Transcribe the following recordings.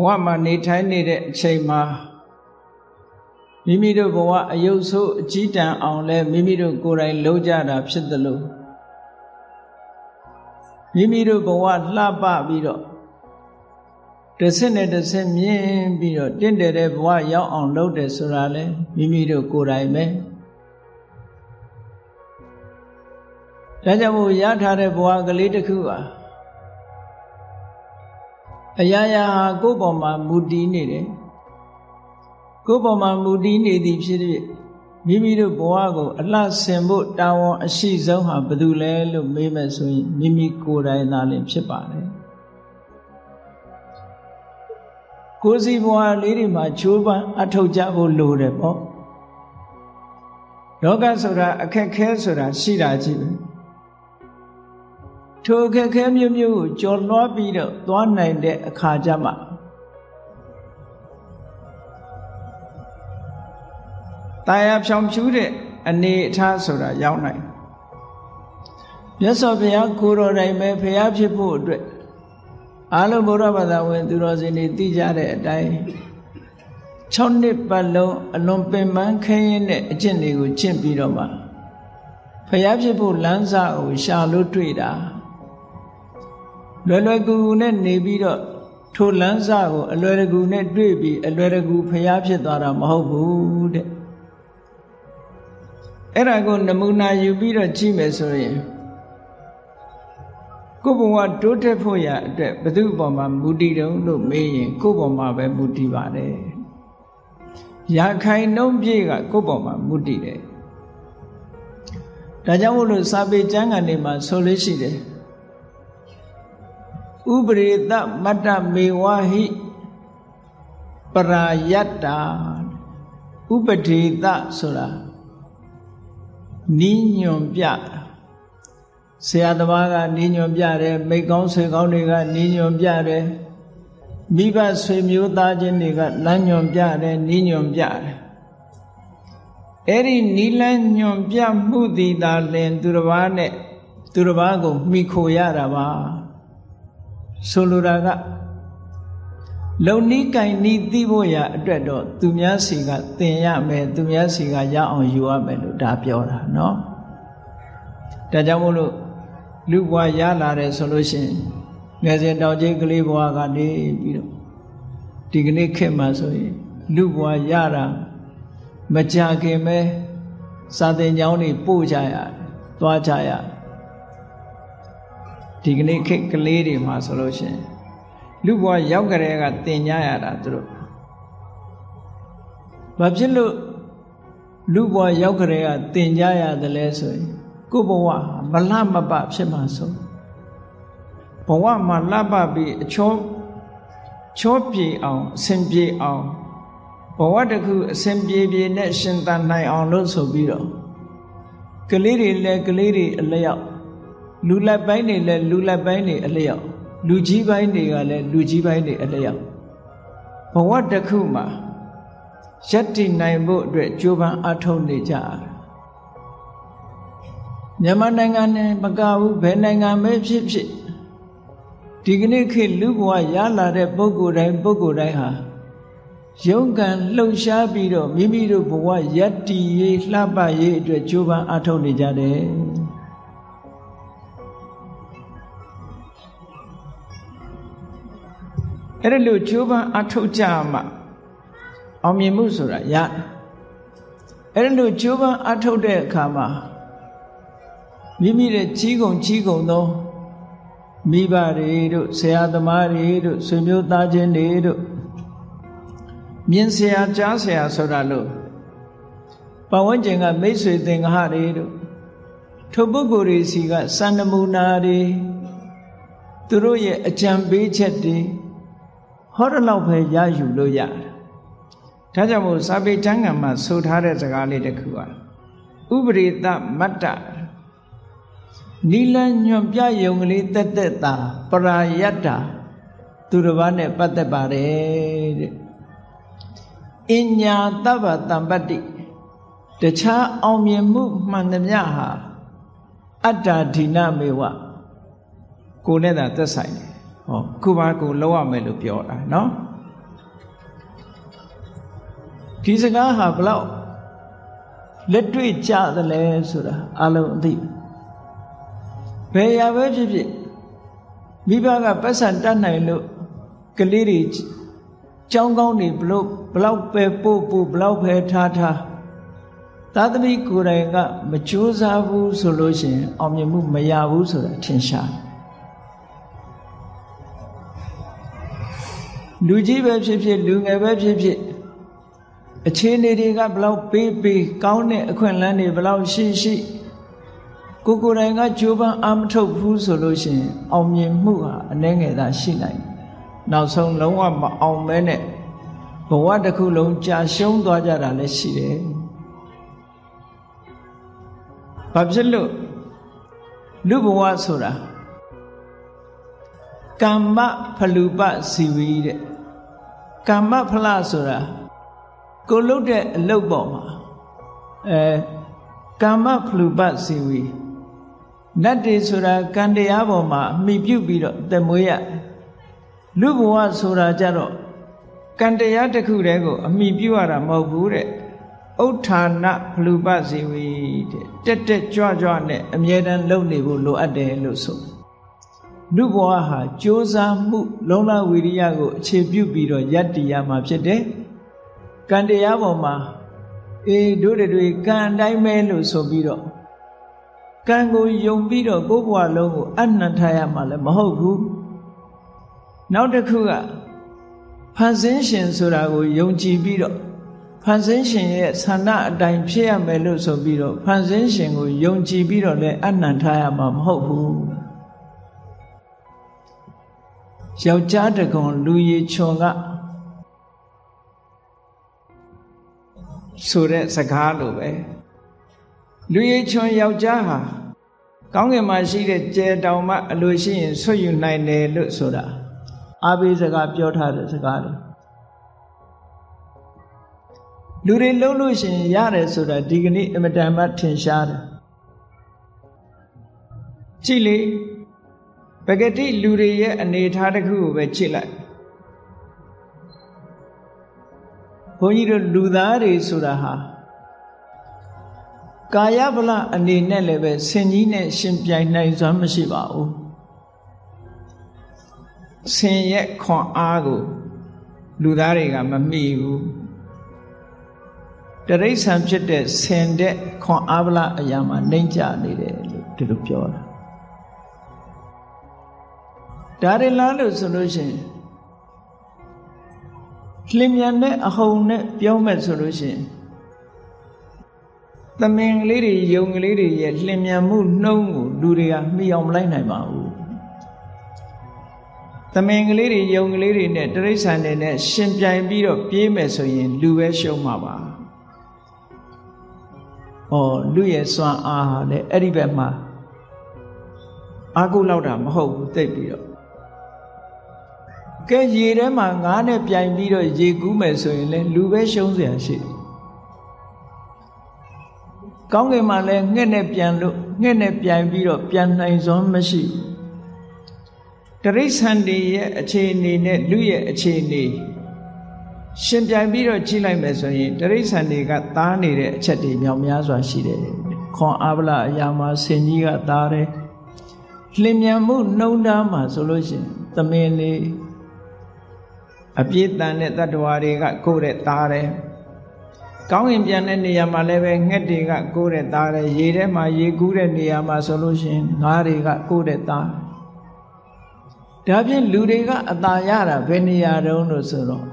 ဝမှာနေထိုင်နေတဲ့အချိန်မှာမိမိတို့ဘဝအယုတ်ဆိုးအကြီးတန်းအောင်လဲမိမိတို့ကိုယ်တိုင်လုပ်ကြတာဖြစ်သလိုမိမိတို့ဘဝလှပပြီးတော့တစ်ဆင့်နဲ့တစ်ဆင့်မြင့်ပြီးတော့တင့်တယ်တဲ့ဘဝရောက်အောင်လုပ်တယ်ဆိုတာလဲမိမိတို့ကိုယ်တိုင်ပဲဒါကြောင့်မို့ရထားတဲ့ဘဝကလေးတစ်ခုဟာအရာရာဟာကိုယ့်ပေါ်မှာမူတည်နေတယ်ကိုယ့်ပေါ်မှာမူတည်နေသည်ဖြစ်ဖြစ်မိမိတို့ဘဝကိုအလှဆင်ဖို့တာဝန်အရှိဆုံးဟာဘယ်သူလဲလို့မေးမယ်ဆိုရင်မိမိကိုယ်တိုင်သာလျှင်ဖြစ်ပါတယ်ကိုယ်စီဘဝလေးတွေမှာချိုးပန်းအထောက်ကြဖို့လိုတယ်ပေါ့လောကဆိုတာအခက်ခဲဆိုတာရှိတာကြီးပဲထိုအခက်ခဲမျိုးမျိုးကိုကျော်လွှားပြီးတော့သွားနိုင်တဲ့အခါကျမှတာယာဖြောင်ဖြူးတဲ့အနေအထားဆိုတာရောက်နိုင်မြတ်စွာဘုရားကိုယ်တော်တိုင်ပဲဘုရားဖြစ်ဖို့အတွက်အားလုံးဗုဒ္ဓဘာသာဝင်သူတော်စင်တွေသိကြတဲ့အတိုင်း6 နှစ်ပတ်လုံးအလွန်ပင်ပန်းခဲရင်တဲ့အကျင့်တွေကိုကျင့်ပြီးတော့မှဘုရားဖြစ်ဖို့လမ်းစာကိုရှာလို့တွေ့တာလွယ်လွယ်ကူကူနဲ့နေပြီးတော့ထိုလမ်းစာကိုအလွယ်တကူနဲ့တွေ့ပြီးအလွယ်တကူဘုရားဖြစ်သွားတာမဟုတ်ဘူးတဲ့အဲ့ဒါကိုနမူနာယူပြီးတော့ကြည့်မယ်ဆိုရင်ကိုယ်ဘဝတိုးတက်ဖို့ရအတွက်ဘယ်သူ့ပေါ်မှာမူတည်တုံးလို့မေးရင်ကိုယ့်ပေါ်မှာပဲမူတည်ပါတယ်ရာခိုင်နှုန်းပြည့်ကကိုယ့်ပေါ်မှာမူတည်တယ်ဒါကြောင့်မို့လို့စာပေကျမ်းဂန်တွေမှာဆိုလို့ရှိတယ်ဥပရိတမတ္တမေဝဟိပရာယတ္တာဥပဒေတဆိုတာနီးညွန်ပြဆရာသမားကနီးညွန်ပြတယ်မိတ်ကောင်းဆွေကောင်းတွေကနီးညွန်ပြတယ်မိဘဆွေမျိုးသားချင်းတွေကလမ်းညွန်ပြတယ်နီးညွန်ပြတယ်အဲ့ဒီနီးလန်းညွန်ပြမှုသည်သာလင်သူတစ်ပါးနဲ့သူတစ်ပါးကိုမှီခိုရတာပါဆိုလိုတာကလုံနီးကင်နီးသိဖို့ရအတွက်တော့သူများစီကသင်ရမယ်သူများစီကရအောင်ယူရမယ်လို့ဒါပြောတာเนาะဒါကြောင့်မို့လို့လူဘဝရလာတယ်ဆိုလို့ရှိရင်ငယ်စဉ်တောင်ကြီးကလေးဘဝကနေပြီးတော့ဒီကနေ့ခေတ်မှာဆိုရင်လူဘဝရတာမကြခင်ပဲစာသင်ကျောင်းတွေပို့ကြရတယ်သွားကြရဒီကနေ့ခေတ်ကလေးတွေမှာဆိုလို့ရှိရင်လူဘဝရောက်ကြတဲ့ကသင်ကြရတာသူတို့ဘာဖြစ်လို့လူဘဝရောက်ကြတဲ့ကသင်ကြရတယ်လဲဆိုရင်ကိုယ်ဘဝမလှမပဖြစ်မှာဆိုဘဝမှာလှပပြီးအချောပြေအောင်အစဉ်ပြေအောင်ဘဝတစ်ခုအစဉ်ပြေပြေနဲ့ရှင်သန်နိုင်အောင်လို့ဆိုပြီးတော့ကလေးတွေလည်းကလေးတွေအလျောက်လူလက်ပိုင်းတွေလည်းလူလက်ပိုင်းတွေအလျောက်လူကြီးပိုင်းတွေကလည်းလူကြီးပိုင်းတွေအလျောက်ဘဝတစ်ခုမှာယက်တည်နိုင်ဖို့အတွက်ကြိုးပမ်းအားထုတ်နေကြတယ်မြန်မာနိုင်ငံနဲ့မကဘူးဘယ်နိုင်ငံပဲဖြစ်ဖြစ်ဒီကနေ့ခေတ်လူဘဝရလာတဲ့ပုဂ္ဂိုလ်တိုင်းဟာရုန်းကန်လှုပ်ရှားပြီးတော့မိမိတို့ဘဝယက်တည်ရေးလှပရေးအတွက်ကြိုးပမ်းအားထုတ်နေကြတယ်အဲ့ဒါလို့ကြိုးပမ်းအားထုတ်ကြမှအောင်မြင်မှုဆိုတာရတယ်အဲ့ဒါလို့ကြိုးပမ်းအားထုတ်တဲ့အခါမှာမိမိရဲ့ကြီးကုန်သောမိဘတွေတို့ဆရာသမားတွေတို့ဆွေမျိုးသားချင်းတွေတို့မြင်ဆရာကြားဆရာဆိုတာလို့ပတ်ဝန်းကျင်ကမိတ်ဆွေသင်္ဃာတွေတို့ထိုပုဂ္ဂိုလ်တွေစီကစံနမူနာတွေသူတို့ရဲ့အကြံပေးချက်တွေဟောတဲ့လောက်ပဲရယူလို့ရတယ်ဒါကြောင့်မို့စာပေကျမ်းဂန်မှာဆိုထားတဲ့စကားလေးတစ်ခုอ่ะဥပရိတမတ္တနီလန်းညွန်ပြယုံကလေးတက်တက်တာပရာယတ္တာသူတစ်ပါးနဲ့ပတ်သက်ပါတယ်တဲ့အညာတဗ္ဗတံပတ္တိတခြားအောင်မြင်မှုမှန်သမျှဟာအတ္တဒိနမေဝကိုနဲ့သာသက်ဆိုင်တယ်ဟောခုပါကိုလောက်ရမယ်လို့ပြောတာเนาะ ဒီစကားဟာဘလောက်လက်တွေ့ကြသလဲဆိုတာအလုံးအသိဘယ်ရာပဲဖြစ်ဖြစ်မိဘကပတ်စံတတ်နိုင်လို့ကလေးတွေကြောင်းကောင်းတွေဘလောက်ပဲပို့ဘလောက်ပဲထားသာသမီကိုယ်တိုင်ကမကြိုးစားဘူးဆိုလို့ရှိရင်အောင်မြင်မှုမရဘူးဆိုတာထင်ရှားလူကြီးပဲဖြစ်ဖြစ်လူငယ်ပဲဖြစ်ဖြစ်အခြေအနေတွေကဘလောက်ပေးကောင်းတဲ့အခွင့်အလမ်းတွေဘလောက်ရှိကိုယ်တိုင်ကကြိုးပမ်းအားမထုတ်ဘူးဆိုလို့ရှိရင်အောင်မြင်မှုဟာအနည်းငယ်သာရှိနိုင်တယ်နောက်ဆုံးလုံးဝမအောင်မဲနဲ့ဘဝတစ်ခုလုံးကြာရှုံးသွားကြတာလည်းရှိတယ်ဘာဖြစ်လို့လူဘဝဆိုတာကမ္မဖလူပစီဝီတဲ့ကမ္မဖလဆိုတာကိုလုပ်တဲ့အလုပ်ပေါ်မှာကမ္မဖလူပစီဝီနတ်တွေဆိုတာကံတရားပေါ်မှာအမိပြုပြီးတော့တမွေးရလူဘဝဆိုတာကြတော့ကံတရားတစ်ခုတည်းကိုအမိပြုရတာမဟုတ်ဘူးတဲ့ဥဋ္ဌာဏဖလူပစီဝီတဲ့တက်ကြွနဲ့အမြဲတမ်းလုပ်နေဖို့လိုအပ်တယ်လို့ဆိုလူဘဝဟာကြိုးစားမှုလုံလဝိရိယကိုအခြေပြုပြီးတော့ယတ္တိရမှာဖြစ်တယ်ကံတရားပေါ်မှာတို့တွေကံအတိုင်းပဲလို့ဆိုပြီးတော့ကံကိုယုံပြီးတော့ကိုယ်ဘဝလုံးကိုအနန္တရမှာလည်းမဟုတ်ဘူးနောက်တစ်ခုကဖန်ဆင်းရှင်ဆိုတာကိုယုံကြည်ပြီးတော့ဖန်ဆင်းရှင်ရဲ့ဆန္ဒအတိုင်းဖြစ်ရမယ်လို့ဆိုပြီးတော့ဖန်ဆင်းရှင်ကိုယုံကြည်ပြီးတော့လည်းအနန္တရမှာမဟုတ်ဘူးယောက်ျားတကွန်လူရည်ချွန်ကဆိုတဲ့စကားလိုပဲလူရည်ချွန်ယောက်ျားဟာကောင်းကင်မှာရှိတဲ့ကြယ်တောင်မှအလိုရှိရင်ဆွတ်ယူနိုင်တယ်လို့ဆိုတာအားပေးစကားပြောထားတဲ့စကားလေလူတွေလုံးလို့ရှိရင်ရတယ်ဆိုတာဒီကနေ့အမတန်မှထင်ရှားတယ်ကြည့်လေပဂတိလူတွေရဲ့အနေထားတစ်ခုကိုပဲကြည့်လိုက်ဘုန်းကြီးတို့လူသားတွေဆိုတာဟာကာယဗလအနေနဲ့လည်းပဲဆင်ကြီးနဲ့ရှင်ပြိုင်နိုင်စွမ်းမရှိပါဘူးဆင်ရဲ့ခွန်အားကိုလူသားတွေကမမီဘူးတိရစ္ဆာန်ဖြစ်တဲ့ဆင်တဲ့ခွန်အားဗလအရာမှာနှိမ့်ချနေတယ်လို့ဒီလိုပြောတာဒါရလားလို့ဆိုလို့ရှိရင်လျင်မြန်တဲ့အဟုန်နဲ့ပြောမဲ့ဆိုလို့ရှိရင်သမင်ကလေးတွေယုံကလေးတွေရဲ့လျင်မြန်မှုနှုံးကိုလူတွေကမှီအောင်မလိုက်နိုင်ပါဘူးသမင်ကလေးတွေယုံကလေးတွေနဲ့တိရစ္ဆာန်တွေနဲ့ရှင်ပြိုင်ပြီးတော့ပြေးမယ်ဆိုရင်လူပဲရှုံးမှာပါလူရဲ့စွမ်းအားဟာလည်းအဲ့ဒီဘက်မှာအားကိုးလောက်တာမဟုတ်ဘူးသိပြီးတော့ကဲရေထဲမှာငါးနဲ့ပြိုင်ပြီးတော့ရေကူးမယ်ဆိုရင်လည်းလူပဲရှုံးเสียရှိတယ်ကောင်းကင်မှာလည်းငှက်နဲ့ပြန်လို့ငှက်နဲ့ပြိုင်ပြီးတော့ပြန်နိုင်စွမ်းမရှိဘူးတိရစ္ဆာန်တွေရဲ့အခြေအနေနဲ့လူရဲ့အခြေအနေရှင်ပြိုင်ပြီးတော့ကြည့်လိုက်မယ်ဆိုရင်တိရစ္ဆာန်တွေကသားနေတဲ့အချက်တွေမြောက်များစွာရှိတယ်ခွန်အားဗလအရာမှာဆင်ကြီးကသားတယ်လျင်မြန်မှုနှုံးထားမှာဆိုလို့ရှိရင်သမင်လေးအပြည့်တန်တဲ့တတ္တဝါတွေကကိုယ်တဲ့သားတယ်ကောင်းကင်ပြန်တဲ့နေရာမှာလည်းပဲငှက်တွေကကိုယ်တဲ့သားတယ်ရေထဲမှာရေကူးတဲ့နေရာမှာဆိုလို့ရှိရင်ငါးတွေကကိုယ်တဲ့သားဒါဖြင့်လူတွေကအသာရတာဘယ်နေရာတုန်းလို့ဆိုတော့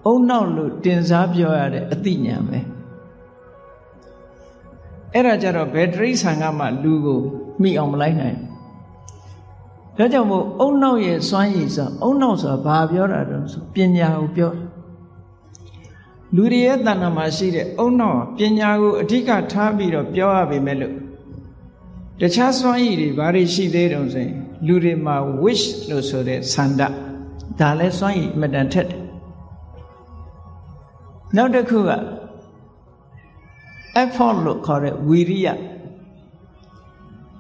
အုံနောက်လို့တင်စားပြောရတဲ့အသိဉာဏ်ပဲအဲ့ဒါကြတော့ဘယ်တိရစ္ဆာန်ကမှလူကိုမိအောင်မလိုက်နိုင်ဒါကြောင့်မို့အုံနောက်ရဲ့စွမ်းရည်ဆိုအုံနောက်ဆိုတာဘာပြောတာတုန်းဆိုပညာကိုပြောလူတွေရဲ့တဏ္ဍာမှာရှိတဲ့အုံနောက်ပညာကိုအဓိကထားပြီးတော့ပြောရပေမဲ့လို့တခြားစွမ်းရည်တွေဘာတွေရှိသေးတုန်းဆိုရင်လူတွေမှာ wish လို့ဆိုတဲ့ဆန္ဒဒါလည်းစွမ်းရည်အမတန်ထက်တယ်နောက်တစ်ခုက effort လို့ခေါ်တဲ့ဝီရိယ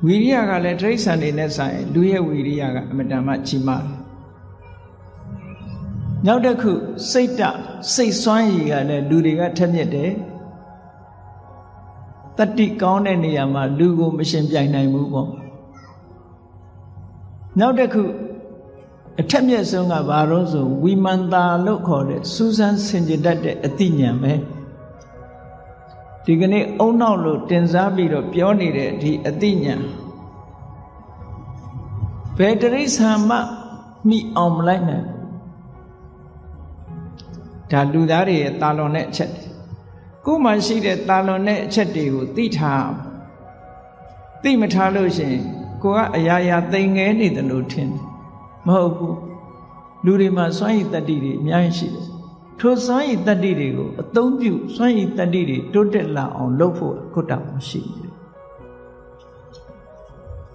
ဝီရိယကလည်းတိရစ္ဆာန်တွေနဲ့ဆိုင်လူရဲ့ဝီရိယကအမတန်မှကြီးမားတယ် နောက်တစ်ခုစိတ်စွမ်းရည်ကလည်းလူတွေကထက်မြက်တယ်တတိကောင်းတဲ့နေရာမှာလူကိုမရှင်ပြိုင်နိုင်ဘူးပေါ့နောက်တစ်ခုအထက်မြက်ဆုံးကဘာလို့ဆိုဝိမန္တာလို့ခေါ်တဲ့စူးစမ်းဆင်ခြင်တတ်တဲ့အသိဉာဏ်ပဲဒီကနေ့အုံနောက်လို့တင်စားပြီးတော့ပြောနေတဲ့ဒီအသိဉာဏ်ဘယ်တရိစ္ဆာန်မှမိအောင်မလိုက်နိုင်ဒါလူသားတွေရဲ့တာလွန်တဲ့အချက်ကိုယ်မှရှိတဲ့တာလွန်တဲ့အချက်တွေကိုသိထားသိမထားလို့ရှိရင်ကိုကအရာရာသိငဲနေတယ်လို့ထင်တယ်မဟုတ်ဘူးလူတွေမှာစွမ်းရည်တတ္တိတွေအများကြီးရှိတယ်ထိုစွမ်းရည်တတ္တိတွေကိုအသုံးပြုစွမ်းရည်တတ္တိတွေတိုးတက်လာအောင်လုပ်ဖို့ခုတောင်ရှိ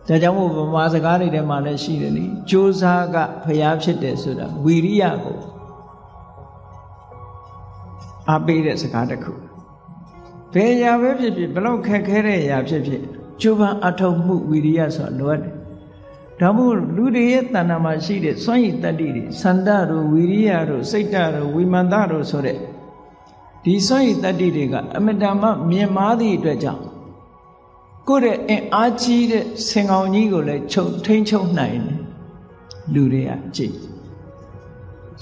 တယ်ဒါကြောင့်မို့ဗမာစကားတွေထဲမှာလည်းရှိတယ်လေကြိုးစားကဖျားဖြစ်တယ်ဆိုတာဝီရိယကိုအားပေးတဲ့စကားတစ်ခုဘယ်ရာပဲဖြစ်ဖြစ်ဘလောက်ခက်ခဲတဲ့ရာဖြစ်ဖြစ်ကြိုးပမ်းအထောက်မှုဝီရိယဆိုတာလိုအပ်တယ်ဒါမို့လူတွေရဲ့တဏ္ဍာမှာရှိတဲ့စွမ်းရည်တတ္တိတွေစန္ဒတို့ဝီရိယတို့စိတ်တတို့ဝိမန္တတို့ဆိုတဲ့ဒီစွမ်းရည်တတ္တိတွေကအမတန်မှမြင့်မားသည့်အတွက်ကြောင့်ကိုယ့်ရဲ့အင်အားကြီးတဲ့ဆင်ကောင်ကြီးကိုလည်းထိန်းချုပ်နိုင်တယ်လူတွေကကြည့်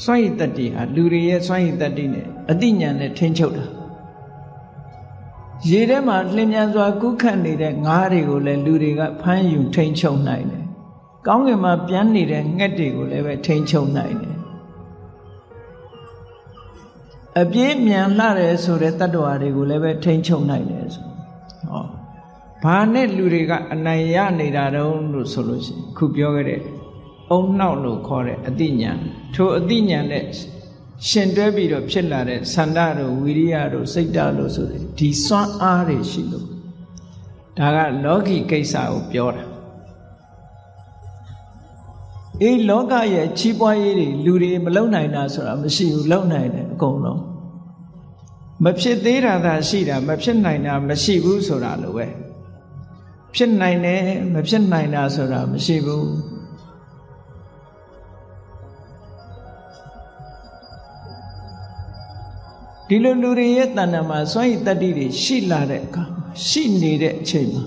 စွမ်းရည်တတ္တိဟာလူတွေရဲ့စွမ်းရည်တတ္တိနဲ့အသိဉာဏ်နဲ့ထိန်းချုပ်တာရေထဲမှာလျင်မြန်စွာကူးခတ်နေတဲ့ငါးတွေကိုလည်းလူတွေကဖမ်းယူထိန်းချုပ်နိုင်တယ်ကောင်းကင်မှာပြန်နေတဲ့ငှက်တွေကိုလည်းပဲထိန်းချုပ်နိုင်တယ်အပြည့်မြန်လာတယ်ဆိုတဲ့တတ္တဝါတွေကိုလည်းပဲထိန်းချုပ်နိုင်တယ်ဆိုဟောဘာနဲ့လူတွေကအနိုင်ရနေတာတုံးလို့ဆိုလို့ရှိရင်ခုပြောခဲ့တဲ့အုံနောက်လို့ခေါ်တဲ့အသိဉာဏ်ထိုအသိဉာဏ်နဲ့ရှင်တွဲပြီးတော့ဖြစ်လာတဲ့ဆန္ဒတို့ဝီရိယတို့စိတ်ဓာတ်လို့ဆိုတဲ့ဒီစွမ်းအားတွေရှိလို့ဒါကလောကီကိစ္စကိုပြောတာအေးလောကရဲ့ချီးပွားရေးတွေလူတွေမလုံနိုင်တာဆိုတာမရှိဘူးလုံနိုင်တယ်အကုန်လုံးမဖြစ်သေးတာသာရှိတာမဖြစ်နိုင်တာမရှိဘူးဆိုတာလိုပဲဖြစ်နိုင်တယ်မဖြစ်နိုင်တာဆိုတာမရှိဘူးဒီလိုလူတွေရဲ့တဏ္ဍာမှာစွမ်းရည်တတ္တိတွေရှိလာတဲ့အခါရှိနေတဲ့အချိန်မှာ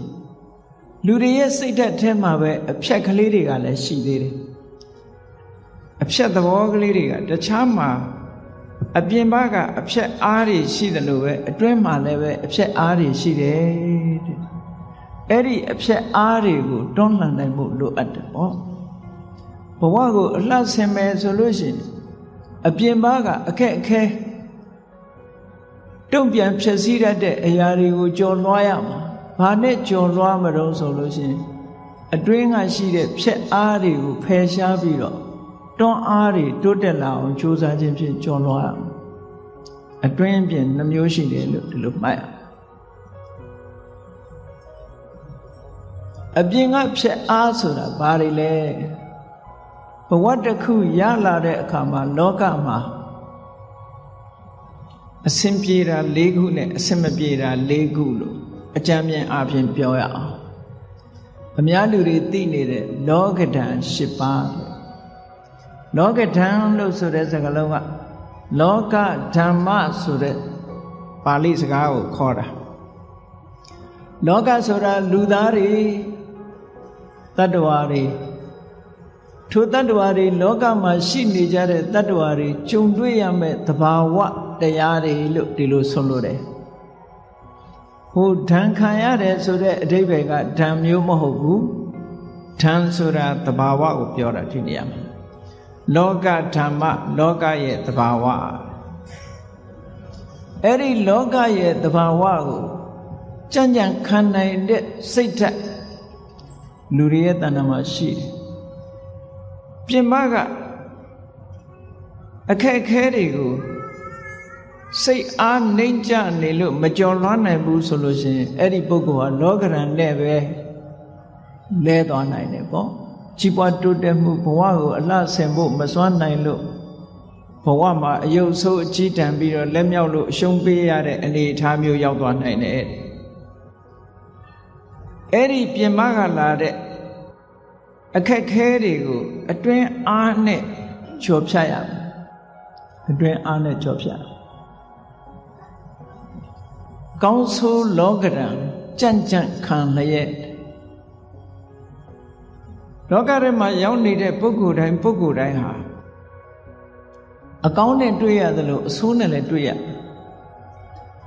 လူတွေရဲ့စိတ်ဓာတ်ထဲမှာပဲအဖြက်ကလေးတွေကလည်းရှိသေးတယ်အဖြက်သဘောကလေးတွေကတခြားမှာအပြင်ဘက်ကအဖြက်အားတွေရှိတယ်လို့ပဲအတွင်းမှာလည်းပဲအဖြက်အားတွေရှိတယ်တဲ့အဲ့ဒီအဖြက်အားတွေကိုတွန်းလှန်နိုင်မှုလိုအပ်တယ်ပေါ့ဘဝကိုအလှဆင်မယ်ဆိုလို့ရှိရင်အပြင်ဘက်ကအခက်အခဲတုံ့ပြန်ဖြစ်စည်းတတ်တဲ့အရာတွေကိုကျော်လွှားရမှာဘာနဲ့ကျော်လွှားမလို့ဆိုလို့ရှိရင်အတွင်းကရှိတဲ့ဖြက်အားတွေကိုဖယ်ရှားပြီးတော့တွန်းအားတွေတိုးတက်လာအောင်ကြိုးစားခြင်းဖြင့်ကျော်လွှားရအောင်အတွင်းပြင်နှမျိုးရှိတယ်လို့ဒီလိုမှတ်ရအပြင်ကဖြက်အားဆိုတာဘာတွေလဲဘဝတစ်ခုရလာတဲ့အခါမှာလောကမှာအစင်ပြေတာ၄ခုနဲ့အစင်မပြေတာ၄ခုလို့အကြမ်းမြင်အားဖြင့်ပြောရအောင်အများလူတွေသိနေတဲ့လောကဓာတ်၈ပါးလောကဓာတ်လို့ဆိုတဲ့စကားလုံးကလောကဓမ္မဆိုတဲ့ပါဠိစကားကိုခေါ်တာလောကဆိုတာလူသားတွေတတ္တဝါတွေထိုတတ္တဝါတွေလောကမှာရှိနေကြတဲ့တတ္တဝါတွေကြုံတွေ့ရမယ့်သဘာဝတရားတွေလို့ဒီလိုဆိုလို့တယ်ဟိုဓာန်ခံရတယ်ဆိုတဲ့အဓိပ္ပာယ်ကဓာန်မျိုးမဟုတ်ဘူးဓာန်ဆိုတာသဘာဝကိုပြောတာဒီနေရာမှာလောကဓမ္မလောကရဲ့သဘာဝအဲ့ဒီလောကရဲ့သဘာဝကိုကြံ့ကြံ့ခံနိုင်တဲ့စိတ်ဓာတ်လူတွေရဲ့တဏ္ဍာမှာရှိတယ်ပြင်ပကအခက်အခဲတွေကိုစိတ်အားနှိမ့်ချနေလို့မကြော်လွှမ်းနိုင်ဘူးဆိုလို့ရှိရင်အဲ့ဒီပုဂ္ဂိုလ်ဟာလောကရန်နဲ့ပဲလဲသွားနိုင်တယ်ပေါ့ကြီးပွားတိုးတက်မှုဘဝကိုအလှဆင်ဖို့မစွမ်းနိုင်လို့ဘဝမှာအယုတ်ဆိုးအကြီးတန်းပြီးတော့လက်မြောက်လို့အရှုံးပေးရတဲ့အနေအထားမျိုးရောက်သွားနိုင်တယ်အဲ့ဒီပြင်ပကလာတဲ့အခက်ခဲတွေကိုအတွင်းအားနဲ့ကျော်ဖြတ်ရမယ် အတွင်းအားနဲ့ကြောဖြတ်ကောင်းဆိုးလောကရန်ကြံ့ကြံ့ခံလျက်လောကထဲမှာရောက်နေတဲ့ပုဂ္ဂိုလ်တိုင်းဟာအကောင်းနဲ့တွေ့ရသလိုအဆိုးနဲ့လည်းတွေ့ရ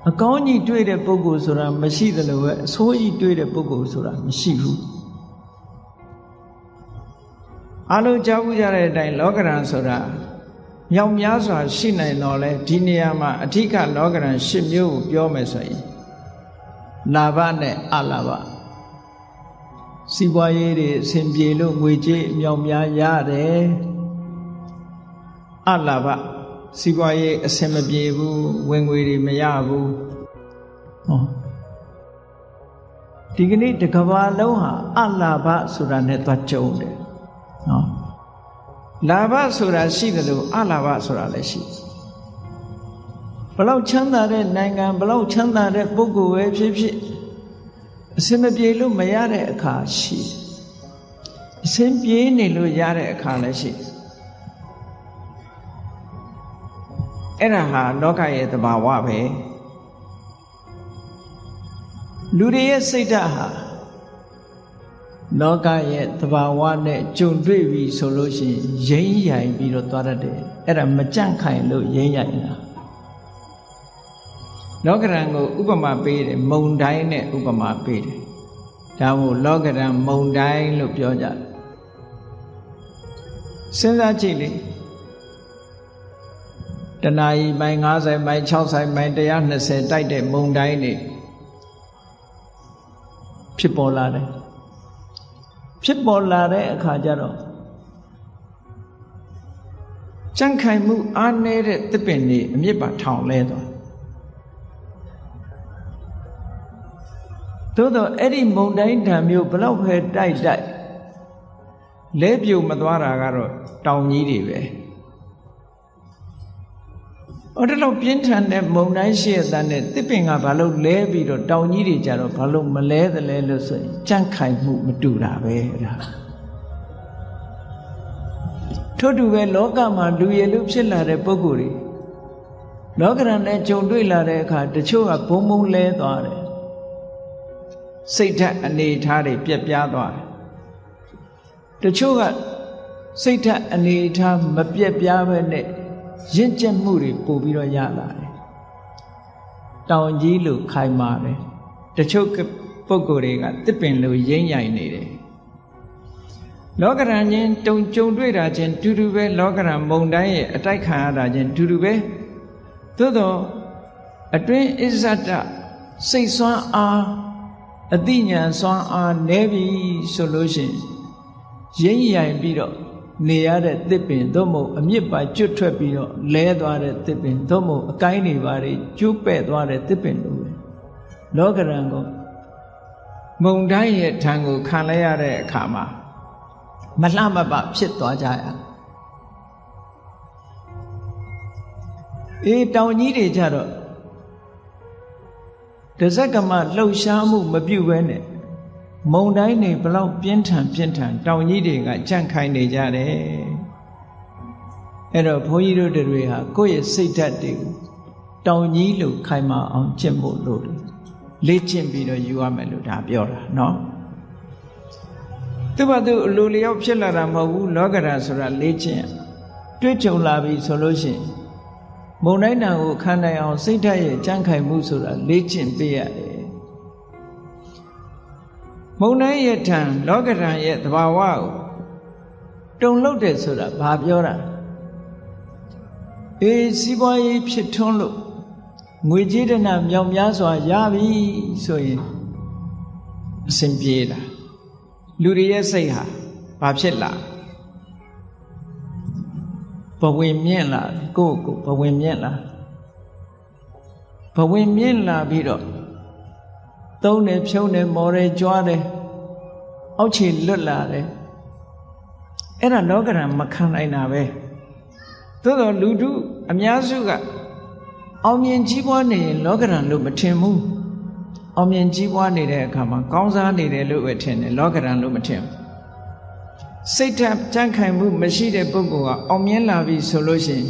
အကောင်းကြီးတွေ့တဲ့ပုဂ္ဂိုလ်ဆိုတာမရှိသလိုပဲအဆိုးကြီးတွေ့တဲ့ပုဂ္ဂိုလ်ဆိုတာမရှိဘူးအလုံးကြားဘူးကြတဲ့အတိုင်းလောကရန်ဆိုတာမြောက်များစွာရှိနိုင်တော့လဲဒီနေရာမှာအဓိကလောကရန်၈မျိုးကိုပြောမယ်ဆိုရင်လာဘနဲ့အလာဘစီးပွားရေးတွေအဆင်ပြေလို့ငွေကြေးအမြောက်များရတယ်အလာဘစီးပွားရေးအဆင်မပြေဘူးဝင်ငွေတွေမရဘူးဟောဒီကနေ့တစ်ကမ္ဘာလုံးဟာအလာဘဆိုတာနဲ့သွားကြုံတယ်နော်လာဘဆိုတာရှိတယ်လို့အလာဘဆိုတာလည်းရှိဘလောက်ချမ်းသာတဲ့နိုင်ငံဘလောက်ချမ်းသာတဲ့ပုဂ္ဂိုလ်ပဲဖြစ်ဖြစ်အစင်မပြေလို့မရတဲ့အခါရှိအစင်ပြေနေလို့ရတဲ့အခါလည်းရှိအဲ့ဒါဟာလောကရဲ့သဘာဝပဲလူတွေရဲ့စိတ်ဓာတ်ဟာလောကရဲ့သဘာဝနဲ့ကြုံတွေ့ပြီဆိုလို့ရှိရင်ရိမ့်ရိုင်ပြီးတော့သွားတတ်တယ်အဲ့ဒါမကြန့်ခိုင်လို့ရိမ့်ရိုင်တာလောကရန်ကိုဥပမာပေးတယ်မုန်တိုင်းနဲ့ဥပမာပေးတယ်ဒါမို့လောကရန်မုန်တိုင်းလို့ပြောကြတယ်စဉ်းစားကြည့်လေတနာရီမိုင်90မိုင်60မိုင်120တိုက်တဲ့မုန်တိုင်းတွေဖြစ်ပေါ်လာတယ်ဖြစ်ပေါ်လာတဲ့အခါကျတော့ကြံ့ခိုင်မှုအားနည်းတဲ့သစ်ပင်တွေအမြစ်ပါထောင်လဲသွားသို့တော့အဲ့ဒီမုန်တိုင်းဓာတ်မျိုးဘလောက်ပဲတိုက်လဲပြုတ်မသွားတာကတော့တောင်ကြီးတွေပဲအဲ့ဒါတော့ပြင်းထန်တဲ့မုန်တိုင်းရှိတဲ့နဲ့သစ်ပင်ကဘာလို့လဲပြီးတော့တောင်ကြီးတွေကြတော့ဘာလို့မလဲသလဲလို့ဆိုရင်ကြံ့ခိုင်မှုမတူတာပဲအဲ့ဒါထို့တူပဲလောကမှာလူရည်လူဖြစ်လာတဲ့ပုဂ္ဂိုလ်တွေလောကရန်နဲ့ကြုံတွေ့လာတဲ့အခါတချို့ကဘုံဘုံလဲသွားတယ်စိတ်ဓာတ်အနေထားတွေပြက်ပြားသွားတယ်တချို့ကစိတ်ဓာတ်အနေထားမပြက်ပြားပဲနဲ့ရင့်ကျက်မှုတွေပို့ပြီးတော့ရလာတယ်တောင်ကြီးလိုခိုင်မာတယ်တချို့ပုဂ္ဂိုလ်တွေကတစ်ပင်လိုရိမ့်ရိုင်နေတယ်လောကရန်ချင်းကြုံတွေ့တာချင်းတူတူပဲလောကရန်မုန်တိုင်းရဲ့အတိုက်ခံရတာချင်းတူတူပဲသို့တော့အတွင်းအစ္ဆဒစိတ်ဆွမ်းအားအသိဉာဏ်စွမ်းအားနည်းပြီဆိုလို့ရှိရင်ရိမ့်ရိုင်ပြီးတော့နေရတဲ့သစ်ပင်သို့မဟုတ်အမြစ်ပါကျွတ်ထွက်ပြီးတော့လဲသွားတဲ့သစ်ပင်သို့မဟုတ်အကိုင်းတွေပါတွေကျိုးပဲ့သွားတဲ့သစ်ပင်လိုပဲလောကရန်ကိုမုန်တိုင်းရဲ့ထံကိုခံလိုက်ရတဲ့အခါမှာမလှမပဖြစ်သွားကြရတောင်ကြီးတွေကြတော့တဇက်ကမလှုပ်ရှားမှုမပြုတ်ပဲနဲ့မုံတိုင်းတွေဘလောက်ပြင်းထန်တောင်ကြီးတွေကကြန့်ခိုင်နေကြတယ်အဲ့တော့ဘုန်းကြီးတို့တွေဟာကိုယ့်ရဲ့စိတ်ဓာတ်တွေကိုတောင်ကြီးလိုခိုင်မာအောင်ကျင့်ဖို့လိုတယ်လေ့ကျင့်ပြီးတော့ယူရမယ်လို့ဒါပြောတာနော်သူ့ဘာသူအလိုလျောက်ဖြစ်လာတာမဟုတ်ဘူးလောကဓာတ်ဆိုတာလေ့ကျင့်တွေ့ကြုံလာပြီဆိုလို့ရှိရင်မုံတိုင်းတန်ကိုခံနိုင်အောင်စိတ်ဓာတ်ရဲ့ကြံ့ခိုင်မှုဆိုတာလေ့ကျင့်ပေးရတယ်မုံတိုင်းရဲ့ထံလောကဓာတ်ရဲ့သဘာဝကိုတုံလို့တယ်ဆိုတာဘာပြောတာစီးပွားရေးဖြစ်ထွန်းလို့ငွေကြေးဒနာမြောက်များစွာရပြီဆိုရင်အစဉ်ပြေးတာလူတွေရဲ့စိတ်ဟာဘာဖြစ်လာဘဝင်မြင့်လာကိုယ့်ကိုဘဝင်မြင့်လာပြီးတော့သုံးတယ်ဖြုံးတယ်မော်တယ်ကြွားတယ်အောက်ခြေလွတ်လာတယ်အဲ့ဒါလောကဓာတ်မခံနိုင်တာပဲသို့တော်လူထုအများစုကအောင်မြင်ကြီးပွားနေရင်လောကဓာတ်လို့မထင်ဘူးအောင်မြင်ကြီးပွားနေတဲ့အခါမှာကောင်းစားနေတယ်လို့ပဲထင်တယ်လောကဓာတ်လို့မထင်ဘူးစိတ်ဓာတ်ကြံ့ခိုင်မှုမရှိတဲ့ပုဂ္ဂိုလ်ကအောင်မြင်လာပြီဆိုလို့ရှိရင်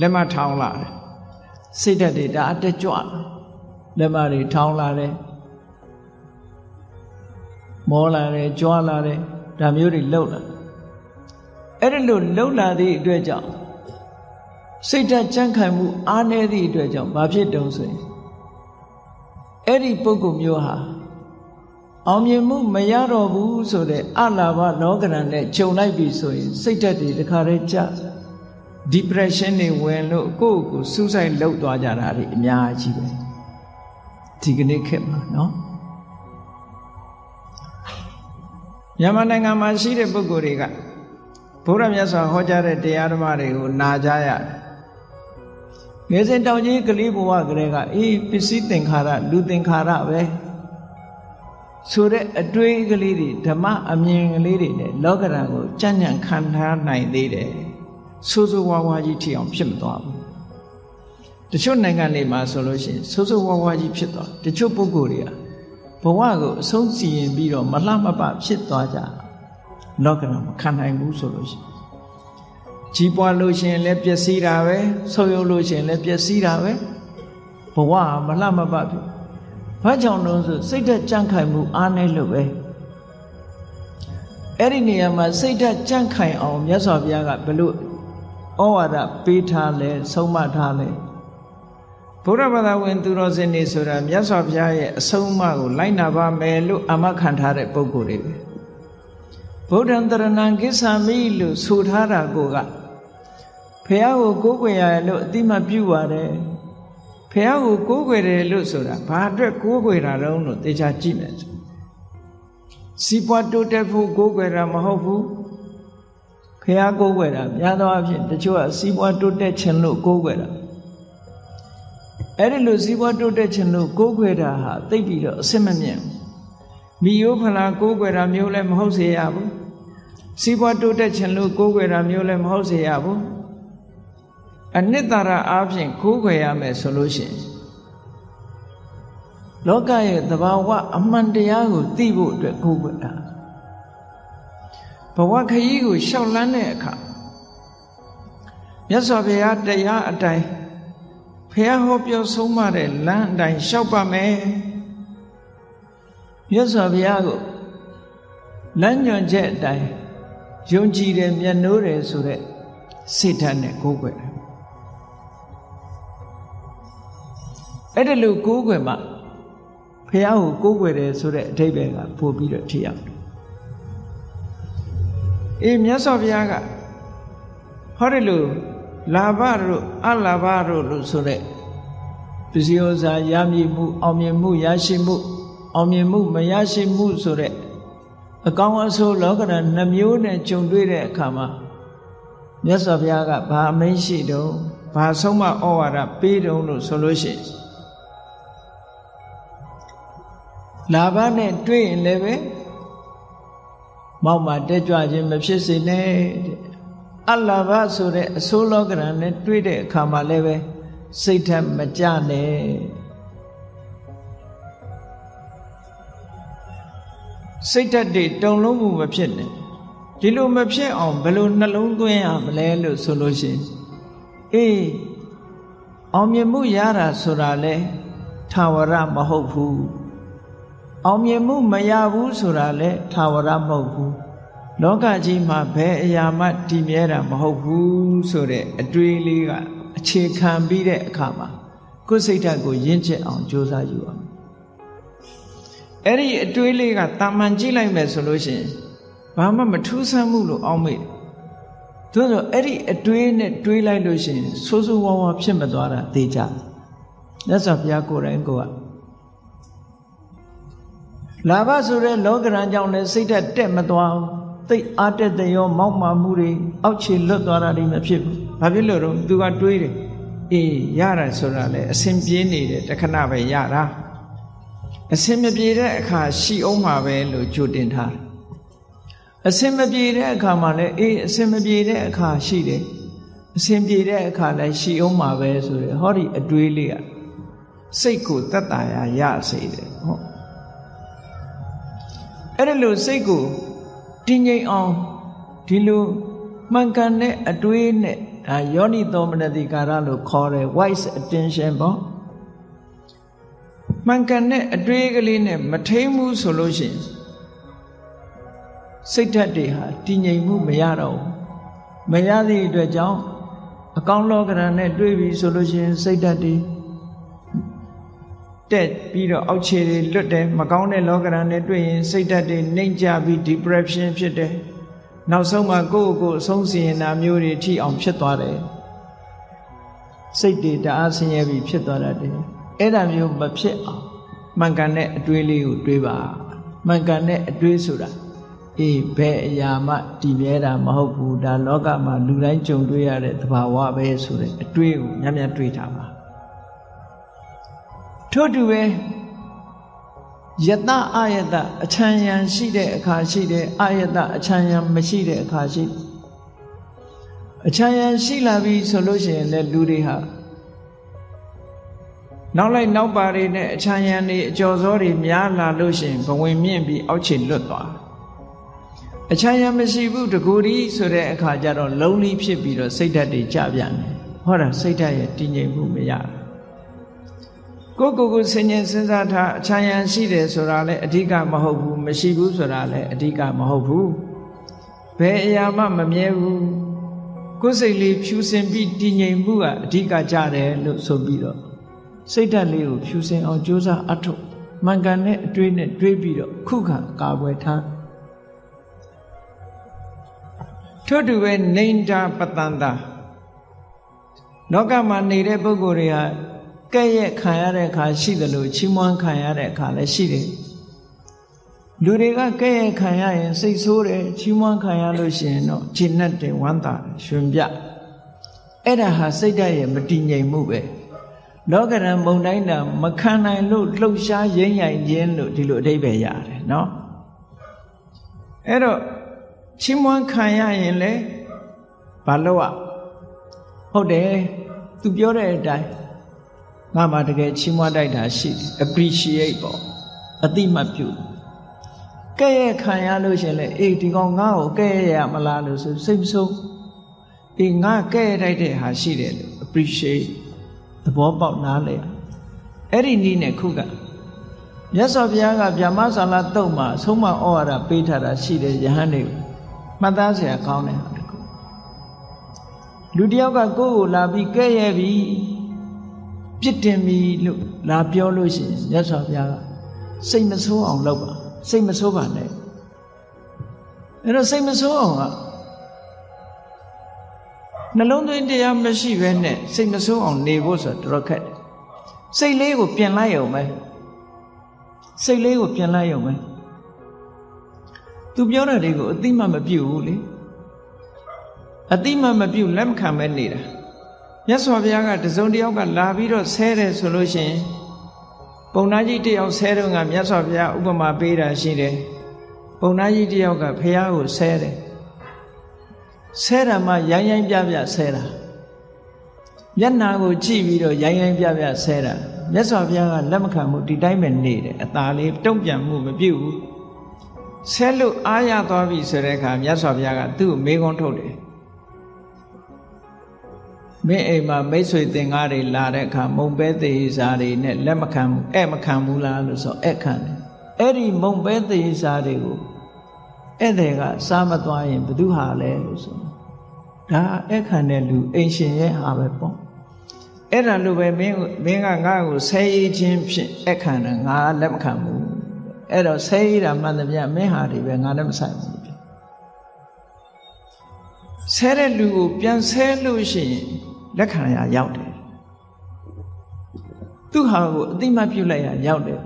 လက်မထောင်းလာတယ်စိတ်ဓာတ်တွေဒါအတက်ကြွလက်မတွေထောင်းလာတယ်မောလာတယ်ကြွားလာတယ်ဒါမျိုးတွေလှုပ်လာအဲ့ဒီလိုလှုပ်လာသည့်အတွက်ကြောင့်စိတ်ဓာတ်ကြံ့ခိုင်မှုအားနည်းသည့်အတွက်ကြောင့်ဘာဖြစ်တုံးဆိုရင်အဲ့ဒီပုဂ္ဂိုလ်မျိုးဟာအောင်မြင်မှုမရတော့ဘူးဆိုတဲ့အလာဘလောကရန်နဲ့ခြုံလိုက်ပြီဆိုရင်စိတ်ဓာတ်တွေတခါတည်းကျ depression တွေဝင်လို့ကိုယ့်ကိုယ် suicide လုပ်သွားကြတာတွေအများကြီးပဲဒီကနေ့ခေတ်မှာနော်မြန်မာနိုင်ငံမှာရှိတဲ့ပုဂ္ဂိုလ်တွေကဘုရားမြတ်စွာဟောကြားတဲ့တရားဓမ္မတွေကိုနာကြားရတယ်ငယ်စဉ်တောင်ကြီးကလေးဘဝကလေးကအေးပစ္စည်းသင်္ခါရလူသင်္ခါရပဲဆိုတဲ့အတွေးကလေးတွေဓမ္မအမြင်ကလေးတွေနဲ့လောကဓာတ်ကိုကြံ့ကြံ့ခံထားနိုင်သေးတယ်ဆိုးဆိုးဝါးဝါးကြီးထိအောင်ဖြစ်မသွားဘူးတချို့နိုင်ငံတွေမှာဆိုလို့ရှိရင်ဆိုးဆိုးဝါးဝါးကြီးဖြစ်သွားတချို့ပုဂ္ဂိုလ်တွေကဘဝကိုအဆုံးစီရင်ပြီးတော့မလှမပဖြစ်သွားကြလောကဓာတ်မခံနိုင်ဘူးဆိုလို့ရှိရင်ကြီးပွားလို့ရှိရင်လည်းပျက်စီးတာပဲဆုပ်ယုပ်လို့ရှိရင်လည်းပျက်စီးတာပဲဘဝမလှမပဖြစ်ဘာကြောင့်လို့ဆိုစိတ်ဓာတ်ကြံ့ခိုင်မှုအားနည်းလို့ပဲအဲ့ဒီနေရာမှာစိတ်ဓာတ်ကြံ့ခိုင်အောင်မြတ်စွာဘုရားကဘလို့ဩဝါဒပေးထားလဲဆုံးမထားလဲဘုရားဘာသာဝင်သူတော်စင်တွေဆိုတာမြတ်စွာဘုရားရဲ့အဆုံးအမကိုလိုက်နာပါမယ်လို့အာမခံထားတဲ့ပုဂ္ဂိုလ်တွေပဲဗုဒ္ဓံတရဏံကိစ္ဆာမိလို့ဆိုထားတာကိုကဘုရားကိုကိုးကွယ်ရလို့အတိမပြုပါတယ်ဘုရားကိုကိုးကွယ်တယ်လို့ဆိုတာဘာအတွက်ကိုးကွယ်တာတုံးလို့သေချာကြည့်မယ်စီးပွားတိုးတက်ဖို့ကိုးကွယ်တာမဟုတ်ဘူးဘုရားကိုးကွယ်တာများသောအားဖြင့်တချို့ကစီးပွားတိုးတက်ခြင်းလို့ကိုးကွယ်တာအဲ့ဒီလိုစီးပွားတိုးတက်ခြင်းလို့ကိုးကွယ်တာဟာသိပြီးတော့အစစ်မမြင်မိယိုးဖလားကိုးကွယ်တာမျိုးလည်းမဟုတ်စေရဘူးစီးပွားတိုးတက်ခြင်းလို့ကိုးကွယ်တာမျိုးလည်းမဟုတ်စေရဘူးအနှစ်သာရအားဖြင့်ကိုးကွယ်ရမယ်ဆိုလို့ရှိရင်လောကရဲ့သဘာဝအမှန်တရားကိုသိဖို့အတွက်ကိုးကွယ်တာဘဝခရီးကိုရှောက်လန်းတဲ့အခါမြတ်စွာဘုရားတရားအတိုင်းဘုရားဟောပြောဆုံးမတဲ့လမ်းအတိုင်းရှောက်ပါမယ်မြတ်စွာဘုရားကိုလမ်းညွှန်ချက်အတိုင်းယုံကြည်တယ်မြတ်နိုးတယ်ဆိုတဲ့စိတ်ဓာတ်နဲ့ကိုးကွယ်တယ်အဲ့ဒါလို့ကိုးကွယ်မှဘုရားကိုကိုးကွယ်တယ်ဆိုတဲ့အဓိပ္ပာယ်ကပို့ပြီးတော့ထိရောက်တယ်အေးမြတ်စွာဘုရားကဟောတယ်လို့လာဘတို့အလာဘတို့လို့ဆိုတဲ့ပစ္စည်းဥစ္စာရမည်မှုအောင်မြင်မှုရရှိမှုအောင်မြင်မှုမရရှိမှုဆိုတဲ့အကောင်းအဆိုးလောကဓာတ်နှမျိုးနဲ့ကြုံတွေ့တဲ့အခါမှာမြတ်စွာဘုရားကဘာအမိန့်ရှိတုံးဘာဆုံးမဩဝါဒပေးတုံးလို့ဆိုလို့ရှိရင်လာဘနဲ့တွေ့ရင်လည်းပဲမောက်မှတက်ကြွခြင်းမဖြစ်စေနဲ့အလာဘဆိုတဲ့အဆိုးလောကဓာတ်နဲ့တွေ့တဲ့အခါမှာလည်းပဲစိတ်ထက်မကြနဲ့စိတ်ဓာတ်တွေတုန်လုံးမှုမဖြစ်နဲ့ဒီလိုမဖြစ်အောင်ဘယ်လိုနှလုံးသွင်းရမလဲလို့ဆိုလို့ရှိရင်အေးအောင်မြင်မှုရတာဆိုတာလဲထာဝရမဟုတ်ဘူးအောင်မြင်မှုမရဘူးဆိုတာလဲထာဝရမဟုတ်ဘူးလောကကြီးမှာဘယ်အရာမှတည်မြဲတာမဟုတ်ဘူးဆိုတဲ့အတွေးလေးကအခြေခံပြီးတဲ့အခါမှာကိုယ်စိတ်ဓာတ်ကိုရင့်ကျက်အောင်ကြိုးစားယူအောင်အဲ့ဒီအတွေးလေးကတာမန်ကြည့်လိုက်မယ်ဆိုလို့ရှိရင်ဘာမှမထူးဆန်းမှုလို့အောက်မေ့သို့သောအဲ့ဒီအတွေးနဲ့တွေးလိုက်လို့ရှိရင်ဆိုးဆိုးဝါးဝါးဖြစ်မသွားတာသိကြမြတ်စွာဘုရားကိုယ်တိုင်ကိုကလာဘဆိုတဲ့လောကရန်ကြောင့်လည်းစိတ်ဓာတ်တက်မသွားဘူးသိအားတက်တဲ့ရောမောက်မာမှုတွေအောက်ခြေလွတ်သွားတာတွေမဖြစ်ဘူးဘာဖြစ်လို့တော့သူကတွေးတယ်အေးရတာဆိုတာလေအစဉ်ပြေးနေတယ်တခဏပဲရတာအစဉ်မပြေတဲ့အခါရှိအောင်မှာပဲလို့ကြိုတင်ထားတယ်အစဉ်မပြေတဲ့အခါမှာလည်းအေးအစဉ်မပြေတဲ့အခါရှိတယ်အစဉ်ပြေတဲ့အခါလည်းရှိအောင်မှာပဲဆိုရယ်ဟောဒီအတွေးလေးကစိတ်ကိုသက်သာရစေတယ်ဟုတ်အဲ့ဒါလို့စိတ်ကိုတည်ငြိမ်အောင်ဒီလိုမှန်ကန်တဲ့အတွေးနဲ့ ယောနိသောမနတိကာရလို့ခေါ်တယ် wise attention ပေါ့မှန်ကန်တဲ့အတွေးကလေးနဲ့မထိန်မှုဆိုလို့ရှိရင်စိတ်ဓာတ်တွေဟာတည်ငြိမ်မှုမရတော့ဘူးမရသည့်အတွက်ကြောင့်အကောင်းလောကရန်နဲ့တွေ့ပြီဆိုလို့ရှိရင်စိတ်ဓာတ်တွေတက်ပြီးတော့အောက်ခြေတွေလွတ်တယ်မကောင်းတဲ့လောကရန်နဲ့တွေ့ရင်စိတ်ဓာတ်တွေနှိမ့်ကျပြီး depression ဖြစ်တယ်နောက်ဆုံးမှာကိုယ့်ကိုယ်အဆုံးစီရင်တာမျိုးတွေထိအောင်ဖြစ်သွားတယ်စိတ်တွေတအားဆင်းရဲပြီးဖြစ်သွားတတ်တယ်အဲ့ဒါမျိုးမဖြစ်အောင်မှန်ကန်တဲ့အတွေးလေးကိုတွေးပါမှန်ကန်တဲ့အတွေးဆိုတာအေးဘယ်အရာမှတည်မြဲတာမဟုတ်ဘူးဒါလောကမှာလူတိုင်းကြုံတွေ့ရတဲ့သဘာဝပဲဆိုတဲ့အတွေးကိုများများတွေးထားပါထို့တူပဲယတအာယတအချမ်းရံရှိတဲ့အခါရှိတယ်အာယတအချမ်းရံမရှိတဲ့အခါရှိအချမ်းရံရှိလာပြီဆိုလို့ရှိရင်လည်းလူတွေဟာနောက်လိုက်နောက်ပါတွေနဲ့အချမ်းရံတွေအကျော်စောတွေများလာလို့ရှိရင်ဘဝင်မြင့်ပြီးအောက်ခြေလွတ်သွားအချမ်းရံမရှိဘူးတကူဒီဆိုတဲ့အခါကျတော့လုံးလီဖြစ်ပြီးတော့စိတ်ဓာတ်တွေကျပြန်တယ်ဟောတာစိတ်ဓာတ်ရဲ့တည်ငြိမ်မှုမရဘူးကိုစဉ်းကျင်စဉ်းစားထားအချမ်းရံရှိတယ်ဆိုတာလည်းအဓိကမဟုတ်ဘူးမရှိဘူးဆိုတာလည်းအဓိကမဟုတ်ဘူးဘယ်အရာမှမမြဲဘူးကိုယ်စိတ်လေးဖြူစင်ပြီးတည်ငြိမ်မှုကအဓိကကြတယ်လို့ဆိုပြီးတော့စိတ်ဓာတ်လေးကိုဖြူစင်အောင်ကြိုးစားအထောက်မှန်ကန်တဲ့အတွေးနဲ့တွေးပြီးတော့ခုခံကာကွယ်ထားထို့တူပဲနိန္ဒပတန္တာလောကမှာနေတဲ့ပုဂ္ဂိုလ်တွေဟာကဲ့ရဲ့ခံရတဲ့အခါရှိတယ်လို့ချီးမွမ်းခံရတဲ့အခါလည်းရှိတယ်လူတွေကကဲ့ရဲ့ခံရရင်စိတ်ဆိုးတယ်ချီးမွမ်းခံရလို့ရှိရင်တော့ခြေနဲ့တင်ဝမ်းသာရှင်ပြအဲ့ဒါဟာစိတ်ဓာတ်ရဲ့မတည်ငြိမ်မှုပဲလောကရန်မုန်တိုင်းတာမခံနိုင်လို့လှုပ်ရှားရင်းရိုင်ခြင်းလို့ဒီလိုအဓိပ္ပာယ်ရတယ်နော်အဲ့တော့ချီးမွမ်းခံရရင်လေဘာလို့ဟုတ်တယ်သူပြောတဲ့အတိုင်းငါမှတကယ်ချီးမွမ်းတိုက်တာရှိတယ် appreciate ပေါ့အတိမတ်ပြုကဲ့ရဲ့ခံရလို့ရှင်လေအေးဒီကောင်ငါ့ကိုကဲ့ရဲ့ရမလားလို့ဆိုစိတ်မဆိုးအေးငါကဲ့ရဲ့တိုက်တဲ့ဟာရှိတယ်လို့ appreciate သဘောပေါက်နားလေအဲ့ဒီနည်းနဲ့ခုကမြတ်စွာဘုရားကဗျာမဆာလတုတ်မှာအဆုံးမဩဝါဒပေးထားတာရှိတယ်ယဟန်တွေကိုမှတ်သားစရာကောင်းတယ်ဟာတခုလူတယောက်ကကိုယ့်ကိုလာပြီးကဲ့ရဲ့ပြီးပြစ်တင်ပြီလို့လာပြောလို့ရှိရင်မြတ်စွာဘုရားကစိတ်မဆိုးအောင်လုပ်ပါစိတ်မဆိုးပါနဲ့အဲ့တော့စိတ်မဆိုးအောင်ကနှလုံးသွင်းတရားမရှိဘဲနဲ့စိတ်မဆိုးအောင်နေဖို့ဆိုတော့တော်ခက်တယ်စိတ်လေးကိုပြင်လိုက်ရုံပဲစိတ်လေးကိုပြင်လိုက်ရုံပဲသူပြောတဲ့တွေကိုအတိမမပြုတ်ဘူးလေအတိမမပြုတ်လက်မခံပဲနေတာမြတ်စွာဘုရားကတစုံတစ်ယောက်ကလာပြီးတော့ဆဲတယ်ဆိုလို့ရှိရင်ပုံနာကြီးတစ်ယောက်ဆဲတော့ကမြတ်စွာဘုရားဥပမာပေးတာရှိတယ်ပုံနာကြီးတစ်ယောက်ကဘုရားကိုဆဲတယ်ဆဲတာမှရိုင်းရိုင်းပြပြဆဲတာမျက်နာကိုကြည့်ပြီးတော့ရိုင်းရိုင်းပြပြဆဲတာမြတ်စွာဘုရားကလက်မခံဘူးဒီတိုင်းပဲနေတယ်အသာလေးတုံ့ပြန်မှုမပြုတ်ဘူးဆဲလို့အားရသွားပြီဆိုတဲ့အခါမြတ်စွာဘုရားကသူ့ကိုမေးခွန်းထုတ်တယ်မင်းအိမ်မှာမိတ်ဆွေသင်္ကားတွေလာတဲ့အခါမုံပဲသေးစားတွေနဲ့လက်မခံဘူးမခံဘူးလားလို့ဆိုခံတယ်အဲ့ဒီမုံပဲသေးစားတွေကိုဧည့်သည်ကစားမသွားရင်ဘယ်သူဟာလဲလို့ဆိုဒါခံတဲ့လူအိမ်ရှင်ရဲ့ဟာပဲပေါ့အဲ့ဒါလိုပဲမင်းကငါ့ကိုဆဲရေးခြင်းဖြင့်ခံတယ်ငါလက်မခံဘူးအဲ့တော့ဆဲရေးတာမှန်သမျှမင်းဟာတွေပဲငါလည်းမဆိုင်ဘူးဆဲတဲ့လူကိုပြန်ဆဲလို့ရှိရင်လက်ခံရရောက်တယ်သူဟာကိုအတိမတ်ပြုတ်လိုက်ရရောက်တယ်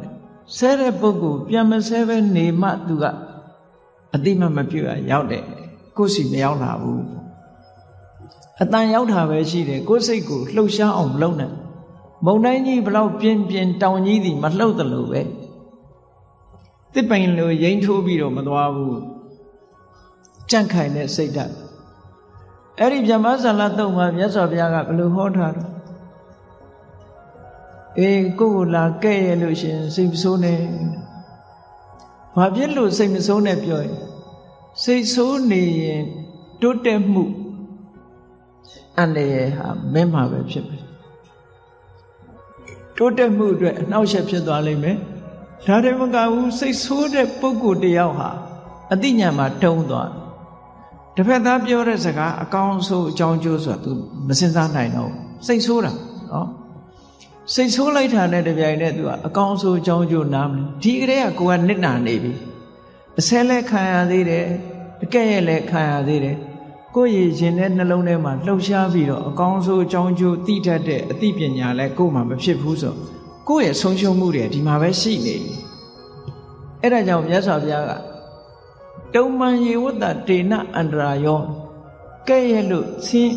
ဆဲတဲ့ပုဂ္ဂိုလ်ပြန်မဆဲပဲနေမှသူကအတိမတ်မပြုတ်ရရောက်တယ်ကိုယ်စီမရောက်လာဘူးအတန်ရောက်တာပဲရှိတယ်ကိုယ်စိတ်ကိုလှုပ်ရှားအောင်လုပ်နေမုံတိုင်းကြီးဘလောက်ပြင်းပြင်းတောင်ကြီးသည်မလှုပ်တယ်လို့ပဲတစ်ပိုင်လိုရိမ့်ထိုးပြီးတော့မသွားဘူးကြန့်ခိုင်တဲ့စိတ်ဓာတ်အဲ့ဒီဗျမဆာလတုတ်မှာမြတ်စွာဘုရားကဘယ်လိုဟောထားလဲကိုယ်လာကဲ့ရဲ့လို့ရှင်စိတ်မဆိုးနဲ့ဘာဖြစ်လို့စိတ်မဆိုးနဲ့ပြောရင်စိတ်ဆိုးနေရင်တိုးတက်မှု အန္တရာယ်ဟာမင်းမှာပဲဖြစ်မယ်တိုးတက်မှုအတွက်အနှောက်အယှက်ဖြစ်သွားလိမ့်မယ်ဒါတည်းမကဘူးစိတ်ဆိုးတဲ့ပုဂ္ဂိုလ်တယောက်ဟာအသိဉာဏ်မှာတုံးသွားတစ်ဖက်သားပြောတဲ့စကားအကောင်းဆုံးအကြောင်းကျိုးဆိုတာ तू မစင်စားနိုင်တော့စိတ်ဆိုးတာနော်စိတ်ဆိုးလိုက်တာနဲ့တပြိုင်တည်း तू ကအကောင်းဆုံးအကြောင်းကျိုးနားမလဲဒီကလေးကကိုယ်ကနစ်နာနေပြီအဆဲလဲခံရသေးတယ်အကဲ့ရဲ့လဲခံရသေးတယ်ကိုယ့်ရည်ရင်တဲ့နှလုံးထဲမှာလှုပ်ရှားပြီးတော့အကောင်းဆုံးအကြောင်းကျိုးသိတတ်တဲ့အသိပညာလဲကိုယ်မှမဖြစ်ဘူးဆိုကိုယ့်ရဲ့ဆုံးရှုံးမှုတွေဒီမှာပဲရှိနေပြီအဲ့ဒါကြောင့်မြတ်စွာဘုရားကတုံမှန်ယေဝတ္တတေနအန္တရာယောကဲ့ရဲ့လို့ဆင်း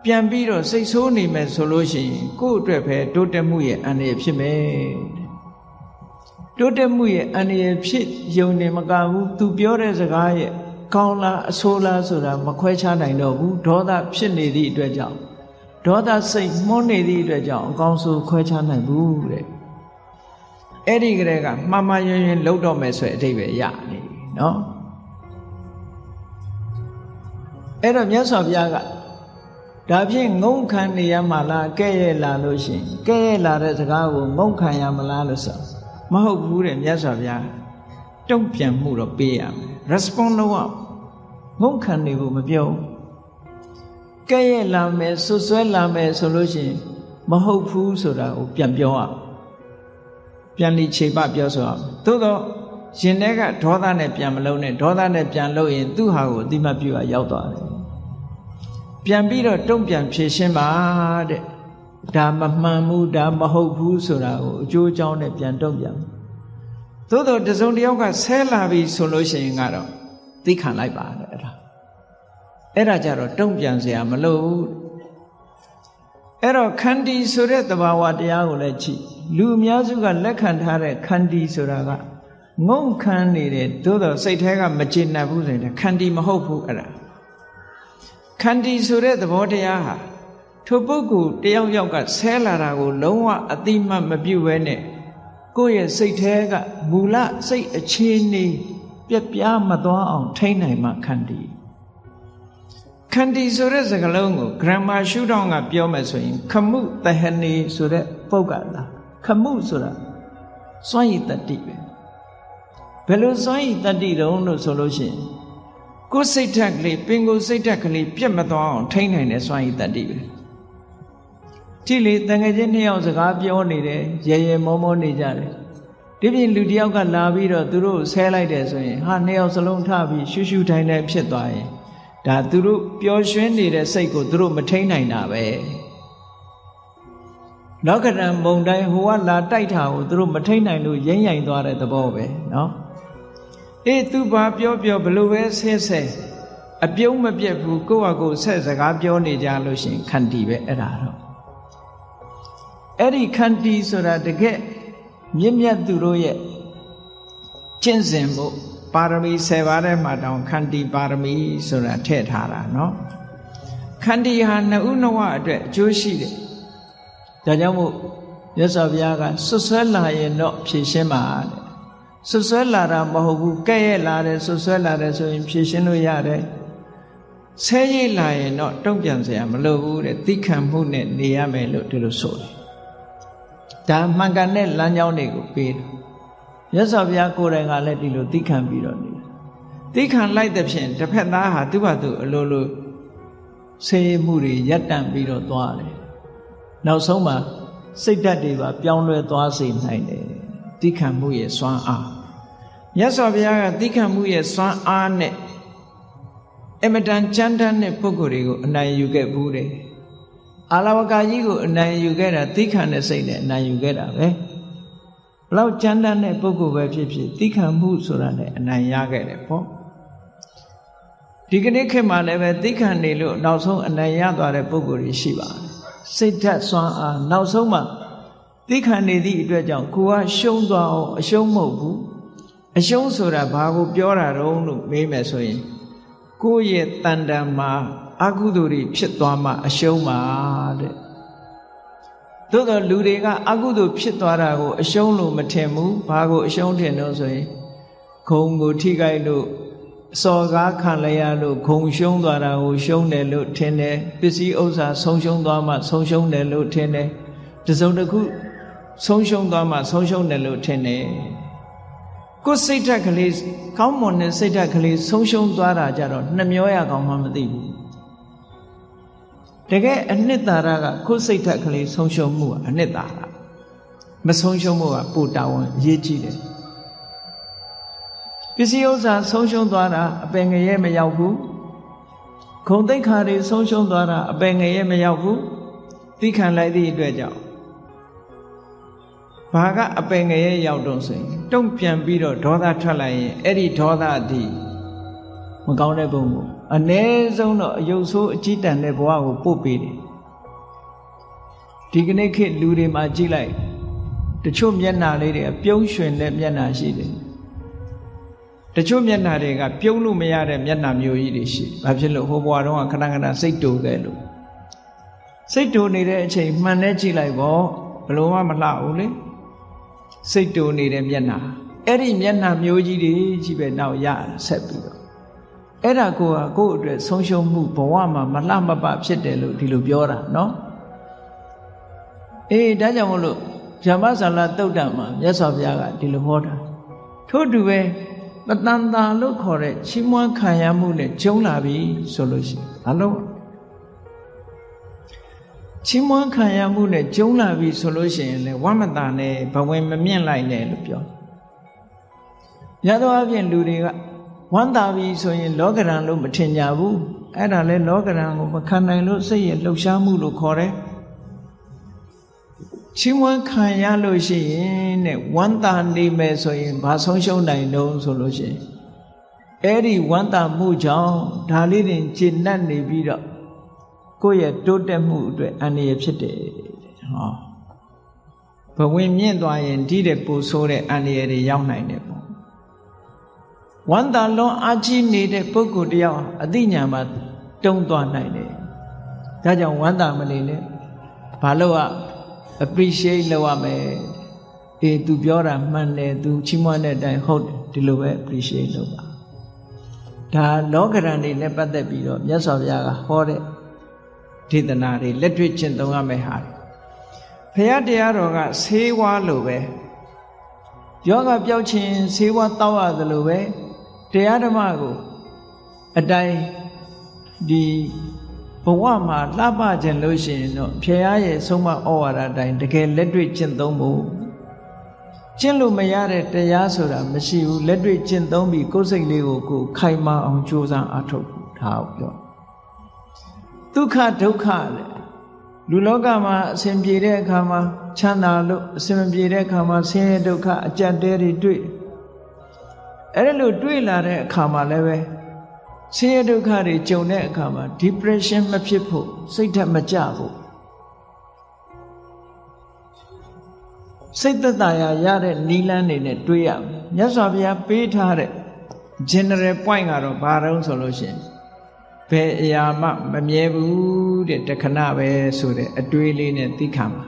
ပြန်ပြီးတော့စိတ်ဆိုးနေမယ်ဆိုလို့ရှိရင်ကိုယ့်အတွက်ပဲတိုးတက်မှုရဲ့အန္တရာယ်ဖြစ်မယ်တိုးတက်မှုရဲ့အန္တရာယ်ဖြစ်ယုံနေမကဘူးသူပြောတဲ့စကားရဲ့ကောင်းလားအဆိုးလားဆိုတာမခွဲခြားနိုင်တော့ဘူးဒေါသဖြစ်နေသည့်အတွက်ကြောင့်ဒေါသစိတ်မှုန်းနေသည့်အတွက်ကြောင့်အကောင်းဆုံးခွဲခြားနိုင်ဘူးတဲ့အဲ့ဒီကလေးကမှားမှားယွင်းယွင်းလုပ်တော့မယ်ဆိုတဲ့အဓိပ္ပာယ်ရနေနော်အဲ့တော့မြတ်စွာဘုရားကဒါဖြင့်ငုံခံနေရမှာလားကဲ့ရဲ့လာလို့ရှိရင်ကဲ့ရဲ့လာတဲ့စကားကိုငုံခံရမလားလို့ဆိုမဟုတ်ဘူးတဲ့မြတ်စွာဘုရားတုံ့ပြန်မှုတော့ပေးရမယ် respond လုပ်အောင်ငုံခံနေဖို့မပြောကဲ့ရဲ့လာမယ်ဆွဆွဲလာမယ်ဆိုလို့ရှိရင်မဟုတ်ဘူးဆိုတာကိုပြန်ပြောအောင်ပြန်လိခြေပပြောဆိုအောင်သို့တော့ရှင်တဲ့ကဒေါသနဲ့ပြန်မလုံးနဲ့ဒေါသနဲ့ပြန်လို့ရင်သူ့ဟာကိုအတိမတ်ပြုရရောက်သွားတယ်ပြန်ပြီးတော့တုံ့ပြန်ဖြေရှင်းပါတဲ့ဒါမမှန်ဘူးဒါမဟုတ်ဘူးဆိုတာကိုအကျိုးအကြောင်းနဲ့ပြန်တုံ့ပြန်သို့တော့တစုံတစ်ယောက်ကဆဲလာပြီဆိုလို့ရှိရင်ကတော့သိခံလိုက်ပါတဲ့အဲ့ဒါကြတော့တုံ့ပြန်เสียမလို့အဲ့တော့ခန္တီဆိုတဲ့သဘာဝတရားကိုလည်းကြည့်လူအများစုကလက်ခံထားတဲ့ခန္တီဆိုတာကငုံခံနေတယ်သို့တော့စိတ်ထဲကမကျေနပ်ဘူးဆိုရင်ခန္တီမဟုတ်ဘူးအဲ့ဒါခန္တီဆိုတဲ့သဘောတရားဟာထိုပုဂ္ဂိုလ်တယောက်ယောက်ကဆဲလာတာကိုလုံးဝအတိမတ်မပြုတ်ဘဲနဲ့ကိုယ့်ရဲ့စိတ်ထဲကမူလစိတ်အခြေအနေပြက်ပြားမသွားအောင်ထိန်းနိုင်မှခန္တီခန္တီဆိုတဲ့စကားလုံးကို grammar ရှုထောင့်ကပြောမယ်ဆိုရင်ခမှုတဟနေဆိုတဲ့ပုဂ္ဂလာခမှုဆိုတာစွန့်ရည်တတ္တိပဲဘယ်လိုစွန့်ရည်တတ္တိတုံးလို့ဆိုလို့ရှိရင်ကိုယ်စိတ်ဓာတ်ကလေးပင်ကိုယ်စိတ်ဓာတ်ကလေးပြတ်မသွားအောင်ထိန်းနိုင်တဲ့စွန့်ရည်တတ္တိပဲကြည့်လေတန်ငယ်ချင်းနှစ်ယောက်စကားပြောနေတယ်ရဲရဲမောမောနေကြတယ်ဒီပြင်လူတစ်ယောက်ကလာပြီးတော့သူတို့ဆဲလိုက်တယ်ဆိုရင်ဟာနှစ်ယောက်စလုံးထပြီးရှူရှူထိုင်ထိုင်ဖြစ်သွားရင်ဒါသူတို့ပျော်ရွှင်နေတဲ့စိတ်ကိုသူတို့မထိန်းနိုင်တာပဲနောက်ကတံမုံတိုင်းဟိုကလာတိုက်တာကိုသူတို့မထိန်းနိုင်လို့ရိမ့်ရိုင်သွားတဲ့သဘောပဲနော်အေးသူဘာပြောဘယ်လိုပဲဆဲအပြုံးမပြတ်ဘူးကိုယ့်ဟာကိုယ်ဆက်စကားပြောနေကြလို့ရှိရင်ခန္တီပဲအဲ့ဒါတော့အဲ့ဒီခန္တီဆိုတာတကယ်မြင့်မြတ်သူတို့ရဲ့ကျင့်စဉ်ဖို့ပါရမီ10ပါးထဲမှာတောင်ခန္တီပါရမီဆိုတာထည့်ထားတာနော်ခန္တီဟာနှစ်ဦးနှစ်ဝအတွက်အကျိုးရှိတယ်ဒါကြောင့်မို့မြတ်စွာဘုရားကဆွဆွဲလာရင်တော့ဖြေရှင်းပါတဲ့ဆွဆွဲလာတာမဟုတ်ဘူးကဲ့ရဲ့လာတယ်ဆွဆွဲလာတယ်ဆိုရင်ဖြေရှင်းလို့ရတယ်ဆဲရိပ်လာရင်တော့တုံ့ပြန်เสียမလိုဘူးတဲ့သိခံမှုနဲ့နေရမယ်လို့ဒီလိုဆိုတယ်ဒါမှန်ကန်တဲ့လမ်းကြောင်းတွေကိုပေးတယ်မြတ်စွာဘုရားကိုယ်တိုင်ကလည်းဒီလိုသိခံပြီးတော့နေသိခံလိုက်တဲ့ဖြင့်တစ်ဖက်သားဟာသူ့ဘာသူအလိုလိုဆေးမှုတွေရပ်တန့်ပြီးတော့သွားတယ်နောက်ဆုံးမှာစိတ်ဓာတ်တွေပါပြောင်းလဲသွားစေနိုင်တယ်သိခံမှုရဲ့စွမ်းအားမြတ်စွာဘုရားကသိခံမှုရဲ့စွမ်းအားနဲ့အမတန်ကြမ်းတမ်းတဲ့ပုဂ္ဂိုလ်တွေကိုအနိုင်ယူခဲ့ဘူးတယ်အာလဝကကြီးကိုအနိုင်ယူခဲ့တာသိခံတဲ့စိတ်နဲ့အနိုင်ယူခဲ့တာပဲဘလောက်ကြမ်းတမ်းတဲ့ပုဂ္ဂိုလ်ပဲဖြစ်ဖြစ်သိခံမှုဆိုတာနဲ့အနိုင်ရခဲ့တယ်ပေါ့ဒီကနေ့ခေတ်မှာလည်းပဲသိခံနေလို့နောက်ဆုံးအနိုင်ရသွားတဲ့ပုဂ္ဂိုလ်တွေရှိပါတယ်စိတ်ဓာတ်စွမ်းအားနောက်ဆုံးမှသိခံနေသည့်အတွက်ကြောင့်ကိုကရှုံးသွားအောင်အရှုံးမဟုတ်ဘူးအရှုံးဆိုတာဘာကိုပြောတာတုံးလို့မေးမယ်ဆိုရင်ကိုယ့်ရဲ့တန်တန်မှာအကုသိုလ်တွေဖြစ်သွားမှအရှုံးပါတဲ့သို့တော့လူတွေကအကုသိုလ်ဖြစ်သွားတာကိုအရှုံးလို့မထင်ဘူးဘာကိုအရှုံးထင်တော့ဆိုရင်ခုံကိုထိခိုက်လို့ စော်ကားခံလိုက်ရလို့ခုံရှုံးသွားတာကိုရှုံးတယ်လို့ထင်တယ်ပစ္စည်းဥစ္စာဆုံးရှုံးသွားမှဆုံးရှုံးတယ်လို့ထင်တယ်တစုံတစ်ခုဆုံးရှုံးသွားမှဆုံးရှုံးတယ်လို့ထင်တယ်ကိုယ်စိတ်ဓာတ်ကလေးကောင်းမွန်တဲ့စိတ်ဓာတ်ကလေးဆုံးရှုံးသွားတာကြတော့နှမျောရကောင်းမှမသိဘူးတကယ်အနှစ်သာရကကိုယ်စိတ်ဓာတ်ကလေးဆုံးရှုံးမှုကအနှစ်သာရမဆုံးရှုံးမှုကပိုတာဝန်အရေးကြီးတယ်ပစ္စည်းဥစ္စာဆုံးရှုံးသွားတာအပင်ငရဲမရောက်ဘူးဂုဏ်သိက္ခာတွေဆုံးရှုံးသွားတာအပင်ငရဲမရောက်ဘူးသိခံလိုက်သည့်အတွက်ကြောင့်ဘာကအပင်ငရဲရောက်တော့ဆိုရင်တုံ့ပြန်ပြီးတော့ဒေါသထွက်လာရင်အဲ့ဒီဒေါသသည်မကောင်းတဲ့ပုံကိုအ ਨੇ ဆုံးတော့အယုတ်ဆိုးအကြည့်တန်တဲ့ဘဝကိုပို့ပေးတယ်ဒီကနေ့ခေတ်လူတွေမှာကြည့်လိုက်တချို့မျက်နှာလေးတွေပြုံးရွှင်တဲ့မျက်နှာရှိတယ်တချို့မျက်နှာတွေကပြုံးလို့မရတဲ့မျက်နှာမျိုးကြီးတွေရှိဘာဖြစ်လို့ဟိုဘဝတုန်းကခဏခဏစိတ်တူခဲ့လို့စိတ်တူနေတဲ့အချိန်မှန်နဲ့ကြည့်လိုက်ပေါ့ဘယ်လိုမှမလှဘူးလေစိတ်တူနေတဲ့မျက်နှာအဲ့ဒီမျက်နှာမျိုးကြီးတွေကြီးပဲနောက်ရဆက်ပြီးတော့အဲ့ဒါကိုကကိုယ့်အတွက်ဆုံးရှုံးမှုဘဝမှာမလှမပဖြစ်တယ်လို့ဒီလိုပြောတာနော်အေးဒါကြောင့်မလို့ဇမ္မဇာလတုတ်တံမှာမြတ်စွာဘုရားကဒီလိုဟောတာထို့တူပဲပတန်တာလို့ခေါ်တဲ့ချီးမွမ်းခံရမှုနဲ့ကျုံလာပြီဆိုလို့ရှိရင်ဘာလို့ချီးမွမ်းခံရမှုနဲ့ကျုံလာပြီဆိုလို့ရှိရင်လေဝမတာနဲ့ဘဝင်မမြင့်လိုက်နဲ့လို့ပြောရသောအပြင်လူတွေကဝမ်းသာပြီဆိုရင်လောကရန်လို့မထင်ကြဘူးအဲ့ဒါလဲလောကရန်ကိုမခံနိုင်လို့စိတ်ရဲ့လှုပ်ရှားမှုလို့ခေါ်တယ်ချီးမွမ်းခံရလို့ရှိရင်တဲ့ဝမ်းသာနေမယ်ဆိုရင်ဘာဆုံးရှုံးနိုင်တော့ဆိုလို့ရှိရင်အဲ့ဒီဝမ်းသာမှုကြောင့်ဒါလေးတင်ကျင့်တတ်နေပြီးတော့ကိုယ့်ရဲ့တိုးတက်မှုအတွက်အန္တရာယ်ဖြစ်တယ်ဟောဘဝင်မြင့်သွားရင်ဒီတဲ့ပူဆိုးတဲ့အန္တရာယ်တွေရောက်နိုင်တယ်ပေါ့ဝမ်းသာလွန်အားကြီးနေတဲ့ပုဂ္ဂိုလ်တယောက်အသိဉာဏ်မှာတုံးသွားနိုင်တယ်ဒါကြောင့်ဝမ်းသာမနေနဲ့ဘာလို့ကappreciate လုပ်ရမယ်အေး तू ပြောတာမှန်တယ် तू ချီးမွမ်းတဲ့အတိုင်းဟုတ်တယ်ဒီလိုပဲ appreciate လုပ်ပါဒါလောကရန်တွေနဲ့ပတ်သက်ပြီးတော့မြတ်စွာဘုရားကဟောတဲ့ဒေသနာတွေလက်တွေ့ကျင့်သုံးရမယ့်ဟာတွေဘုရားတရားတော်ကဆေးဝါးလိုပဲယောဂပျောက်ခြင်းဆေးဝါးတောက်ရသလိုပဲတရားဓမ္မကိုအတိုင်းဒီဘဝမှာလှပခြင်းလို့ရှိရင်တော့ဖျားရဲ့ဆုံးမဩဝါဒအတိုင်းတကယ်လက်တွေ့ကျင့်သုံးဖို့ကျင့်လို့မရတဲ့တရားဆိုတာမရှိဘူးလက်တွေ့ကျင့်သုံးပြီးကိုယ်စိတ်လေးကိုခိုင်မာအောင်ကြိုးစားအားထုတ်ဒါကိုပြောဒုက္ခဒုက္ခလေလူလောကမှာအစဉ်ပြေတဲ့အခါမှာချမ်းသာလို့အစဉ်မပြေတဲ့အခါမှာဆင်းရဲဒုက္ခအကြက်တဲတွေတွေ့အဲ့လိုတွေ့လာတဲ့အခါမှာလည်းပဲဆင်းရဲဒုက္ခတွေကြုံတဲ့အခါမှာ depression မဖြစ်ဖို့စိတ်ဓာတ်မကျဖို့စိတ်သက်သာရာရတဲ့နိလန်းတွေနဲ့တွေးရမယ်မြတ်စွာဘုရားပေးထားတဲ့ general point ကတော့ဘာတုံးဆိုလို့ရှိရင်ဘယ်အရာမှမမြဲဘူးတဲ့တခဏပဲဆိုတဲ့အတွေးလေးနဲ့သိခံပါ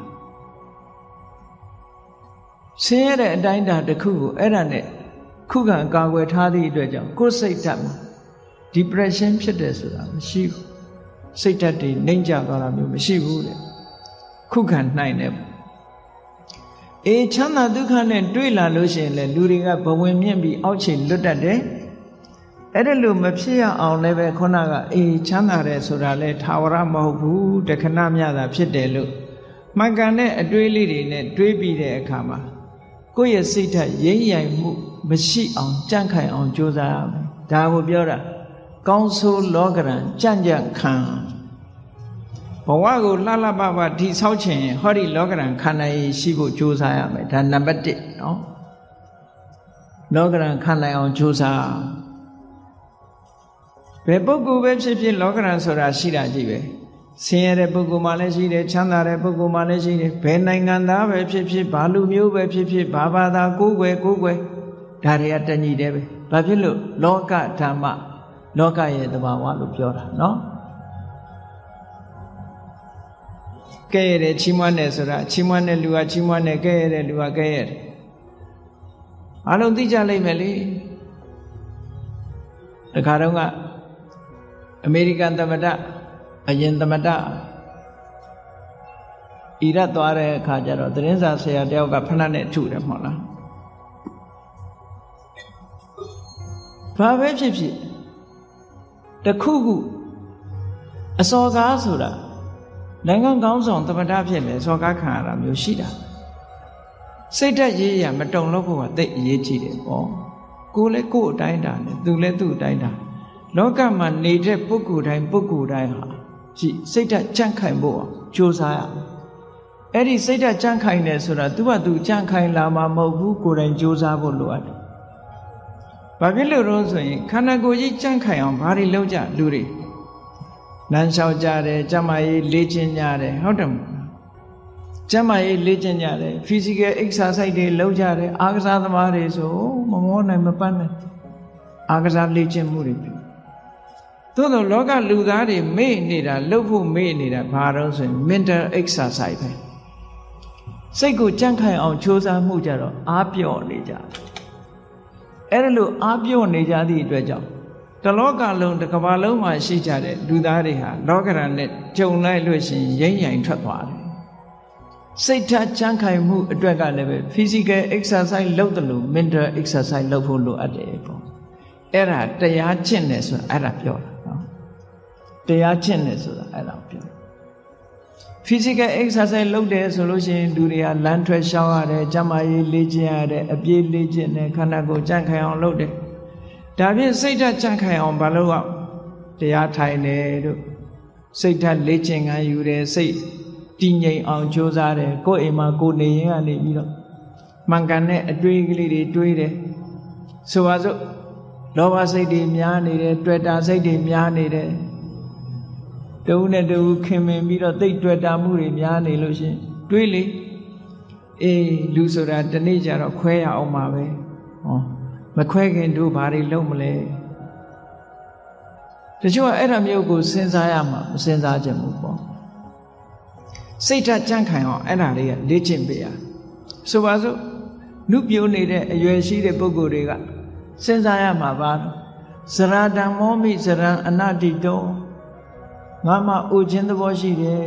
ဆင်းရဲတဲ့အတိုင်းတာတစ်ခုကိုအဲ့ဒါနဲ့ခုခံကာကွယ်ထားသည့်အတွက်ကြောင့်ကိုယ်စိတ်ဓာတ်မှာ depression ဖြစ်တယ်ဆိုတာမရှိဘူးစိတ်ဓာတ်တွေနှိမ့်ကျသွားတာမျိုးမရှိဘူးတဲ့ခုခံနိုင်တယ်အေးချမ်းသာဒုက္ခနဲ့တွေ့လာလို့ရှိရင်လေလူတွေကဘဝင်မြင့်ပြီးအောက်ခြေလွတ်တတ်တယ်အဲ့ဒါလို့မဖြစ်ရအောင်လည်းပဲခုနကအေးချမ်းသာတယ်ဆိုတာလဲထာဝရမဟုတ်ဘူးတခဏမျှတာဖြစ်တယ်လို့မှန်ကန်တဲ့အတွေးလေးတွေနဲ့တွေးပြီးတဲ့အခါမှာကိုယ့်ရဲ့စိတ်ဓာတ်ရိမ့်ရိုင်မှုမရှိအောင်ကြန့်ခိုင်အောင်ကြိုးစားရမယ်ဒါကိုပြောတာကောင်းဆိုးလောကရန်ကြံ့ကြံ့ခံဘဝကိုလှလှပပထိဆောက်ခြင်းဟောဒီလောကရန်ခန္ဓာရေးရှိဖို့ကြိုးစားရမယ်ဒါနံပါတ်1နော်လောကရန်ခံနိုင်အောင်ကြိုးစားဘယ်ပုဂ္ဂိုလ်ပဲဖြစ်ဖြစ်လောကရန်ဆိုတာရှိတာကြည့်ပဲဆင်းရဲတဲ့ပုဂ္ဂိုလ်မှလည်းရှိတယ်ချမ်းသာတဲ့ပုဂ္ဂိုလ်မှလည်းရှိတယ်ဘယ်နိုင်ငံသားပဲဖြစ်ဖြစ်ဘာလူမျိုးပဲဖြစ်ဖြစ်ဘာဘာသာကိုယ်ွယ်ဒါတွေကတညီတယ်ပဲဘာဖြစ်လို့လောကဓမ္မလောကရဲ့သဘာဝလို့ပြောတာနော်ကဲရတယ်ချီးမွမ်းတယ်ဆိုတာချီးမွမ်းတဲ့လူကချီးမွမ်းတယ်ကဲရတဲ့လူကကဲရတယ်အလုံးသိကြလိမ့်မယ်လေ တခါတော့ကအမေရိကန်သမ္မတအရင်သမ္မတအီရတ်သွားတဲ့အခါကျတော့သတင်းစာဆရာတယောက်ကဖဏနဲ့ထုတယ်မဟုတ်လားဘာပဲဖြစ်ဖြစ်တခုခုအစော်ကားဆိုတာနိုင်ငံကောင်းဆောင်သမ္မတဖြစ်လေစော်ကားခံရတာမျိုးရှိတာစိတ်ဓာတ်ရေးရမတုံလို့ဖို့ကသိအရေးကြီးတယ်ပေါ့ကိုယ်လည်းကိုယ်အတိုင်းတာနဲ့သူလည်းသူ့အတိုင်းတာလောကမှာနေတဲ့ပုဂ္ဂိုလ်တိုင်းဟာကြည့်စိတ်ဓာတ်ကြံ့ခိုင်ဖို့ကြိုးစားရအဲ့ဒီစိတ်ဓာတ်ကြံ့ခိုင်တယ်ဆိုတာသူကသူကြံ့ခိုင်လာမှာမဟုတ်ဘူးကိုယ်တိုင်ကြိုးစားဖို့လိုအပ်တယ်ဘာဖြစ်လို့လဲဆိုရင်ခန္ဓာကိုယ်ကြီးကြံ့ခိုင်အောင်ဘာတွေလုပ်ကြလူတွေလမ်းလျှောက်ကြတယ်ကျန်းမာရေးလေ့ကျင့်ကြတယ်ဟုတ်တယ်မဟုတ်လားကျန်းမာရေးလေ့ကျင့်ကြတယ် physical exercise တွေလုပ်ကြတယ်အားကစားသမားတွေဆိုမမောနိုင်မပတ်နိုင်အားကစားလေ့ကျင့်မှုတွေပြုသို့သောလောကလူသားတွေမေ့နေတာလှုပ်ဖို့မေ့နေတာဘာလို့ဆိုရင် mental exercise ပဲစိတ်ကိုကြံ့ခိုင်အောင်ကြိုးစားမှုကြတော့အားပြော့နေကြတယ်အဲ့ဒါလို့အားပြော့နေကြသည့်အတွက်ကြောင့်တလောကလုံးတစ်ကမ္ဘာလုံးမှာရှိကြတဲ့လူသားတွေဟာလောကရန်နဲ့ကြုံလိုက်လို့ရှိရင်ရိမ့်ရိုင်ထွက်သွားတယ်စိတ်ဓာတ်ကြံ့ခိုင်မှုအတွက်ကလည်းပဲ physical exercise လုပ်တယ်လို့ mental exercise လုပ်ဖို့လိုအပ်တယ်ပေါ့အဲ့ဒါတရားကျင့်တယ်ဆိုတာအဲ့ဒါပြောတာနော်တရားကျင့်တယ်ဆိုတာအဲ့ဒါပြော physical exercise လုပ်တယ်ဆိုလို့ရှိရင်လူတွေကလမ်းထွက်ရှောင်းရတယ်ကျန်းမာရေးလေ့ကျင့်ရတယ်အပြေးလေ့ကျင့်တယ်ခန္ဓာကိုယ်ကြံ့ခိုင်အောင်လုပ်တယ်ဒါဖြင့်စိတ်ဓာတ်ကြံ့ခိုင်အောင်မလုပ်အောင်တရားထိုင်တယ်တို့စိတ်ဓာတ်လေ့ကျင့်ခန်းယူတယ်စိတ်တည်ငြိမ်အောင်ကြိုးစားတယ်ကိုယ်အိမ်မှာကိုယ်နေရင်ကနေပြီးတော့မှန်ကန်တဲ့အတွေးကလေးတွေတွေးတယ်ဆိုပါစို့လောဘစိတ်တွေများနေတယ်တွေ့တာစိတ်တွေများနေတယ်တူနဲ့တူခင်မင်ပြီးတော့သိတ်တွေ့တာမှုတွေများနေလို့ရှင်တွေးလေအေးလူဆိုတာတနေ့ကျတော့ခွဲရအောင်ပါပဲဟောမခွဲခင်တို့ဘာတွေလုပ်မလဲတချို့ကအဲ့ဒါမျိုးကိုစဉ်းစားရမှာမစဉ်းစားကြဘူးပေါ့စိတ်ဓာတ်ကြံ့ခိုင်အောင်အဲ့ဒါလေးကလေ့ကျင့်ပေးရဆိုပါစို့နုပြိုးနေတဲ့အရွယ်ရှိတဲ့ပုဂ္ဂိုလ်တွေကစဉ်းစားရမှာပါဇရာတံမောမိဇရံအနတ္တိတောငါမှအိုခြင်းသဘောရှိတယ်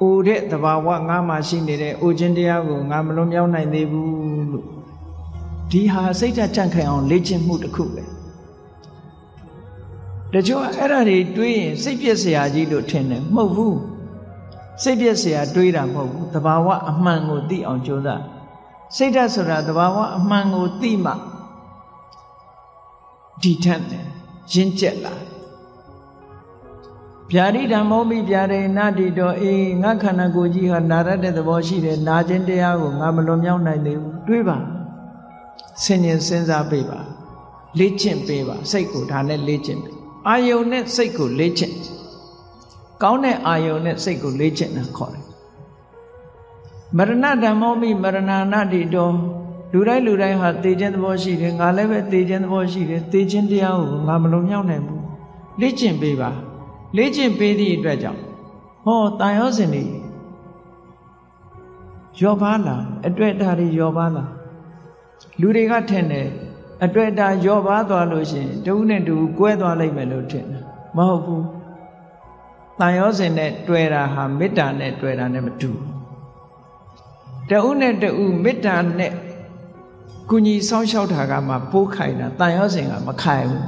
အိုတဲ့သဘာဝငါမှရှိနေတဲ့အိုခြင်းတရားကိုငါမလွန်မြောက်နိုင်သေးဘူးလို့ဒီဟာစိတ်ဓာတ်ကြံ့ခိုင်အောင်လေ့ကျင့်မှုတစ်ခုပဲတချို့အဲ့ဒါတွေတွေးရင်စိတ်ပြည့်စရာကြီးလို့ထင်တယ်မဟုတ်ဘူးစိတ်ပြည့်စရာတွေးတာမဟုတ်ဘူးသဘာဝအမှန်ကိုသိအောင်ကြိုးစားစိတ်ဓာတ်ဆိုတာသဘာဝအမှန်ကိုသိမှဒီထက်တယ်ရင့်ကျက်လာဗျာဒိဓမ္မောမိဗျာဒိနာတိတောအေးငါခန္ဓာကိုယ်ကြီးဟာနာရတဲ့သဘောရှိတယ်နာခြင်းတရားကိုငါမလွန်မြောက်နိုင်သေးဘူးတွေးပါဆင်ញင်စဉ်းစားပေးပါလေ့ကျင့်ပေးပါစိတ်ကိုဒါနဲ့လေ့ကျင့်ပေးအာယုန်နဲ့စိတ်ကိုလေ့ကျင့်ကောင်းတဲ့အာယုန်နဲ့စိတ်ကိုလေ့ကျင့်တာခေါ်တယ်မရဏဓမ္မောမိမရဏနာတိတောလူတိုင်းဟာသိခြင်းသဘောရှိတယ်ငါလည်းပဲသိခြင်းသဘောရှိတယ်သိခြင်းတရားကိုငါမလွန်မြောက်နိုင်ဘူးလေ့ကျင့်ပေးပါလေ့ကျင့်ပေးသည့်အတွက်ကြောင့်ဟောတန်ရောစင်တွေရောပါလားအတွေ့အတာတွေရောပါလားလူတွေကထင်တယ်အတွေ့အတာရောပါသွားလို့ရှိရင်တဦးနဲ့တူကွဲသွားလိမ့်မယ်လို့ထင်တယ်မဟုတ်ဘူးတန်ရောစင်နဲ့တွေ့တာဟာမေတ္တာနဲ့တွေ့တာနဲ့မတူတဦးနဲ့တူမေတ္တာနဲ့ကုညီဆောင်လျှောက်တာကမှပိုးခိုင်တာတန်ရောစင်ကမခိုင်ဘူး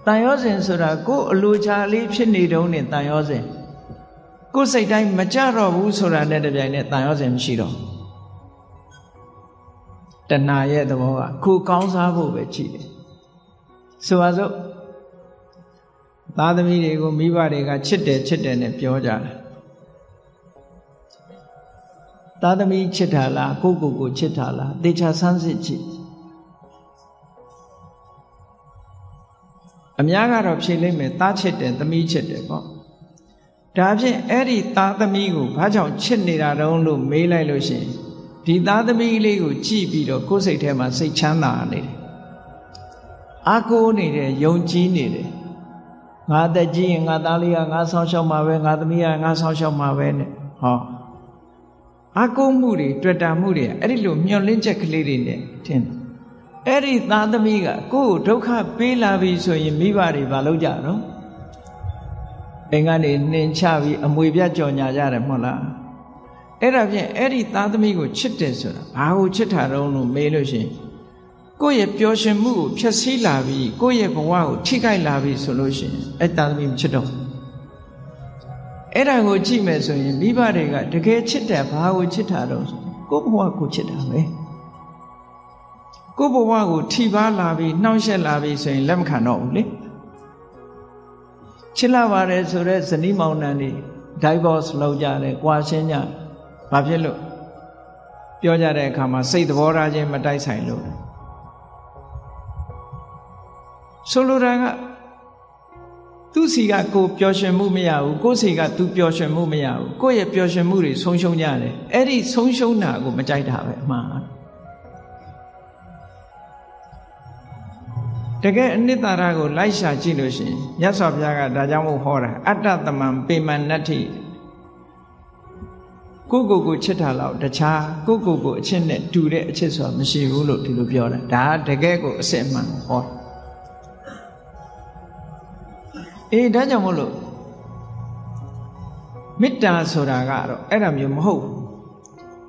တန်ရောစင်ဆိုတာကိုယ်အလိုချလေးဖြစ်နေတုံးနဲ့တန်ရောစင်ကိုယ်စိတ်တိုင်းမကြတော့ဘူးဆိုတာနဲ့တပြိုင်နက်တန်ရောစင်မရှိတော့တဏှာရဲ့သဘောကကိုယ်ကောင်းစားဖို့ပဲရှိတယ်ဆိုပါစို့သားသမီးတွေကိုမိဘတွေကချစ်တယ်နဲ့ပြောကြတယ်သားသမီးချစ်တာလားကိုချစ်တာလားသေချာဆန်းစစ်ကြည့်အများကတော့ဖြေလိုက်မယ်သားချစ်တယ်သမီးချစ်တယ်ပေါ့ဒါဖြင့်အဲ့ဒီသားသမီးကိုဘာကြောင့်ချစ်နေတာတုံးလို့မေးလိုက်လို့ရှိရင်ဒီသားသမီးလေးကိုကြည့်ပြီးတော့ကိုယ်စိတ်ထဲမှာစိတ်ချမ်းသာနေတယ်အားကိုးနေတယ်ယုံကြည်နေတယ်ငါသက်ကြီးရင်ငါသားလေးကငါဆောင်ရှောက်မှာပဲငါသမီးကငါဆောင်ရှောက်မှာပဲနဲ့ဟောအားကိုးမှုတွေတွေ့တာမှုတွေအဲ့ဒီလိုမျှော်လင့်ချက်ကလေးတွေနဲ့ထင်တယ် အဲ့ဒီသားသမီးကကိုယ်ဒုက္ခပေးလာပြီဆိုရင်မိဘတွေဘာလုပ်ကြတော့အိမ်ကနေနှင်ချပြီးအမွေပြကြော်ညာကြတယ်မဟုတ်လားအဲ့ဒါဖြင့်အဲ့ဒီသားသမီးကိုချစ်တယ်ဆိုတာဘာကိုချစ်တာတော့လို့မေးလို့ရှိရင်ကိုယ့်ရဲ့ပျော်ရွှင်မှုကိုဖျက်ဆီးလာပြီးကိုယ့်ရဲ့ဘဝကိုထိခိုက်လာပြီးဆိုလို့ရှိရင်အဲ့သားသမီးမချစ်တော့အဲ့ဒါကိုကြည့်မယ်ဆိုရင်မိဘတွေကတကယ်ချစ်တယ်ဘာကိုချစ်တာတော့ကိုယ့်ဘဝကိုချစ်တာပဲကိုယ့်ဘဝကိုထိပါလာပြီးနှောင့်ယှက်လာပြီးဆိုရင်လက်မခံတော့ဘူးလေချစ်လာပါတယ်ဆိုတော့ဇနီးမောင်နှံတွေ divorce လုပ်ကြတယ်၊ကွာရှင်းကြတယ်။ဘာဖြစ်လို့ပြောကြတဲ့အခါမှာစိတ်သဘောထားချင်းမတိုက်ဆိုင်လို့ဆိုလိုတာကသူ့စီကကိုပျော်ရွှင်မှုမရဘူးကိုယ့်စီကသူပျော်ရွှင်မှုမရဘူးကိုယ့်ရဲ့ပျော်ရွှင်မှုတွေဆုံးရှုံးကြတယ်အဲ့ဒီဆုံးရှုံးတာကိုမကြိုက်တာပဲအမှန်တကယ်အနှစ်သာရကိုလိုက်ရှာကြည့်လို့ရှိရင်မြတ်စွာဘုရားကဒါကြောင့်မို့ဟောတာအတ္တသမံပေမန္နတ္ထိကိုကိုချစ်တာလောက်တခြားကိုကိုအချစ်နဲ့တူတဲ့အချစ်ဆိုတာမရှိဘူးလို့ဒီလိုပြောတာဒါတကယ်ကိုအစစ်အမှန်ဟောဒါကြောင့်မို့လို့မေတ္တာဆိုတာကတော့အဲ့ဒါမျိုးမဟုတ်ဘူး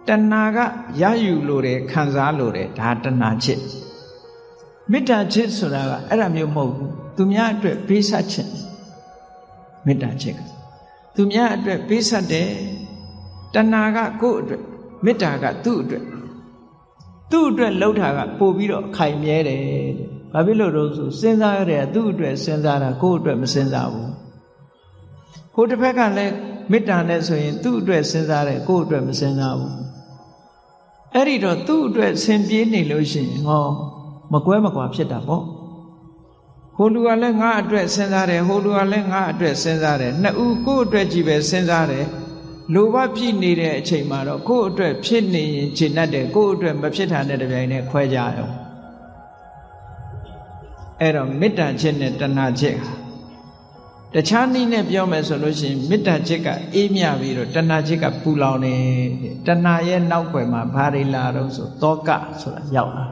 တဏှာကရယူလို့တယ်ခံစားလို့တယ်ဒါတဏှာချစ်မေတ္တာချစ်ဆိုတာကအဲ့ဒါမျိုးမဟုတ်ဘူးသူများအတွက်ပေးဆက်ခြင်းမေတ္တာချစ်ကသူများအတွက်ပေးဆက်တယ်တဏှာကကိုယ့်အတွက်မေတ္တာကသူ့အတွက်လှုပ်တာကပို့ပြီးတော့ခိုင်မြဲတယ်တဲ့ဘာဖြစ်လို့တော့ဆိုစဉ်းစားရတယ်သူ့အတွက်စဉ်းစားတာကိုယ့်အတွက်မစဉ်းစားဘူးဟိုတစ်ဖက်ကလည်းမေတ္တာနဲ့ဆိုရင်သူ့အတွက်စဉ်းစားတယ်ကိုယ့်အတွက်မစဉ်းစားဘူးအဲ့ဒီတော့သူ့အတွက်ဆင်ပြေးနေလို့ရှိရင်ဟောမကွဲမကွာဖြစ်တာပေါ့ဟိုလူကလည်းငါအတွက်စဉ်းစားတယ်ဟိုလူကလည်းငါအတွက်စဉ်းစားတယ်နှစ်ဦးကိုယ့်အတွက်ကြီးပဲစဉ်းစားတယ်လိုဘဖြစ်နေတဲ့အချိန်မှာတော့ကိုယ့်အတွက်ဖြစ်နေရင်ခြေနှက်တယ်ကိုယ့်အတွက်မဖြစ်တာနဲ့တပြိုင်တည်းခွဲကြရောအဲ့တော့မေတ္တာချစ်နဲ့တဏှာချစ်ဟာတခြားနည်းနဲ့ပြောမယ်ဆိုလို့ရှိရင်မေတ္တာချစ်ကအေးမြပြီးတော့တဏှာချစ်ကပူလောင်နေတဏှာရဲ့နောက်ွယ်မှာဘာတွေလာတော့ဆိုတောကဆိုတာရောက်လာ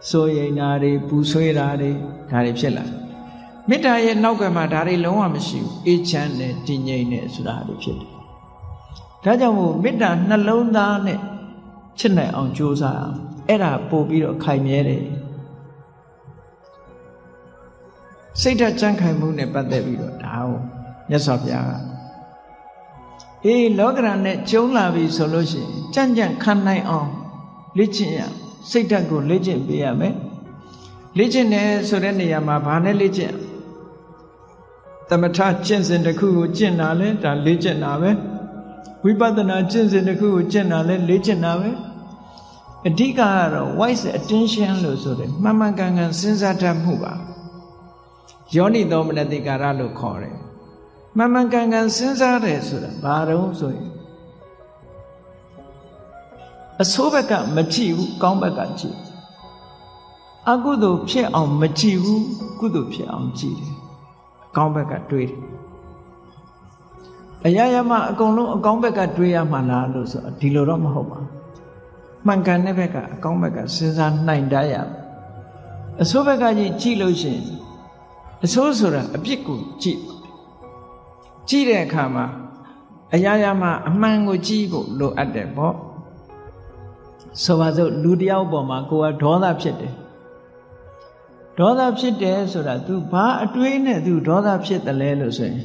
စိုးရိမ်တာတွေပူဆွေးတာတွေဒါတွေဖြစ်လာမေတ္တာရဲ့နောက်ွယ်မှာဒါတွေလုံးဝမရှိဘူးအေးချမ်းတယ်တည်ငြိမ်တယ်ဆိုတာတွေဖြစ်တယ်ဒါကြောင့်မို့မေတ္တာနှလုံးသားနဲ့ချစ်နိုင်အောင်ကြိုးစားအောင်အဲ့ဒါပို့ပြီးတော့ခိုင်မြဲတယ်စိတ်ဓာတ်ကြံ့ခိုင်မှုနဲ့ပတ်သက်ပြီးတော့ဒါကိုမြတ်စွာဘုရားကလောကရန်နဲ့ကျုံလာပြီဆိုလို့ရှိရင်ကြံ့ခံနိုင်အောင်လေ့ကျင့်ရစိတ်ဓာတ်ကိုလေ့ကျင့်ပေးရမယ်လေ့ကျင့်တယ်ဆိုတဲ့နေရာမှာဘာနဲ့လေ့ကျင့်သမထကျင့်စဉ်တစ်ခုကိုကျင့်တာလဲဒါလေ့ကျင့်တာပဲဝိပဿနာကျင့်စဉ်တစ်ခုကိုကျင့်တာလဲလေ့ကျင့်တာပဲအဓိကကတော့ wise attention လို့ဆိုတယ်မှန်မှန်ကန်ကန်စဉ်းစားတတ်မှုပါယောနိသောမနတိကာရလို့ခေါ်တယ်မှန်မှန်ကန်ကန်စဉ်းစားတယ်ဆိုတာဘာတုံးဆိုရင်အဆိုးဘက်ကမကြည့်ဘူးကောင်းဘက်ကကြည့်အကုသိုလ်ဖြစ်အောင်မကြည့်ဘူးကုသိုလ်ဖြစ်အောင်ကြည့်တယ်အကောင်းဘက်ကတွေးတယ်အရာရာမှာအကုန်လုံးအကောင်းဘက်ကတွေးရမှာလားလို့ဆိုဒီလိုတော့မဟုတ်ပါဘူးမှန်ကန်တဲ့ဘက်ကအကောင်းဘက်ကစဉ်းစားနိုင်တတ်ရအဆိုးဘက်ကကြည့်လို့ရှိရင်အဆိုးဆိုတာအပြစ်ကိုကြည့်တဲ့အခါမှာအရာရာမှာအမှန်ကိုကြည့်ဖို့လိုအပ်တယ်ပေါ့ဆိုပါစို့လူတယောက်ပေါ်မှာကိုယ်ကဒေါသဖြစ်တယ်ဆိုတာ तू ဘာအတွေးနဲ့ तू ဒေါသဖြစ်တယ်လဲလို့ဆိုရင်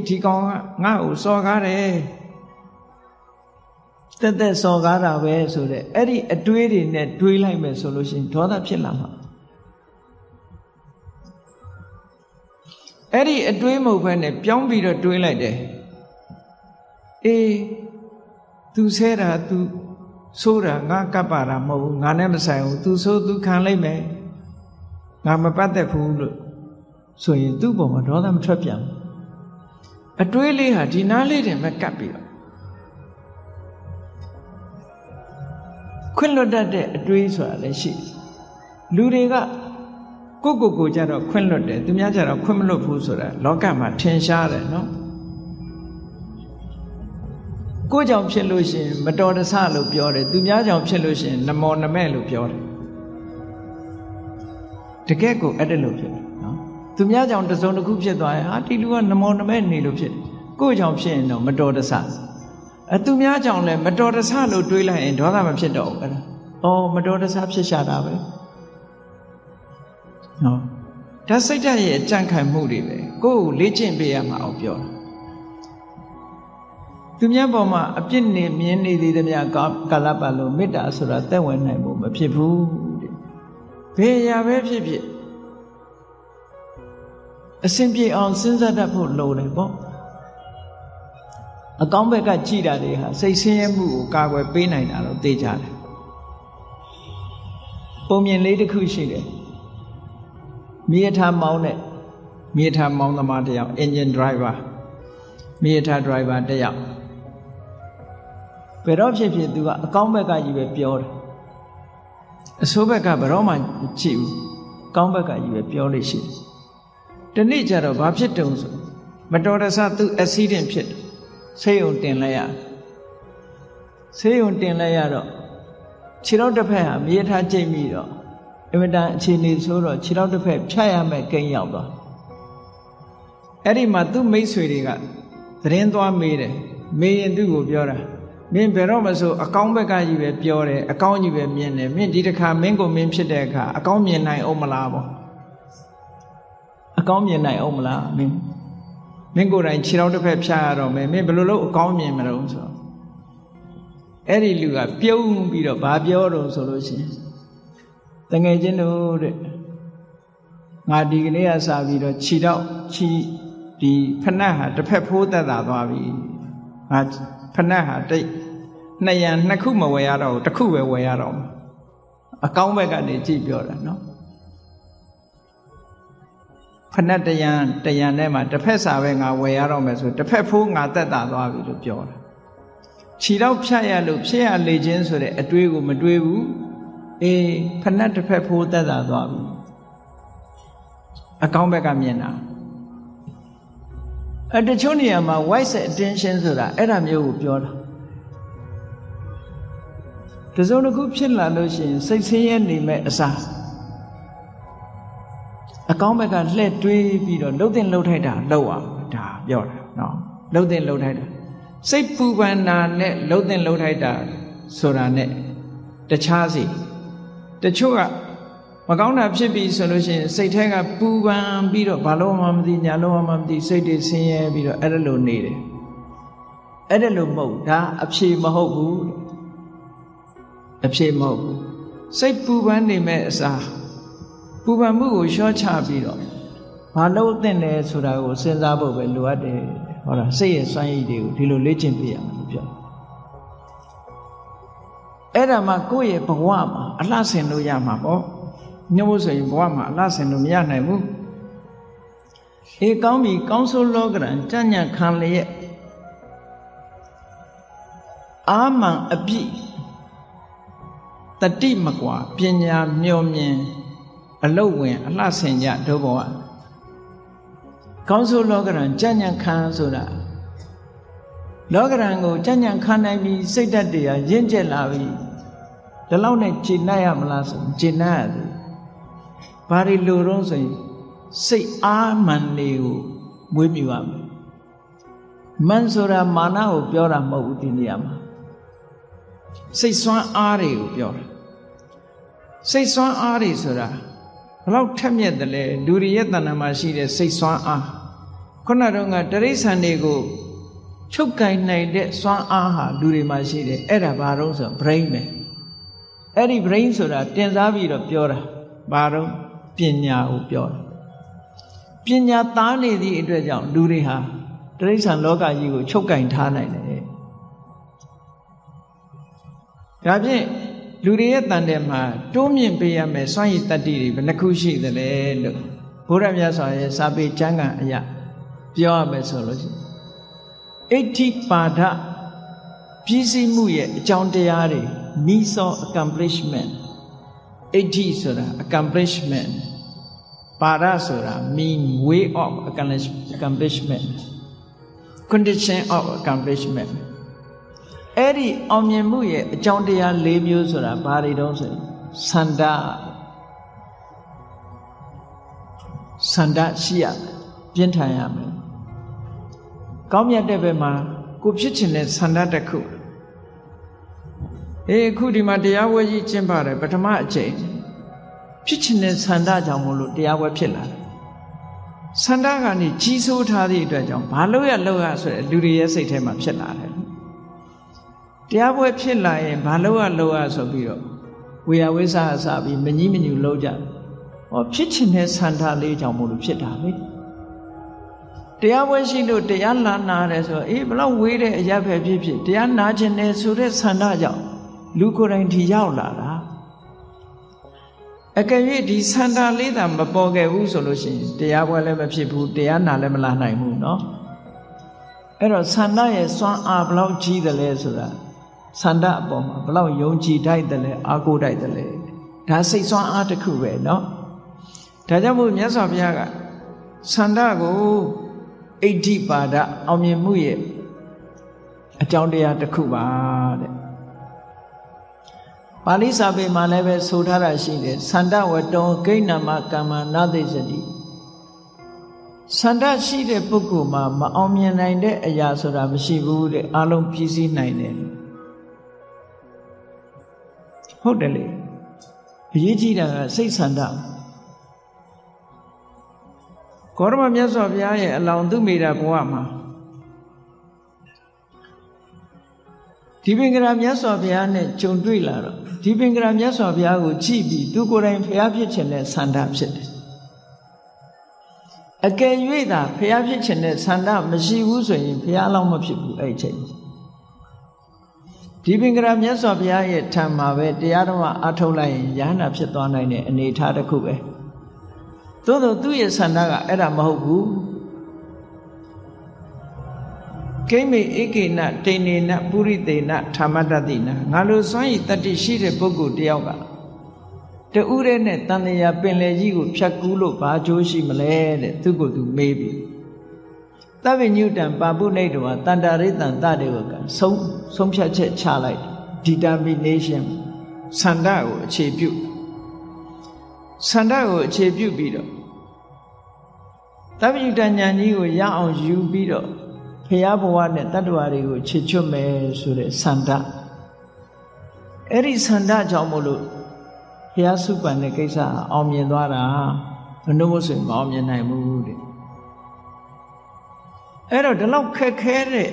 ဒီကောင်ကငါ့ကိုစော်ကားတယ်တက်စော်ကားတာပဲဆိုတဲ့အဲ့ဒီအတွေးတွေနဲ့တွေးလိုက်မယ်ဆိုလို့ရှိရင်ဒေါသဖြစ်လာမှာအဲ့ဒီအတွေးမဟုတ်ဘဲနဲ့ပြောင်းပြီးတော့တွေးလိုက်တယ်သူဆဲတာ तू ဆိုးတာငါကပ်ပါတာမဟုတ်ဘူးငါနဲ့မဆိုင်ဘူး तू ဆိုး तू ခံလိုက်မယ်ငါမပတ်သက်ဘူးလို့ဆိုရင်သူ့ပုံမှာဒေါသမထွက်ပြန်ဘူးအတွေးလေးဟာဒီနားလေးတင်မဲ့ကပ်ပြီးတော့ခွင့်လွတ်တတ်တဲ့အတွေးဆိုတာလည်းရှိတယ်လူတွေကကိုကြတော့ခွင့်လွတ်တယ်သူများကြတော့ခွင့်မလွတ်ဘူးဆိုတာလောကမှာထင်ရှားတယ်နော်ကိုကြောင့်ဖြစ်လို့ရှိရင်မတော်တဆလို့ပြောတယ်သူများကြောင့်ဖြစ်လို့ရှိရင်နမောနမဲ့လို့ပြောတယ် တကယ်ကိုအဲ့ဒါလို့ဖြစ်တယ်နော်သူများကြောင့်တစုံတစ်ခုဖြစ်သွားရင်ဟာဒီလူကနမောနမဲနေလို့ဖြစ်တယ်ကိုယ့်ကြောင့်ဖြစ်ရင်တော့မတော်တဆသူများကြောင့်လည်းမတော်တဆလို့တွေးလိုက်ရင်ဒေါသမဖြစ်တော့ဘူးအဲ့ဒါအော်မတော်တဆဖြစ်ရှာတာပဲနော်ဒါစိတ်ဓာတ်ရဲ့အကြံခံမှုတွေပဲကိုယ့်ကိုလေ့ကျင့်ပေးရမှာအောင်ပြောတာသူများပေါ်မှာအပြစ်နေမြင်နေသေးတဲ့များကာလပတ်လို့မေတ္တာဆိုတာသက်ဝင်နိုင်ဖို့မဖြစ်ဘူးတဲ့ဘယ်ရာပဲဖြစ်ဖြစ်အစဉ်ပြေအောင်စဉ်းစားတတ်ဖို့လိုတယ်ပေါ့အကောင်းဘက်ကကြည်တာတွေဟာစိတ်ဆင်းရဲမှုကိုကာကွယ်ပေးနိုင်တာတော့သိကြတယ်ပုံမြင်လေးတစ်ခုရှိတယ်မြေထားမောင်းတဲ့မြေထားမောင်းသမားတစ်ယောက် engine driver မြေထား driver တစ်ယောက်ဘယ်တော့ဖြစ်ဖြစ်သူကအကောင်းဘက်ကကြီးပဲပြောတယ်အဆိုးဘက်ကဘယ်တော့မှကြည့်ဘူးအကောင်းဘက်ကကြီးပဲပြောလို့ရှိတယ်ဒီနေ့ကျတော့ဘာဖြစ်တုံဆိုမတော်တဆသူ accident ဖြစ်တယ်ဆေးရုံတင်လိုက်ရဆေးရုံတင်လိုက်ရတော့ခြေထောက်တစ်ဖက်ဟာမြေထားကျိတ်ပြီးတော့အင်မတန်အခြေအနေဆိုတော့ခြေထောက်တစ်ဖက်ဖြတ်ရမယ်ကိန်းရောက်သွားအဲ့ဒီမှာသူ့မိတ်ဆွေတွေကသတင်းသွားမေးတယ်မေးရင်သူ့ကိုပြောတာမင်းဘယ်တော့မှဆိုအကောင်းဘက်ကကြီးပဲပြောတယ်အကောင်းကြီးပဲမြင်တယ်မင်းဒီတစ်ခါမင်းကိုမင်းဖြစ်တဲ့အခါအကောင်းမြင်နိုင်အောင်မလားပေါ့အကောင်းမြင်နိုင်အောင်မလားမင်းကိုယ်တိုင်ခြေထောက်တစ်ဖက်ဖြတ်ရတော့မယ်မင်းဘယ်လိုလုပ်အကောင်းမြင်မလို့ဆိုတော့အဲ့ဒီလူကပြုံးပြီးတော့ဘာပြောတော့ဆိုလို့ရှိရင်တငယ်ချင်းတို့တဲ့ငါဒီကနေ့ကစပြီးတော့ခြေထောက်ဒီဖနက်ဟာတစ်ဖက်ဖိုးသက်သာသွားပြီငါဖနက်ဟာတိတ်နှစ်ခုမဝယ်ရတော့ဘူးတစ်ခုပဲဝယ်ရတော့မှာအကောင်းဘက်ကနေကြည့်ပြောတာနော်ဖနက်တရံထဲမှာတစ်ဖက်စာပဲငါဝယ်ရတော့မယ်ဆိုတစ်ဖက်ဖိုးငါသက်သာသွားပြီလို့ပြောတာခြေထောက်ဖြတ်ရလို့ဖြစ်ရလေခြင်းဆိုတဲ့အတွေးကိုမတွေးဘူးအေးဖနက်တစ်ဖက်ဖိုးသက်သာသွားပြီအကောင်းဘက်ကမြင်တာတချို့နေရာမှာ wise attention ဆိုတာအဲ့ဒါမျိုးကိုပြောတာတစုံတစ်ခုဖြစ်လာလို့ရှိရင်စိတ်ဆင်းရဲနေမဲ့အစားအကောင်းဘက်ကလှည့်တွေးပြီးတော့လှုပ်တင်လှုပ်ထိုက်တာလှုပ်အောင်ဒါပြောတာနော်လှုပ်တင်လှုပ်ထိုက်တာစိတ်ပူပန်တာနဲ့လှုပ်တင်လှုပ်ထိုက်တာဆိုတာနဲ့တခြားစီတချို့ကမကောင်းတာဖြစ်ပြီဆိုလို့ရှိရင်စိတ်ထဲကပူပန်ပြီးတော့ဘာလို့မှမသိညာလို့မှမသိစိတ်တွေဆင်းရဲပြီးတော့အဲ့ဒါလိုနေတယ်အဲ့ဒါလိုမဟုတ်ဒါအဖြေမဟုတ်ဘူးအဖြေမဟုတ်ဘူးစိတ်ပူပန်နေမဲ့အစားပူပန်မှုကိုလျှော့ချပြီးတော့ဘာလို့သင့်လဲဆိုတာကိုစဉ်းစားဖို့ပဲလိုအပ်တယ်ဟောတာစိတ်ရဲ့စွမ်းရည်တွေကိုဒီလိုလေ့ကျင့်ပြရမယ်လို့ပြောအဲ့ဒါမှကိုယ့်ရဲ့ဘဝမှာအလှဆင်လို့ရမှာပေါ့ညမို့ဆိုရင်ဘဝမှာအလှဆင်လို့မရနိုင်ဘူးအေးကောင်းပြီကောင်းဆိုးလောကရန်ကြံ့ညံ့ခံလျက်အာမန်အပြည့်တတိမကွာပညာမျှော်မြင်အလုတ်ဝင်အလှဆင်ကြဒုဘဝကောင်းဆိုးလောကရန်ကြံ့ညံ့ခံဆိုတာလောကရန်ကိုကြံ့ညံ့ခံနိုင်ပြီးစိတ်ဓာတ်တွေကရင့်ကျက်လာပြီဒီလောက်နဲ့ကျေနပ်ရမလားဆိုကျေနပ်ရတယ်ဘာတွေလိုတော့ဆိုရင်စိတ်အားမှန်တွေကိုမွေးမြူရမယ်မန်ဆိုတာမာနကိုပြောတာမဟုတ်ဘူးဒီနေရာမှာစိတ်ဆွမ်းအားတွေကိုပြောတာစိတ်ဆွမ်းအားတွေဆိုတာဘယ်လောက်ထက်မြက်တယ်လဲလူတွေရဲ့တဏ္ဍာမှာရှိတဲ့စိတ်ဆွမ်းအားခုနကတော့တရိစ္ဆာန်တွေကိုချုပ်ကင်နိုင်တဲ့စွမ်းအားဟာလူတွေမှာရှိတယ်အဲ့ဒါဘာလို့ဆို brain ပဲအဲ့ဒီ brain ဆိုတာတင်စားပြီးတော့ပြောတာဘာလို့ပညာကိုပြောတာပညာသားနေသည့်အတွက်ကြောင့်လူတွေဟာတိရစ္ဆာန်လောကကြီးကိုချုပ်ကင်ထားနိုင်တယ်ဒါဖြင့်လူတွေရဲ့တန်တဲ့မှာတိုးမြင့်ပေးရမယ်စွမ်းရည်တတ္တိတွေဘယ်နှခုရှိသလဲလို့ဘုရားမြတ်စွာရဲ့စာပေကျမ်းဂန်အရာပြောရမယ်ဆိုလို့ရှိရင်အဋ္ဌိပါဒပြည့်စုံမှုရဲ့အကြောင်းတရားတွေ means of accomplishment အဋ္ဌိဆိုတာ accomplishment ပါဒဆိုတာ mean way of accomplishment condition of accomplishment အဲ့ဒီအောင်မြင်မှုရဲ့အကြောင်းတရား၄မျိုးဆိုတာဘာတွေတုံးဆိုရင်ဆန္ဒ ဆန္ဒရှိရပြင်းထန်ရမယ်ကောင်းမြတ်တဲ့ဘက်မှာကိုဖြစ်ချင်တဲ့ဆန္ဒတစ်ခုအခုဒီမှာတရားဝဲကြီးကျင့်ပါတယ်ပထမအကြိမ်ဖြစ်ချင်တဲ့ဆန္ဒကြောင့်မို့လို့တရားဝဲဖြစ်လာတယ်ဆန္ဒကနေကြီးစိုးထားသည့်အတွက်ကြောင့်ဘာလို့ရဆိုတဲ့လူတွေရဲ့စိတ်ထဲမှာဖြစ်လာတယ်တရားပွဲဖြစ်လာရင်ဘာလို့ရဆိုပြီးတော့ဝေယဝိစာအစပြီးမကြီးမညူလုံးကြဖြစ်ချင်တဲ့ဆန္ဒလေးကြောင့်မို့လို့ဖြစ်တာလေတရားပွဲရှိလို့တရားလာနာတယ်ဆိုတော့ဘလောက်ဝေးတဲ့အရာပဲဖြစ်တရားနာခြင်းနဲ့ဆိုတဲ့ဆန္ဒကြောင့်လူကိုယ်တိုင်ဒီရောက်လာတာအကယ်၍ဒီဆန္ဒလေးသာမပေါ်ခဲ့ဘူးဆိုလို့ရှိရင်တရားပွဲလည်းမဖြစ်ဘူးတရားနာလည်းမလာနိုင်ဘူးเนาะအဲ့တော့ဆန္ဒရဲ့စွမ်းအားဘလောက်ကြီးတယ်လဲဆိုတာဆန္ဒအပေါ်မှာဘလောက်ယုံကြည်တိုက်တယ်လဲအားကိုးတိုက်တယ်လဲဒါစိတ်စွမ်းအားတစ်ခုပဲเนาะဒါကြောင့်မို့မြတ်စွာဘုရားကဆန္ဒကိုအဋ္ဌိပါဒအောင်မြင်မှုရဲ့အကြောင်းတရားတစ်ခုပါတဲ့ပါဠိစာပေမှာလည်းပဲဆိုထားတာရှိတယ်ဆန္ဒဝတ္တောဂိဏ္ဏမကမ္မနာသိစတိဆန္ဒရှိတဲ့ပုဂ္ဂိုလ်မှာမအောင်မြင်နိုင်တဲ့အရာဆိုတာမရှိဘူးတဲ့အလုံးပြည့်စည်နိုင်တယ်ဟုတ်တယ်လေအရေးကြီးတာကစိတ်ဆန္ဒဂေါတမမြတ်စွာဘုရားရဲ့အလောင်းသူမိတာဘဝမှာဒီပင်ကရာမြတ်စွာဘုရားနဲ့ကြုံတွေ့လာတော့ဒီပင်ကရာမြတ်စွာဘုရားကိုကြည့်ပြီးသူကိုယ်တိုင်ဘုရားဖြစ်ခြင်းနဲ့ဆန္ဒဖြစ်တယ်အကယ်၍သာဘုရားဖြစ်ခြင်းနဲ့ဆန္ဒမရှိဘူးဆိုရင်ဘုရားအလောင်းမဖြစ်ဘူးအဲ့ဒီချိန်ဒီပင်ကရာမြတ်စွာဘုရားရဲ့ထံမှာပဲတရားတော်အားထုတ်လိုက်ရင်ယန္တာဖြစ်သွားနိုင်တဲ့အနေအထားတစ်ခုပဲသို့သောသူ့ရဲ့ဆန္ဒကအဲ့ဒါမဟုတ်ဘူးကိမေဧကေနတိနေနပုရိသေနဓမ္မတတိနငါလိုစွမ်းရည်တတ္တိရှိတဲ့ပုဂ္ဂိုလ်တယောက်ကတူးရဲနဲ့တန်လျာပင်လေကြီးကိုဖြတ်ကူးလို့ဘာကျိုးရှိမလဲတဲ့သူကိုယ်သူမေးပြီသဗ္ဗညုတံပါပုနိတောတန္တရိတံတတေဝကဆုံးဖြတ်ချက်ချလိုက် determination ဆန္ဒကိုအခြေပြုပြီးတော့သဗ္ဗညုတဉာဏ်ကြီးကိုရအောင်ယူပြီးတော့ဖရာဘဝနဲ့တတ္တဝါတွေကိုချစ်ချွတ်မယ်ဆိုတဲ့ဆန္ဒအဲ့ဒီဆန္ဒကြောင့်မို့လို့ဖရာစုပန်တဲ့ကိစ္စအောင်မြင်သွားတာဘယ်လို့ဆိုရင်မအောင်မြင်နိုင်ဘူးတဲ့အဲ့တော့ဒီလောက်ခက်ခဲတဲ့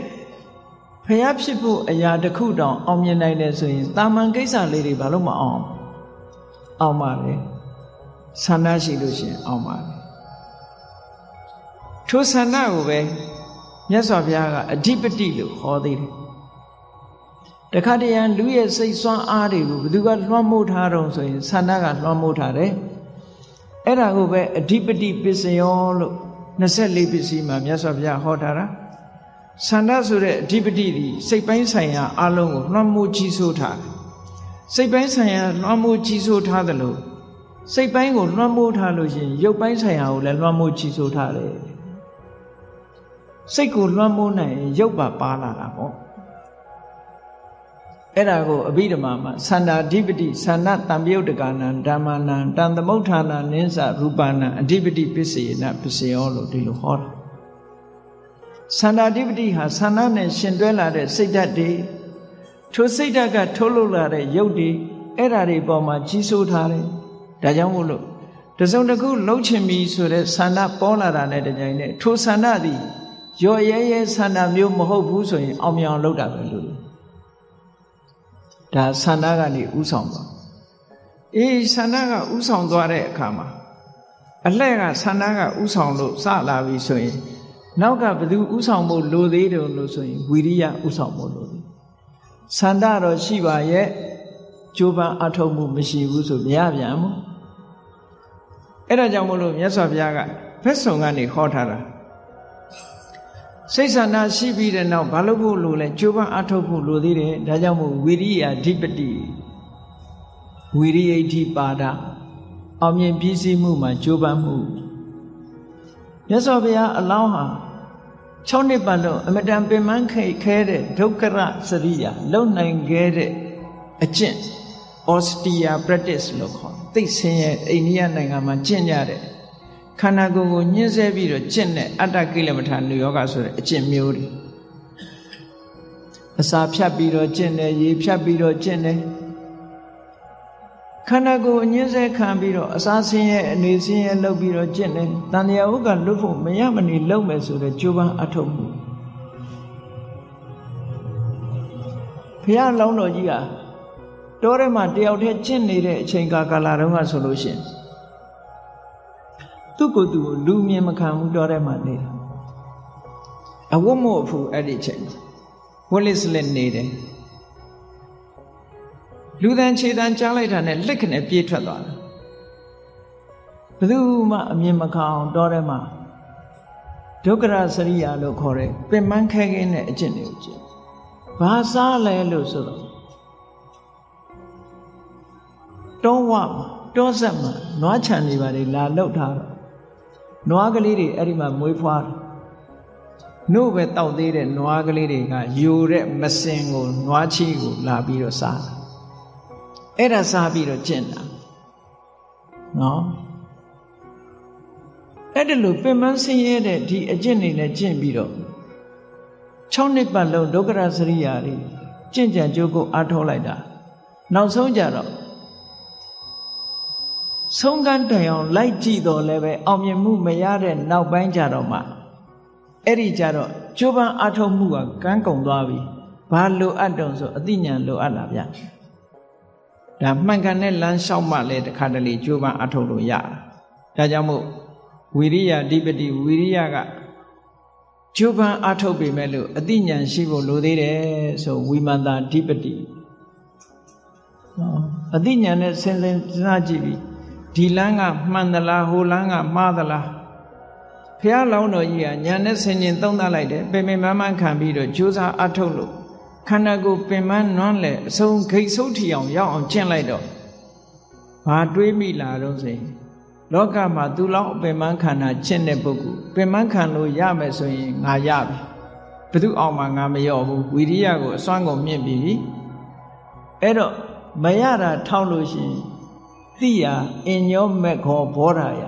ဖရာဖြစ်ဖို့အရာတစ်ခုတောင်အောင်မြင်နိုင်တယ်ဆိုရင်တာမန်ကိစ္စလေးတွေဘာလို့မအောင်ပါလဲဆန္ဒရှိလို့ရှိရင်အောင်ပါလေထိုဆန္ဒကိုပဲမြတ်စွာဘုရားကအဓိပတိလို့ဟောသေးတယ်တခါတရံလူရဲ့စိတ်စွမ်းအားတွေကိုဘယ်သူကလွှမ်းမိုးထားတော့ဆိုရင်ဆန္ဒကလွှမ်းမိုးထားတယ်အဲ့ဒါကိုပဲအဓိပတိပစ္စယောလို့24ပစ္စည်းမှာမြတ်စွာဘုရားဟောထားတာဆန္ဒဆိုတဲ့အဓိပတိဒီစိတ်ပိုင်းဆိုင်ရာအလုံးကိုလွှမ်းမိုးကြီးစိုးထားတယ်စိတ်ပိုင်းဆိုင်ရာလွှမ်းမိုးကြီးစိုးထားတယ်လို့စိတ်ပိုင်းကိုလွှမ်းမိုးထားလို့ရှိရင်ရုပ်ပိုင်းဆိုင်ရာကိုလည်းလွှမ်းမိုးကြီးစိုးထားတယ်စိတ်ကိုလွှမ်းမိုးနိုင်ရင်ရုပ်ပါလာတာပေါ့အဲ့ဒါကိုအဘိဓမ္မာမှာသန္တာဓိပတိသန္နတံပယုတ်တကနံဓမ္မနံတံသမုဋ္ဌာနံနိစ္စရူပနံအဓိပတိပစ္စေနပစ္စယောလို့ဒီလိုဟောတာသန္တာဓိပတိဟာသန္နနဲ့ရှင်တွဲလာတဲ့စိတ်ဓာတ်တွေထိုစိတ်ဓာတ်ကထုတ်လုပ်လာတဲ့ရုပ်တွေအဲ့ဓာတွေပေါ်မှာကြီးစိုးထားတယ်ဒါကြောင့်မို့လို့တစုံတစ်ခုလှုပ်ချင်ပြီဆိုတဲ့ဆန္ဒပေါ်လာတာနဲ့တကြိုင်နဲ့ထိုဆန္ဒသည်ရော်ရဲဆန္ဒမျိုးမဟုတ်ဘူးဆိုရင်အောင်မြင်အောင်လုပ်တာပဲလို့ဒါဆန္ဒကနေဥဆောင်သွားဆန္ဒကဥဆောင်သွားတဲ့အခါမှာအလှည့်ကဆန္ဒကဥဆောင်လို့စလာပြီဆိုရင်နောက်ကဘယ်သူဥဆောင်ဖို့လိုသေးတယ်လို့ဆိုရင်ဝိရိယဥဆောင်ဖို့လိုတယ်ဆန္ဒတော့ရှိပါရဲ့ကြိုးပမ်းအထောက်မှုမရှိဘူးဆိုမရပြန်ဘူးအဲ့ဒါကြောင့်မို့လို့မြတ်စွာဘုရားကဘက်ဆောင်ကနေဟောထားတာစိတ်ဆန္ဒရှိပြီးတဲ့နောက်ဘာလို့ဖို့လို့လဲကြိုးပမ်းအထောက်ဖို့လိုသေးတယ်ဒါကြောင့်မို့ဝိရိယဓိပတိဝိရိယဓိပါဒအောင်မြင်ပြည့်စုံမှုမှာကြိုးပမ်းမှုမြတ်စွာဘုရားအလောင်းဟာ6နှစ်ပတ်လုံးအမတန်ပင်ပန်းခဲတဲ့ဒုက္ခရစရိယာလုံနိုင်ခဲ့တဲ့အကျင့် austere practice လို့ခေါ်သိဆင်းရဲအိန္ဒိယနိုင်ငံမှာကျင့်ကြတဲ့ ခန္ဓာကိုယ်ကိုညှင်းဆဲပြီးတော့ကျင့်တဲ့အတ္တကိလမထာနုယောဂဆိုတဲ့အကျင့်မျိုးတွေအစာဖြတ်ပြီးတော့ကျင့်တယ်ရေဖြတ်ပြီးတော့ကျင့်တယ်ခန္ဓာကိုယ်အညှင်းဆဲခံပြီးတော့အစာဆင်းရဲအနေဆင်းရဲလုပ်ပြီးတော့ကျင့်တယ်တန်တရားဥက္ကလွတ်ဖို့မရမနေလုပ်မယ်ဆိုတဲ့ကြိုးပမ်းအထောက်မှုဘုရားလောင်းတော်ကြီးဟာတောထဲမှာတယောက်တည်းကျင့်နေတဲ့အချိန်ကာလတုန်းကဆိုလို့ရှိရင်သူ့ကိုယ်သူကိုလူမြင်မခံဘူးတောထဲမှာနေတာအဝတ်မို့အဖူအဲ့ဒီအချိန်ဝက်လက်စလက်နေတယ်လူတန်ခြေတန်ကြားလိုက်တာနဲ့လက်ခနဲ့ပြေးထွက်သွားတယ်ဘယ်သူမှအမြင်မခံအောင်တောထဲမှာဒုက္ခရစရိယာလို့ခေါ်တဲ့ပင်ပန်းခဲခဲနဲ့အကျင့်တွေကိုကျင့်ဘာစားလဲလို့ဆိုတော့တောဝမှာတောဆက်မှာနွားခြံတွေပါလေလာလောက်ထားတော့နွားကလေးတွေအဲ့ဒီမှာမွေးဖွားတယ်နှုတ်ပဲတောက်သေးတဲ့နွားကလေးတွေကယိုတဲ့မစင်ကိုနွားချီကိုလာပြီးတော့စားတာအဲ့ဒါစားပြီးတော့ကျင့်တာနော်အဲ့ဒါလို့ပင်မဆင်းရဲတဲ့ဒီအကျင့်တွေနဲ့ကျင့်ပြီးတော့6နှစ်ပတ်လုံးဒုက္ခရစရိယာတွေကျင့်ကြံကြိုးကိုအားထုတ်လိုက်တာနောက်ဆုံးကြတော့ဆုံးကန်းတိုင်အောင်လိုက်ကြည့်တော့လည်းပဲအောင်မြင်မှုမရတဲ့နောက်ပိုင်းကြတော့မှအဲ့ဒီကြတော့ကြိုးပမ်းအားထုတ်မှုကကန်းကုန်သွားပြီဘာလိုအပ်တုံဆိုအသိဉာဏ်လိုအပ်လာဗျဒါမှန်ကန်တဲ့လမ်းလျှောက်မှလည်းတခါတလေကြိုးပမ်းအားထုတ်လို့ရတာဒါကြောင့်မို့ဝိရိယအဓိပတိဝိရိယကကြိုးပမ်းအားထုတ်ပေမဲ့လို့အသိဉာဏ်ရှိဖို့လိုသေးတယ်ဆိုဝိမာန်တာအဓိပတိအသိဉာဏ်နဲ့စဉ်းစားကြည့်ပြီးဒီလမ်းကမှန်သလားဟိုလမ်းကမှားသလားဘုရားလောင်းတော်ကြီးကဉာဏ်နဲ့ဆင်ခြင်သုံးသပ်လိုက်တယ်ပင်ပင်ပန်းပန်းခံပြီးတော့ကြိုးစားအားထုတ်လို့ခန္ဓာကိုယ်ပင်ပန်းနွမ်းလေအဆုံးဂိတ်ဆုပ်ထီအောင်ရောက်အောင်ကျင့်လိုက်တော့ဘာတွေးမိလာတော့ဆိုရင်လောကမှာသူလောက်ပင်ပန်းခန္ဓာကျင့်တဲ့ပုဂ္ဂိုလ်ပင်ပန်းခံလို့ရမယ်ဆိုရင်ငါရပြီဘယ်သူအောင်မှငါမရောဘူးဝိရိယကိုအစွမ်းကုန်မြင့်ပြီအဲ့တော့မရတာထောက်လို့ရှိရင်သိရအင်ညောမက်ခောဘောဓာယ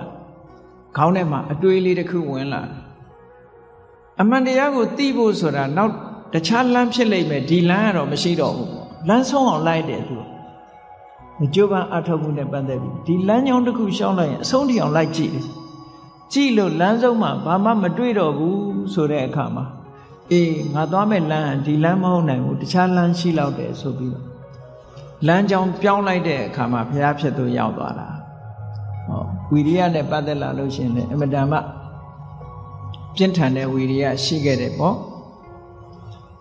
ခေါင်းထဲမှာအတွေးလေးတစ်ခုဝင်လာအမှန်တရားကိုသိဖို့ဆိုတာနောက်တခြားလမ်းဖြစ်လိမ့်မယ်ဒီလမ်းကတော့မရှိတော့ဘူးလမ်းဆုံးအောင်လိုက်တယ်သူမကြိုးပမ်းအထောက်မှုနဲ့ပတ်သက်ပြီးဒီလမ်းကြောင်းတစ်ခုရှောင်းလိုက်ရင်အဆုံးထိအောင်လိုက်ကြည့်တယ်ကြည့်လို့လမ်းဆုံးမှာဘာမှမတွေ့တော့ဘူးဆိုတဲ့အခါမှာအေးငါသွားမဲ့လမ်းဒီလမ်းမဟုတ်နိုင်ဘူးတခြားလမ်းရှိလောက်တယ်ဆိုပြီးတော့လမ်းကြောင်းပြောင်းလိုက်တဲ့အခါမှာဘုရားဖြစ်သူရောက်သွားတာဟောဝီရိယနဲ့ပတ်သက်လာလို့ရှိရင်လည်းအမတန်မှပြင်းထန်တဲ့ဝီရိယရှိခဲ့တယ်ပေါ့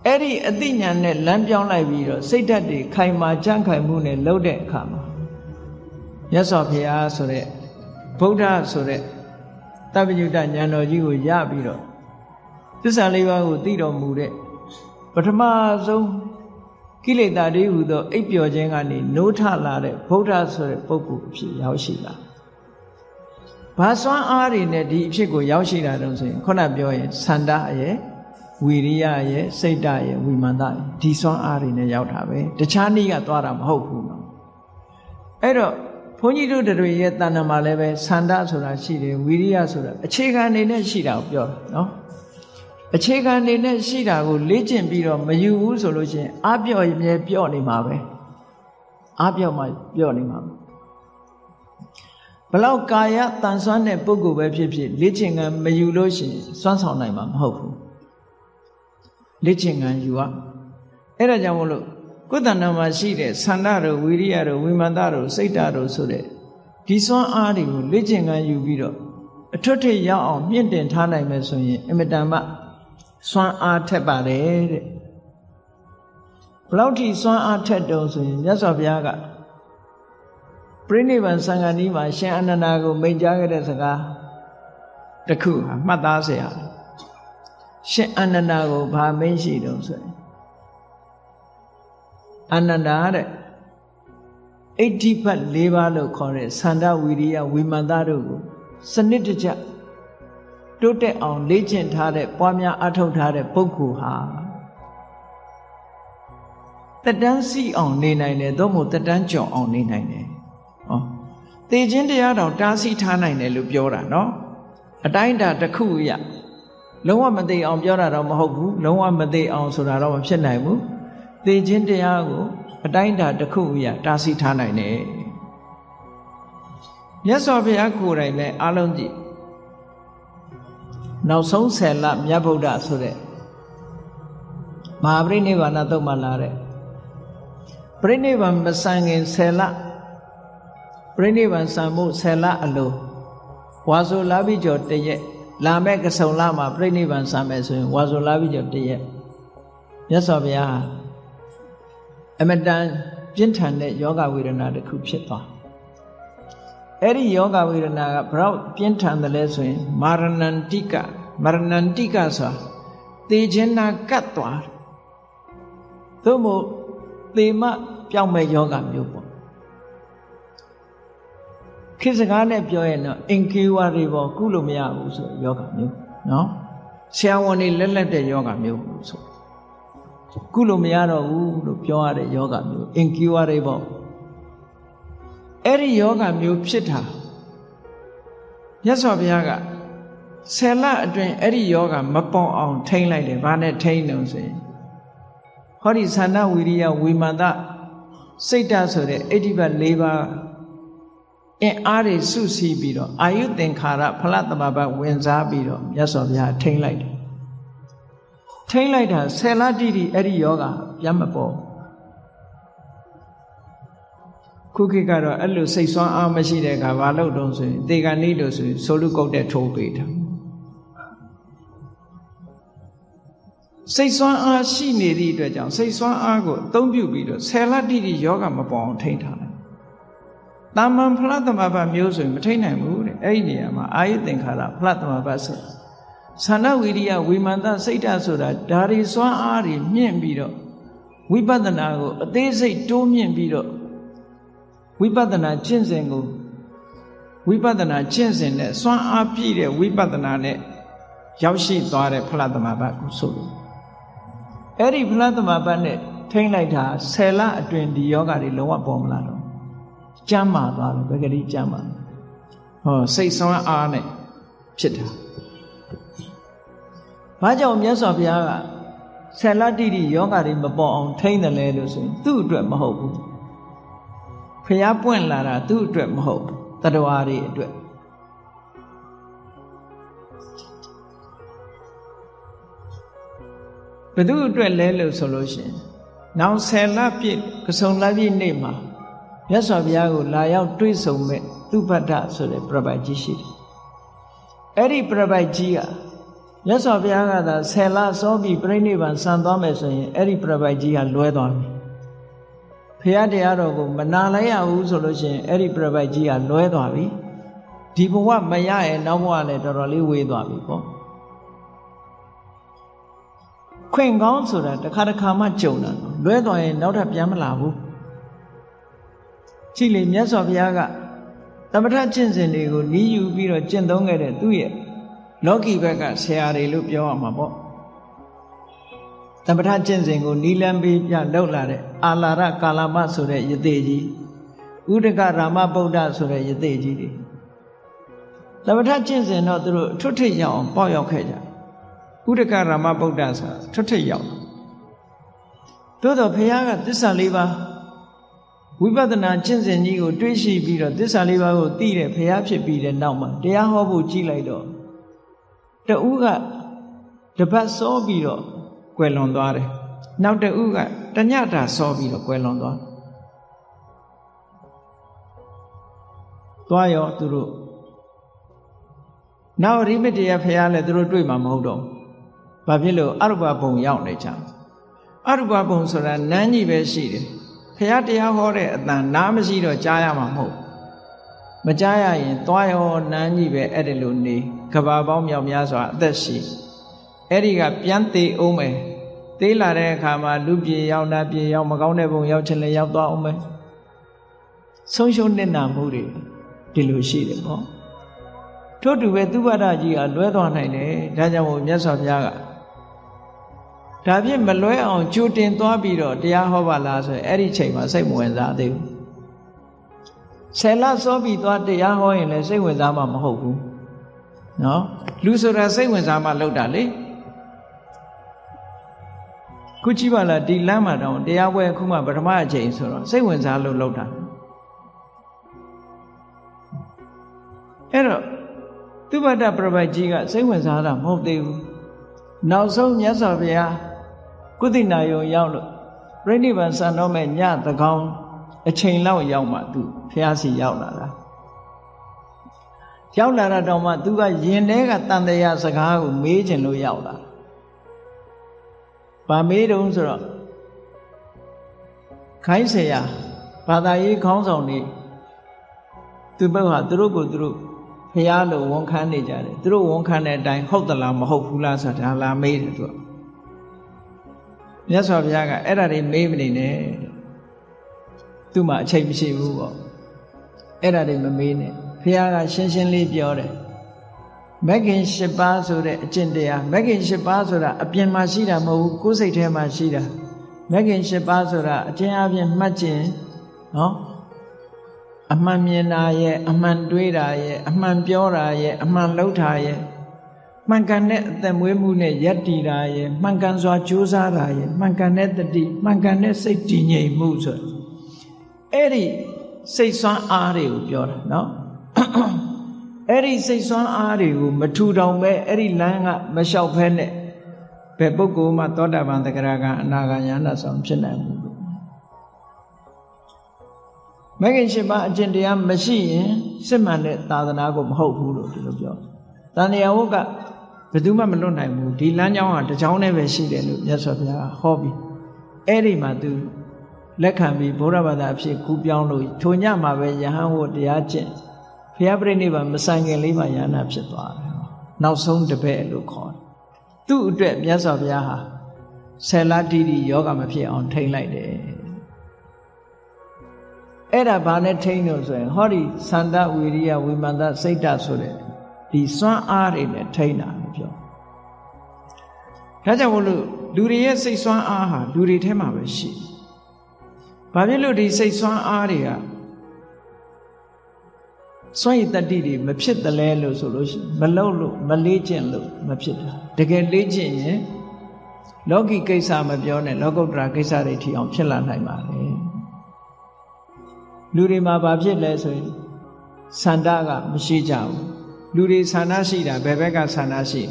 အဲ့ဒီအသိဉာဏ်နဲ့လမ်းပြောင်းလိုက်ပြီးတော့စိတ်ဓာတ်တွေခိုင်မာကြံ့ခိုင်မှုနဲ့လှုပ်တဲ့အခါမှာမြတ်စွာဘုရားဆိုတဲ့ဗုဒ္ဓဆိုတဲ့တပ္ပညုတဉာဏ်တော်ကြီးကိုရပြီးတော့သစ္စာလေးပါးကိုသိတော်မူတဲ့ပထမဆုံးကိလေသာတွေဟူသောအိပ်ပျော်ခြင်းကနေနိုးထလာတဲ့ဗုဒ္ဓဆိုတဲ့ပုဂ္ဂိုလ်အဖြစ်ရောက်ရှိလာဘာစွမ်းအားတွေနဲ့ဒီအဖြစ်ကိုရောက်ရှိလာတော့ဆိုရင်ခုနပြောရင်သန္တာရဲ့ဝီရိယရဲ့စိတ်ဓာတ်ရဲ့ဝိမာန်တရဲ့ဒီစွမ်းအားတွေနဲ့ရောက်တာပဲတခြားနည်းကသွားတာမဟုတ်ဘူးနော်အဲ့တော့ဘုန်းကြီးတို့တွေရဲ့တဏ္ဍာမှာလည်းပဲသန္တာဆိုတာရှိတယ်ဝီရိယဆိုတာအခြေခံနေနဲ့ရှိတာကိုပြောတာနော်အခြေခံနေနဲ့ရှိတာကိုလေ့ကျင့်ပြီးတော့မယူဘူးဆိုလို့ရှိရင်အပြော့မြဲပြော့နေမှာပဲအပြော့မှပြော့နေမှာဘလောက်ကာယတန်ဆွမ်းတဲ့ပုဂ္ဂိုလ်ပဲဖြစ်ဖြစ်လေ့ကျင့်ကံမယူလို့ရှိရင်စွမ်းဆောင်နိုင်မှာမဟုတ်ဘူးလေ့ကျင့်ကံယူရအဲ့ဒါကြောင့်မို့လို့ကိုယ်တဏ္ဍာမှာရှိတဲ့သန္တာတို့ဝိရိယတို့ဝိမာန်တတို့စိတ်ဓာတ်တို့ဆိုတဲ့ဒီစွမ်းအားတွေကိုလေ့ကျင့်ကံယူပြီးတော့အထွတ်ထိပ်ရောက်အောင်မြင့်တင်ထားနိုင်မယ်ဆိုရင်အင်မတန်မှစွမ်းအားထက်ပါတယ်တဲ့ဘလောက်ထိစွမ်းအားထက်တုံးဆိုရင်မြတ်စွာဘုရားကပြိဋိဘံသံဃာနီးမှာရှင်အနန္ဒာကိုမိန့်ကြားခဲ့တဲ့စကားတစ်ခုဟာမှတ်သားစရာရှင်အနန္ဒာကိုဘာမိန့်ရှိတုံးဆိုရင်အနန္ဒာတဲ့ဣဋ္ဌိပတ်၄ပါးလို့ခေါ်တဲ့သန္တာဝိရိယဝိမာန်တတို့ကိုစနစ်တကျတိုးတက်အောင်လေ့ကျင့်ထားတဲ့ပွားများအထောက်ထားတဲ့ပုဂ္ဂိုလ်ဟာတက်တန်းစီအောင်နေနိုင်တယ်သို့မဟုတ်တက်တန်းကျော်အောင်နေနိုင်တယ်ဟောသေခြင်းတရားတော်တားဆီးထားနိုင်တယ်လို့ပြောတာနော် အတိုင်းအတာတစ်ခုရလုံးဝမသိအောင်ပြောတာတော့မဟုတ်ဘူးလုံးဝမသိအောင်ဆိုတာတော့မဖြစ်နိုင်ဘူးသိခြင်းတရားကိုအတိုင်းအတာတစ်ခုရတားဆီးထားနိုင်တယ်မြတ်စွာဘုရားကိုယ်တိုင်လည်းအားလုံးကြည့်နောက်ဆုံး10လမြတ်ဗုဒ္ဓဆိုတဲ့မဟာပရိနိဗ္ဗာန်သုတ်မှလာတဲ့ပရိနိဗ္ဗာန်မဆံခင်10လပရိနိဗ္ဗာန်ဆံမှု10လအလိုဝါဆိုလာပြီးကျော်တရက်လာမဲ့ကစုံလမှာပြိဋိဘံဆံမယ်ဆိုရင်ဝါဆိုလာပြီးတော့တရက်မြတ်စွာဘုရားအမတန်ပြင်းထန်တဲ့ယောဂဝေဒနာတစ်ခုဖြစ်သွားအဲ့ဒီယောဂဝေဒနာကဘယ်တော့ပြင်းထန်တယ်လဲဆိုရင်မာရဏန္တိကဆိုတာသေခြင်းနာကတ်သွားသို့မဟုတ်သေမပြောင်းမဲ့ယောဂမျိုးပေါ့ခေတ်စကားနဲ့ပြောရင်တော့အင်ကေဝါတွေပေါ့ကုလို့မရဘူးဆိုယောဂမျိုးနော်ဆရာဝန်တွေလက်တဲ့ယောဂမျိုးဆိုကုလို့မရတော့ဘူးလို့ပြောရတဲ့ယောဂမျိုးအင်ကေဝါတွေပေါ့အဲ့ဒီယောဂမျိုးဖြစ်တာမြတ်စွာဘုရားက10လအတွင်းအဲ့ဒီယောဂမပေါ်အောင်ထိန်းလိုက်တယ်ဘာနဲ့ထိန်းလို့ဆိုရင်ဟောဒီသန္နဝိရိယဝိမာန်တစိတ်ဓာတ်ဆိုတဲ့အိဋ္ဌိပတ်၄ပါးအင်အားတွေစုစည်းပြီးတော့အာယုသင်္ခါရဖလသမဘဝင်စားပြီးတော့မြတ်စွာဘုရားထိန်းလိုက်တယ်ထိန်းလိုက်တာ10လတိတိအဲ့ဒီယောဂပြန်မပေါ်ခုခေတ်ကတော့အဲ့လိုစိတ်ဆွမ်းအားမရှိတဲ့အခါဘာလို့တုံးဆိုရင်သေကဏီလို့ဆိုရင်ဆိုလူကုတ်တဲ့ထိုးပေးတာစိတ်ဆွမ်းအားရှိနေသည့်အတွက်ကြောင့်စိတ်ဆွမ်းအားကိုအသုံးပြုပြီးတော့10လတိတိယောဂမပေါ်အောင်ထိန်းထားတယ်တာမန်ဖလသမဘမျိုးဆိုရင်မထိန်းနိုင်ဘူးတဲ့အဲ့ဒီနေရာမှာအာယုသင်္ခါရဖလသမဘဆိုတာသန္နဝိရိယဝိမာန်တစိတ်ဓာတ်ဆိုတာဒါတွေစွမ်းအားတွေမြင့်ပြီးတော့ဝိပဿနာကိုအသေးစိတ်တိုးမြင့်ပြီးတော့ဝိပဿနာကျင့်စဉ်ကိုဝိပဿနာကျင့်စဉ်နဲ့စွမ်းအားပြည့်တဲ့ဝိပဿနာနဲ့ရောက်ရှိသွားတဲ့ဖလသမဘကိုဆိုလို့အဲ့ဒီဖလသမဘနဲ့ထိန်းလိုက်တာ10လအတွင်းဒီယောဂတွေလုံးဝပေါ်မလာတော့ကျမ်းမာသွားတယ်ဘယ်ကလေးကျမ်းမာဟောစိတ်ဆွမ်းအားနဲ့ဖြစ်တာဘာကြောင့်မြတ်စွာဘုရားက10လတိတိယောဂတွေမပေါ်အောင်ထိန်းတယ်လဲလို့ဆိုရင်သူ့အတွက်မဟုတ်ဘူးဘုရားပွင့်လာတာသူ့အတွက်မဟုတ်ဘူးတတ္တဝါတွေအတွက်ဘယ်သူအတွက်လဲလို့ဆိုလို့ရှိရင်နောက်10လပြည့်ကစုံလပြည့်နေ့မှာမြတ်စွာဘုရားကိုလာရောက်တွေ့ဆုံမဲ့သုဘတ္ထဆိုတဲ့ပြပိုက်ကြီးရှိတယ်အဲ့ဒီပြပိုက်ကြီးကမြတ်စွာဘုရားကသာ10လစောပြီးပြိဋိဘံဆံသွားမယ်ဆိုရင်အဲ့ဒီပြပိုက်ကြီးကလွဲသွားပြီဘုရားတရားတော်ကိုမနာလိုက်ရဘူးဆိုလို့ရှိရင်အဲ့ဒီပြပိုက်ကြီးကလွဲသွားပြီဒီဘဝမရရဲ့နောက်ဘဝလည်းတော်တော်လေးဝေးသွားပြီပေါ့ခွင့်ကောင်းဆိုတာတစ်ခါမှကြုံတာလွဲသွားရင်နောက်ထပ်ပြန်မလာဘူးကြည့်လေမြတ်စွာဘုရားကသမထကျင့်စဉ်တွေကိုနီးယူပြီးတော့ကျင့်သုံးခဲ့တဲ့သူ့ရဲ့လောကီဘက်ကဆရာတွေလို့ပြောရမှာပေါ့သမထကျင့်စဉ်ကိုနီးလန်းပြီးပြလောက်လာတဲ့အာလာရကာလမဆိုတဲ့ယသိကြီးဥဒကရာမဗုဒ္ဓဆိုတဲ့ယသိကြီးတွေသမထကျင့်စဉ်တော့သူတို့ထွတ်ထိပ်ရောက်အောင်ပေါက်ရောက်ခဲ့ကြဥဒကရာမဗုဒ္ဓဆိုတာထွတ်ထိပ်ရောက်သို့တော့ဘုရားကသစ္စာ၄ပါးဝိပဿနာကျင့်စဉ်ကြီးကိုတွေးရှိပြီးတော့သစ္စာ၄ပါးကိုသိတဲ့ဘုရားဖြစ်ပြီးတဲ့နောက်မှာတရားဟောဖို့ကြီးလိုက်တော့တဦးကတပတ်စောပြီးတော့ကွယ်လွန်သွားတယ်နောက်တဦးကတညတာစောပြီးတော့ကွယ်လွန်သွားရောသူတို့နောက်ရိမတ္တရဘုရားလည်းသူတို့တွေ့မှာမဟုတ်တော့ဘာဖြစ်လို့အရုပဘုံရောက်နေကြအရုပဘုံဆိုတာနန်းကြီးပဲရှိတယ်ဘုရားတရားဟောတဲ့အတန်နားမရှိတော့ကြားရမှာမဟုတ်မကြားရရင်သွားရောနန်းကြီးပဲအဲ့ဒီလိုနေကဘာပေါင်းမြောက်များစွာအသက်ရှိအဲ့ဒီကပြန်သေးအောင်မယ်သေးလာတဲ့အခါမှာလူပြေရောက်နာပြေရောက်မကောင်းတဲ့ဘုံရောက်ချင်လည်းရောက်သွားအောင်မယ်ဆုံးရှုံးနစ်နာမှုတွေဒီလိုရှိတယ်ပေါ့ထို့တူပဲသုဘဒကြီးကလွဲသွားနိုင်တယ်ဒါကြောင့်မို့မြတ်စွာဘုရားကဒါဖြင့်မလွဲအောင်ကြိုတင်သွားပြီးတော့တရားဟောပါလားဆိုရင်အဲ့ဒီချိန်မှာစိတ်မဝင်စားသေးဘူး10လစောပြီးသွားတရားဟောရင်လည်းစိတ်ဝင်စားမှာမဟုတ်ဘူး နော်လူဆိုတာစိတ်ဝင်စားမှလောက်တာလေခုကြည့်ပါလားဒီလမ်းမှာတောင်တရားပွဲအခုမှပထမအချိန်ဆိုတော့စိတ်ဝင်စားလို့လောက်တာအဲ့တော့သုဘဒပရပိုက်ကြီးကစိတ်ဝင်စားတာမဟုတ်သေးဘူးနောက်ဆုံးမြတ်စွာဘုရားကုသိနာယုံရောက်လို့ပြိဋိဘံစံတော်မဲ့ညသကောင်းအချိန်လောက်ရောက်မှသူဘုရားစီရောက်လာတာရောက်လာတော့မှသူကယင်ထဲကတန်တရားစကားကိုမေးခြင်းလို့ရောက်လာဗာမေးတုံးဆိုတော့ခိုင်းเสียဘာသာရေးခေါင်းဆောင်နေသူဘက်ကသူတို့ကိုသူတို့ဖျားလို့ဝန်ခံနေကြတယ်သူတို့ဝန်ခံတဲ့အတိုင်းဟုတ်သလားမဟုတ်ဘူးလားဆိုတာလာမေးတယ်သူကမြတ်စွာဘုရားကအဲ့ဒါတွေမေးမနေနဲ့သူ့မှာအချိန်မရှိဘူးပေါ့အဲ့ဒါတွေမမေးနဲ့ဘုရားကရှင်းရှင်းလေးပြောတယ်မဂ္ဂင်၈ပါးဆိုတဲ့အကျင့်တရားမဂ္ဂင်၈ပါးဆိုတာအပြင်မှာရှိတာမဟုတ်ဘူးကိုယ်စိတ်ထဲမှာရှိတာမဂ္ဂင်၈ပါးဆိုတာအကျဉ်းအပြင်မှတ်ခြင်းနော်အမှန်မြင်တာရဲ့အမှန်တွေးတာရဲ့အမှန်ပြောတာရဲ့အမှန်လှုပ်တာရဲ့မှန်ကန်တဲ့အသက်မွေးမှုနဲ့ယက်တည်တာရဲ့မှန်ကန်စွာကြိုးစားတာရဲ့မှန်ကန်တဲ့တတိမှန်ကန်တဲ့စိတ်တည်ငြိမ်မှုဆိုအဲ့ဒီစိတ်ဆွမ်းအားတွေကိုပြောတာနော်အဲ့ဒီစိတ်ဆွမ်းအားတွေကိုမထူထောင်ပဲအဲ့ဒီလမ်းကမလျှောက်ဖဲနဲ့ဘယ်ပုဂ္ဂိုလ်မှသောတာပန်သဂရကအနာဂါယနာဆောင်ဖြစ်နိုင်ဘူးမဂ္ဂင်၈ပါးအကျင့်တရားမရှိရင်စစ်မှန်တဲ့သာသနာကိုမဟုတ်ဘူးလို့ဒီလိုပြောတန်တရားဝတ်ကဘယ်သူမှမလွတ်နိုင်ဘူးဒီလမ်းကြောင်းဟာတစ်ကြောင်းနဲ့ပဲရှိတယ်လို့မြတ်စွာဘုရားဟောပြီးအဲ့ဒီမှာသူလက်ခံပြီးဘုရားဘာသာအဖြစ်ကူးပြောင်းလို့ထိုညမှာပဲယဟန်ဝတ်တရားကျင့်ဘုရားပြိဋိဘံမဆိုင်ခင်လေးမှာယန္နာဖြစ်သွားတယ်နောက်ဆုံးတပည့်လို့ခေါ်တယ်သူ့အတွက်မြတ်စွာဘုရားဟာဆယ်လတိတိယောဂမဖြစ်အောင်ထိန်းလိုက်တယ်အဲ့ဒါဘာနဲ့ထိန်းလို့ဆိုရင်ဟောဒီသန္တဝိရိယဝိမန္တစိတ်ဓာတ်ဆိုတဲ့ဒီစွမ်းအားတွေနဲ့ထိန်းတာလို့ပြောဒါကြောင့်မို့လို့လူတွေရဲ့စိတ်စွမ်းအားဟာလူတွေထဲမှာပဲရှိဘာဖြစ်လို့ဒီစိတ်စွမ်းအားတွေကစွန့်ရည်တတ္တိတွေမဖြစ်တယ်လဲလို့ဆိုလို့ရှိရင်မလုပ်လို့မလေးကျင့်လို့မဖြစ်တာတကယ်လေးကျင့်ရင်လောကီကိစ္စမပြောနဲ့လောကုတ္တရာကိစ္စတွေထီအောင်ဖြစ်လာနိုင်ပါလေလူတွေမှာဘာဖြစ်လဲဆိုရင်ဆန္ဒကမရှိကြဘူးလူတွေဆန္ဒရှိတာဘယ်ဘက်ကဆန္ဒရှိ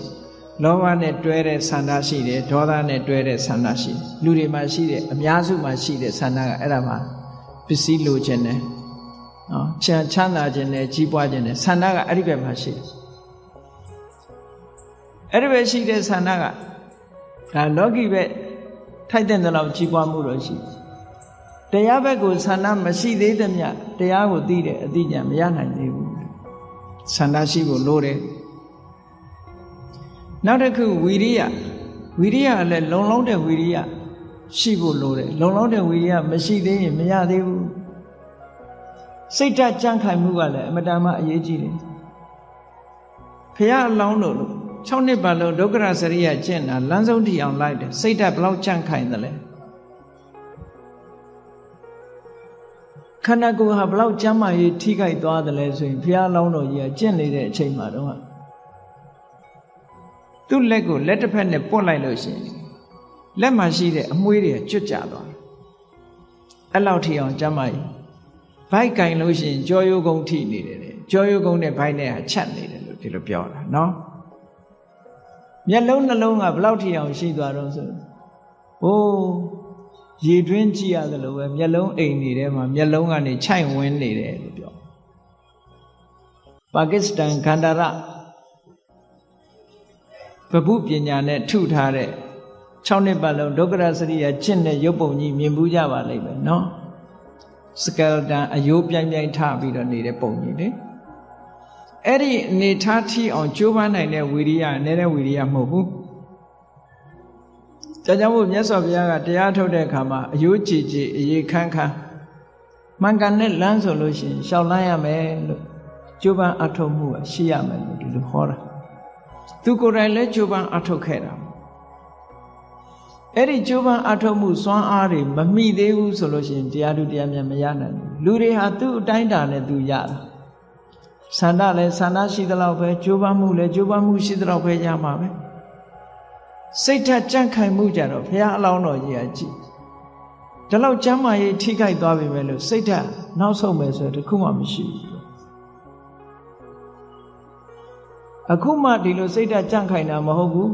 လောဘနဲ့တွဲတဲ့ဆန္ဒရှိတယ်ဒေါသနဲ့တွဲတဲ့ဆန္ဒရှိလူတွေမှာရှိတဲ့အများစုမှာရှိတဲ့ဆန္ဒကအဲ့ဒါမှာပစ္စည်းလိုချင်တယ်နော်ချမ်းသာခြင်းနဲ့ကြီးပွားခြင်းနဲ့ဆန္ဒကအဲ့ဒီဘက်မှာရှိတယ်အဲ့ဒီဘက်ရှိတဲ့ဆန္ဒကဒါလောကီဘက်ထိုက်တဲ့လောက်ကြီးပွားမှုတော့ရှိတရားဘက်ကိုဆန္ဒမရှိသေးသမျှတရားကိုသိတဲ့အသိဉာဏ်မရနိုင်သေးဘူးဆန္ဒရှိဖို့လိုတယ်နောက်တစ်ခုဝီရိယကလည်းလုံလောက်တဲ့ဝီရိယရှိဖို့လိုတယ်လုံလောက်တဲ့ဝီရိယမရှိသေးရင်မရသေးဘူးစိတ်ဓာတ်ကြံ့ခိုင်မှုကလည်းအမတန်မှအရေးကြီးတယ်ဖះအလောင်းတို့လို့6နှစ်ပတ်လုံးဒုက္ခရစရိယကျင့်တာလမ်းဆုံးထီအောင်လိုက်တယ်စိတ်ဓာတ်ဘလောက်ကြံ့ခိုင်တယ်လဲခန္ဓာကိုယ်ဟာဘလောက်ကျမ်းမာရေးထိခိုက်သွားတယ်လဲဆိုရင်ဖះအလောင်းတို့ကြီးကကျင့်နေတဲ့အချိန်မှာတော့သူ့လက်ကိုလက်တစ်ဖက်နဲ့ပွတ်လိုက်လို့ရှိရင်လက်မှာရှိတဲ့အမွှေးတွေကျွတ်ကျသွားတယ်အဲ့လောက်ထီအောင်ကျမ်းမာရေးဘိုက်ကင်လို့ရှိရင်ကြောရိုးကုန်းထိနေတယ်ကြောရိုးကုန်းနဲ့ဘိုက်နဲ့ဟာချက်နေတယ်လို့ဒီလိုပြောတာနော်မျက်လုံးနှလုံးကဘလောက်ထိအောင်ရှိသွားတော့ဆိုဟိုးရေတွင်းကြည့်ရတယ်လို့ပဲမျက်လုံးအိမ်နေတယ်မှာမျက်လုံးကနေခြိုက်ဝင်းနေတယ်လို့ပြောပါကစ္စတန်ခန္ဓာရပပုပညာနဲ့ထုထားတဲ့6နှစ်ပတ်လုံးဒုက္ခရစရိယကျင့်တဲ့ရုပ်ပုံကြီးမြင်ဘူးကြပါလိမ့်မယ်နော်စကယ်တန်အယိုးပြိုင်ပြိုင်ထပြီးတော့နေတဲ့ပုံကြီးလေအဲ့ဒီအနေထားထီအောင်ကြိုးပမ်းနိုင်တဲ့ဝီရိယနဲ့တဲ့ဝီရိယမဟုတ်ဘူးဒါကြောင့်မို့မြတ်စွာဘုရားကတရားထုတ်တဲ့အခါမှာအယိုးကြည်ကြည်အရေးခန်းခန်းမှန်ကန်တဲ့လမ်းဆိုလို့ရှိရင်ရှောက်လန်းရမယ်လို့ကြိုးပမ်းအထောက်မှုရှိရမယ်လို့ဒီလိုခေါ်တာသူကိုယ်တိုင်လည်းကြိုးပမ်းအထောက်ခဲ့တာအဲ့ဒီကြိုးပမ်းအထောက်မှုစွမ်းအားတွေမမိသေးဘူးဆိုလို့ရှိရင်တရားသူတရားမြတ်မရနိုင်ဘူးလူတွေဟာသူ့အတိုင်းတာနဲ့သူရတာ ဆန္ဒလည်းဆန္ဒရှိသလောက်ပဲကြိုးပမ်းမှုလည်းကြိုးပမ်းမှုရှိသလောက်ပဲရမှာပဲစိတ်ဓာတ်ကြံ့ခိုင်မှုကြတော့ဘုရားအလောင်းတော်ကြီးကကြည့်ဒီလောက်ကျမ်းမာရေးထိခိုက်သွားပြီပဲလို့စိတ်ဓာတ်နောက်ဆုံးပဲဆိုတော့တခုမှမရှိဘူးအခုမှဒီလိုစိတ်ဓာတ်ကြံ့ခိုင်တာမဟုတ်ဘူး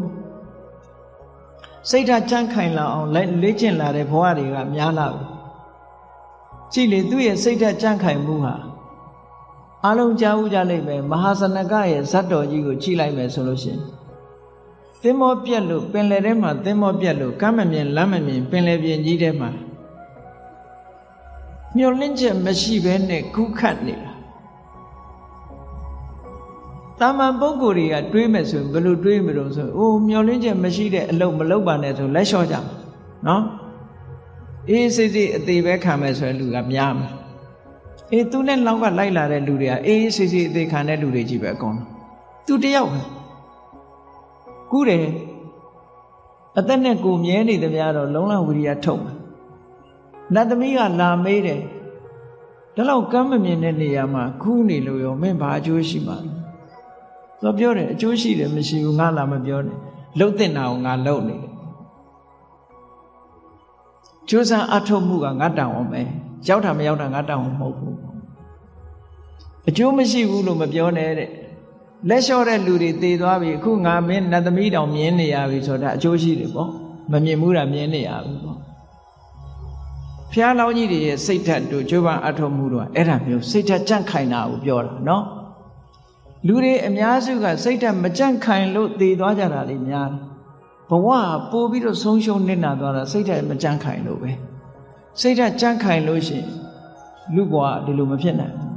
စိတ်ဓာတ်ကြံ့ခိုင်လာအောင်လေ့ကျင့်လာတဲ့ဘဝတွေကများလာပြီကြည့်လေသူ့ရဲ့စိတ်ဓာတ်ကြံ့ခိုင်မှုဟာအလုံးကြားဥကြလိမ့်မယ်မဟာစနကရဲ့ဇတ်တော်ကြီးကိုကြည့်လိုက်မယ်ဆိုလို့ရှိရင်သင်္ဘောပြက်လို့ပင်လယ်ထဲမှာသင်္ဘောပြက်လို့ကမ်းမမြင်လမ်းမမြင်ပင်လယ်ပြင်ကြီးထဲမှာမျောလင့်ချက်မရှိဘဲနဲ့ကူးခတ်နေတာတာမန်ပုဂ္ဂိုလ်တွေကတွေးမယ်ဆိုရင်ဘယ်လိုတွေးမလို့ဆိုအိုးမျောလင့်ချက်မရှိတဲ့အလုပ်မလုပ်ပါနဲ့ဆိုလက်လျှော့ကြမှာနော်အေးစိတ်စိတ်အသေးပဲခံမယ်ဆိုရင်လူကများမှာအေးသူနဲ့လောက်ကလိုက်လာတဲ့လူတွေကအေးစိတ်စိတ်အသေးခံတဲ့လူတွေကြီးပဲအကုန်လုံးသူတယောက်ပဲကူးတယ်အသက်နဲ့ကိုမြဲနေသမျှတော့လုံးလဝိရိယထုတ်မှာနတ်သမီးကလာမေးတယ်ဒါလောက်ကမ်းမမြင်တဲ့နေရာမှာကူးနေလို့ရောမင်းဘာအကျိုးရှိမှာလဲသူပြောတယ်အကျိုးရှိတယ်မရှိဘူးငါလာမပြောနဲ့လှုပ်တင်တာကိုငါလှုပ်နေတယ်ကျိုးစားအထုတ်မှုကငါတောင်းအောင်ပဲရောက်တာမရောက်တာငါတောင်းအောင်မဟုတ်ဘူးအကျိုးမရှိဘူးလို့မပြောနဲ့တဲ့လက်လျှော့တဲ့လူတွေတည်သွားပြီအခုငါမင်းနတ်သမီးတောင်မြင်နေရပြီဆိုတာအကျိုးရှိတယ်ပေါ့မမြင်ဘူးတာမြင်နေရပြီပေါ့ဖျားလောင်းကြီးတွေရဲ့စိတ်ဓာတ်တို့ကျိုးပန်းအထုတ်မှုတို့အဲ့ဒါမျိုးစိတ်ဓာတ်ကြန့်ခိုင်တာကိုပြောတာနော်လူတွေအများစုကစိတ်ဓာတ်မကြန့်ခိုင်လို့တည်သွားကြတာတွေများတယ်ဘဝပို့ပြီးတော့ဆုံးရှုံးနေတာသွားတာစိတ်ဓာတ်မကြန့်ခိုင်လို့ပဲစိတ်ဓာတ်ကြန့်ခိုင်လို့ရှိရင်လူဘဝဒီလိုမဖြစ်နိုင်ဘူး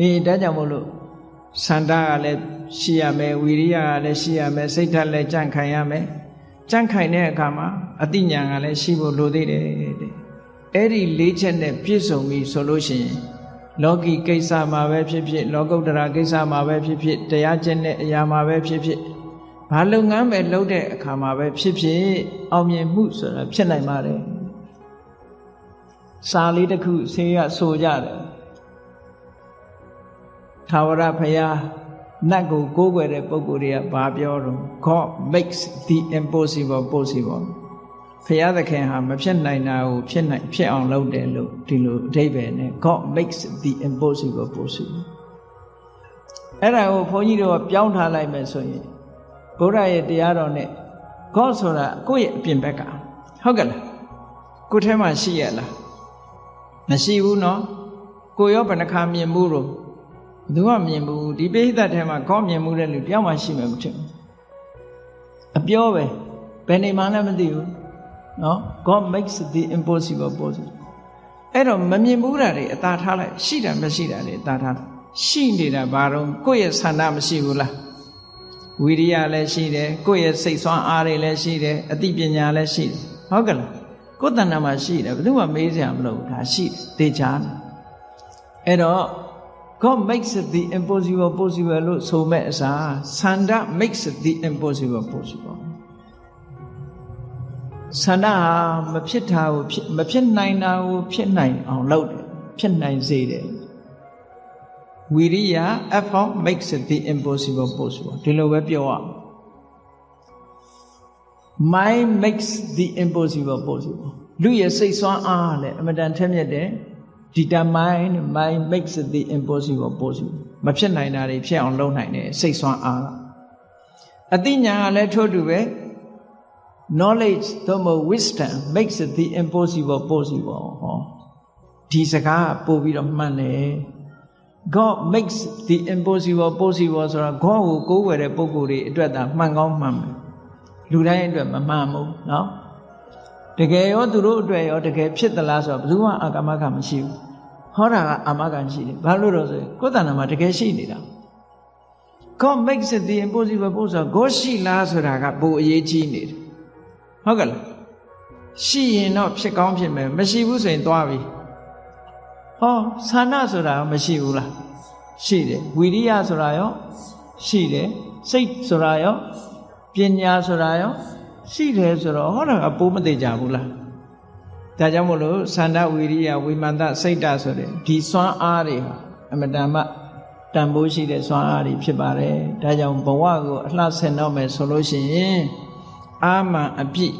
အေးဒါကြောင့်မို့လို့စန္ဒကလည်းရှိရမယ်ဝီရိယကလည်းရှိရမယ်စိတ်ဓာတ်လည်းကြန့်ခိုင်ရမယ်ကြန့်ခိုင်တဲ့အခါမှာအတိညာကလည်းရှိဖို့လိုသေးတယ်တဲ့အဲ့ဒီ၄ချက်နဲ့ပြည့်စုံပြီဆိုလို့ရှိရင်လောကီကိစ္စမှာပဲဖြစ်ဖြစ်လောကုတ္တရာကိစ္စမှာပဲဖြစ်ဖြစ်တရားကျင့်တဲ့အရာမှာပဲဖြစ်ဖြစ်ဘာလုပ်ငန်းပဲလုပ်တဲ့အခါမှာပဲဖြစ်ဖြစ်အောင်မြင်မှုဆိုတာဖြစ်နိုင်ပါတယ်စာလေးတစ်ခုဆေးရဆိုကြတယ်ထာဝရဘုရားနတ်ကိုကိုးကွယ်တဲ့ပုဂ္ဂိုလ်တွေကဘာပြောတော့ God makes the impossible possible ဘုရားသခင်ဟာမဖြစ်နိုင်တာကိုဖြစ်အောင်လုပ်တယ်လို့ဒီလိုအဓိပ္ပာယ်နဲ့ God makes the impossible possible အဲ့ဒါကိုဘုန်းကြီးတို့ကပြောင်းထားလိုက်မယ်ဆိုရင်ဘုရားရဲ့တရားတော်နဲ့ God ဆိုတာကိုယ့်ရဲ့အပြင်ဘက်ကဟုတ်ကဲ့လားကိုယ်ထဲမှာရှိရလားမရှိဘူးနော်ကိုရောဘယ်နှခါမြင်မှုလို့သူကမြင်ဘူးဒီပိဋကတ်ထဲမှာGodမြင်မှုတဲ့လူတယောက်မှရှိမယ်မထင်ဘူးအပြောပဲဘယ်နေမှလည်းမသိဘူးနော် God makes the impossible possible အဲ့တော့မမြင်ဘူးတာတွေအသာထားလိုက်ရှိတာမရှိတာတွေအသာထားရှိနေတာဘာတော့ကိုယ့်ရဲ့ဆန္ဒမရှိဘူးလားဝိရိယလည်းရှိတယ်ကိုယ့်ရဲ့စိတ်ဆွမ်းအားတွေလည်းရှိတယ်အသိပညာလည်းရှိတယ်ဟုတ်ကဲ့လားကိုယ်တဏ္ဍာမှာရှိတယ်ဘယ်သူမှမေးစရာမလိုဘူးဒါရှိတယ်သေချာတယ်အဲ့တော့ God makes the impossible possible လို့ဆိုမဲ့အစားဆန္ဒ makes the impossible possible ဆန္ဒဟာမဖြစ်တာကိုမဖြစ်နိုင်တာကိုဖြစ်နိုင်အောင်လုပ်တယ်ဖြစ်နိုင်စေတယ်ဝိရိယ effort makes the impossible possible ဒီလိုပဲပြောရအောင် mind makes the impossible possible လူရဲ့စိတ်ဆွမ်းအားလည်းအမတန်ထက်မြက်တယ်determine mind makes the impossible possible မဖြစ်နိုင်တာတွေဖြစ်အောင်လုပ်နိုင်တယ်စိတ်ဆွမ်းအားအသိဉာဏ်ကလည်းထို့တူပဲ knowledge သို့မဟုတ် wisdom makes the impossible possible ဟောဒီစကားပို့ပြီးတော့မှန်တယ် God makes the impossible possible ဆိုတာ God ကိုကိုးကွယ်တဲ့ပုဂ္ဂိုလ်တွေအတွက်သာမှန်ကောင်းမှန်မယ်လူတိုင်းအတွက်မမှန်ဘူးเนาะတကယ်ရောသူတို့အတွက်ရောတကယ်ဖြစ်သလားဆိုတော့ဘယ်သူမှအာမခံမရှိဘူးဟောတာကအာမခံရှိတယ်ဘာလို့တော့ဆိုရင်ကိုယ်တဏ္ဍာမှာတကယ်ရှိနေတာ God makes the impossible possible God ရှိလားဆိုတာကပိုအရေးကြီးနေတယ်ဟုတ်ကဲ့လားရှိရင်တော့ဖြစ်ကောင်းဖြစ်မယ်မရှိဘူးဆိုရင်သွားပြီဟောဆန္ဒဆိုတာမရှိဘူးလားရှိတယ်ဝိရိယဆိုတာရောရှိတယ်စိတ်ဆိုတာရောပညာဆိုတာရောရှိတယ်ဆိုတော့ဟောတာကပိုးမသေးကြဘူးလားဒါကြောင့်မို့လို့ဆန္ဒဝိရိယဝိမာန်တစိတ်တဆိုတဲ့ဒီစွမ်းအားတွေဟာ အမတန်မှတန်ဖိုးရှိတဲ့စွမ်းအားတွေဖြစ်ပါတယ်ဒါကြောင့်ဘဝကိုအလှဆင်တော့မယ်ဆိုလို့ရှိရင်အာမန်အပြည့်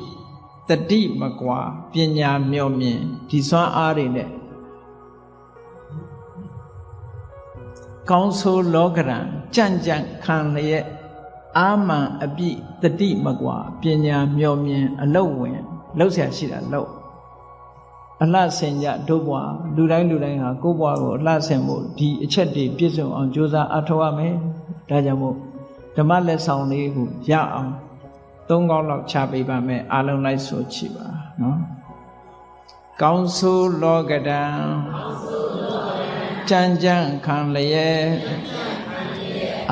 တတိမကွာပညာမြော်မြင်ဒီစွမ်းအားတွေနဲ့ကောင်းဆိုးလောကရန်ကြံ့ကြံ့ခံလျက်အာမန်အပြည့်တတိမကွာပညာမြော်မြင်အလုတ်ဝင်လှုပ်ရှားရှိတာလှုပ်အလှဆင်ကြတို့ဘွားလူတိုင်းဟာကိုယ့်ဘွားကိုအလှဆင်ဖို့ဒီအချက်တွေပြည့်စုံအောင်ကြိုးစားအထောက်ရမယ်ဒါကြောင့်မို့ဓမ္မလက်ဆောင်လေးကိုရအောင်3ခေါက်လောက်ချပေးပါမယ်အားလုံးလိုက်ဆိုချပါနော်ကောင်းဆိုးလောကဒံကြံ့ကြံ့ခံလျက်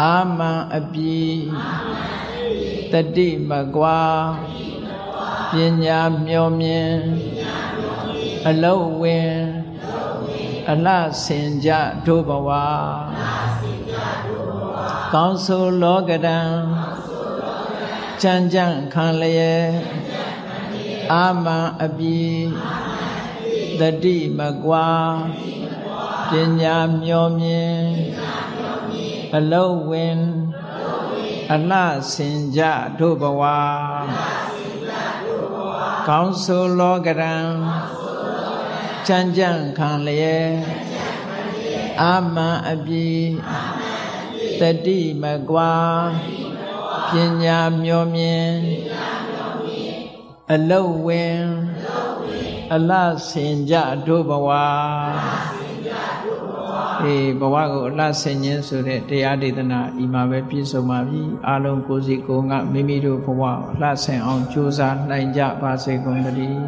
အာမန်အပြည့်တတိမကွာပညာမြော်မြင်အလုံးဝင်အလှဆင်ကြတို့ဘဝကောင်းဆိုးလောကဒံကြံ့ကြံ့ခံလျက်အာမန်အပြည့်တတိမကွာပညာမြော်မြင်အလုံးဝင်အလှဆင်ကြတို့ဘဝကောင်းဆိုးလောကဒံကြံ့ကြံ့ခံလျက်အာမန်အပြည့်တတိမကွာပညာမြော်မြင်အလုံးဝင်အလှဆင်ကြတို့ဘဝဘဝကိုအလှဆင်ခြင်းဆိုတဲ့တရားဒေသနာဤမှာပဲပြည့်စုံပါပြီအားလုံးကိုယ်စီကိုယ်ငါမိမိတို့ဘဝအလှဆင်အောင်ကြိုးစားနိုင်ကြပါစေကုန်သတည်း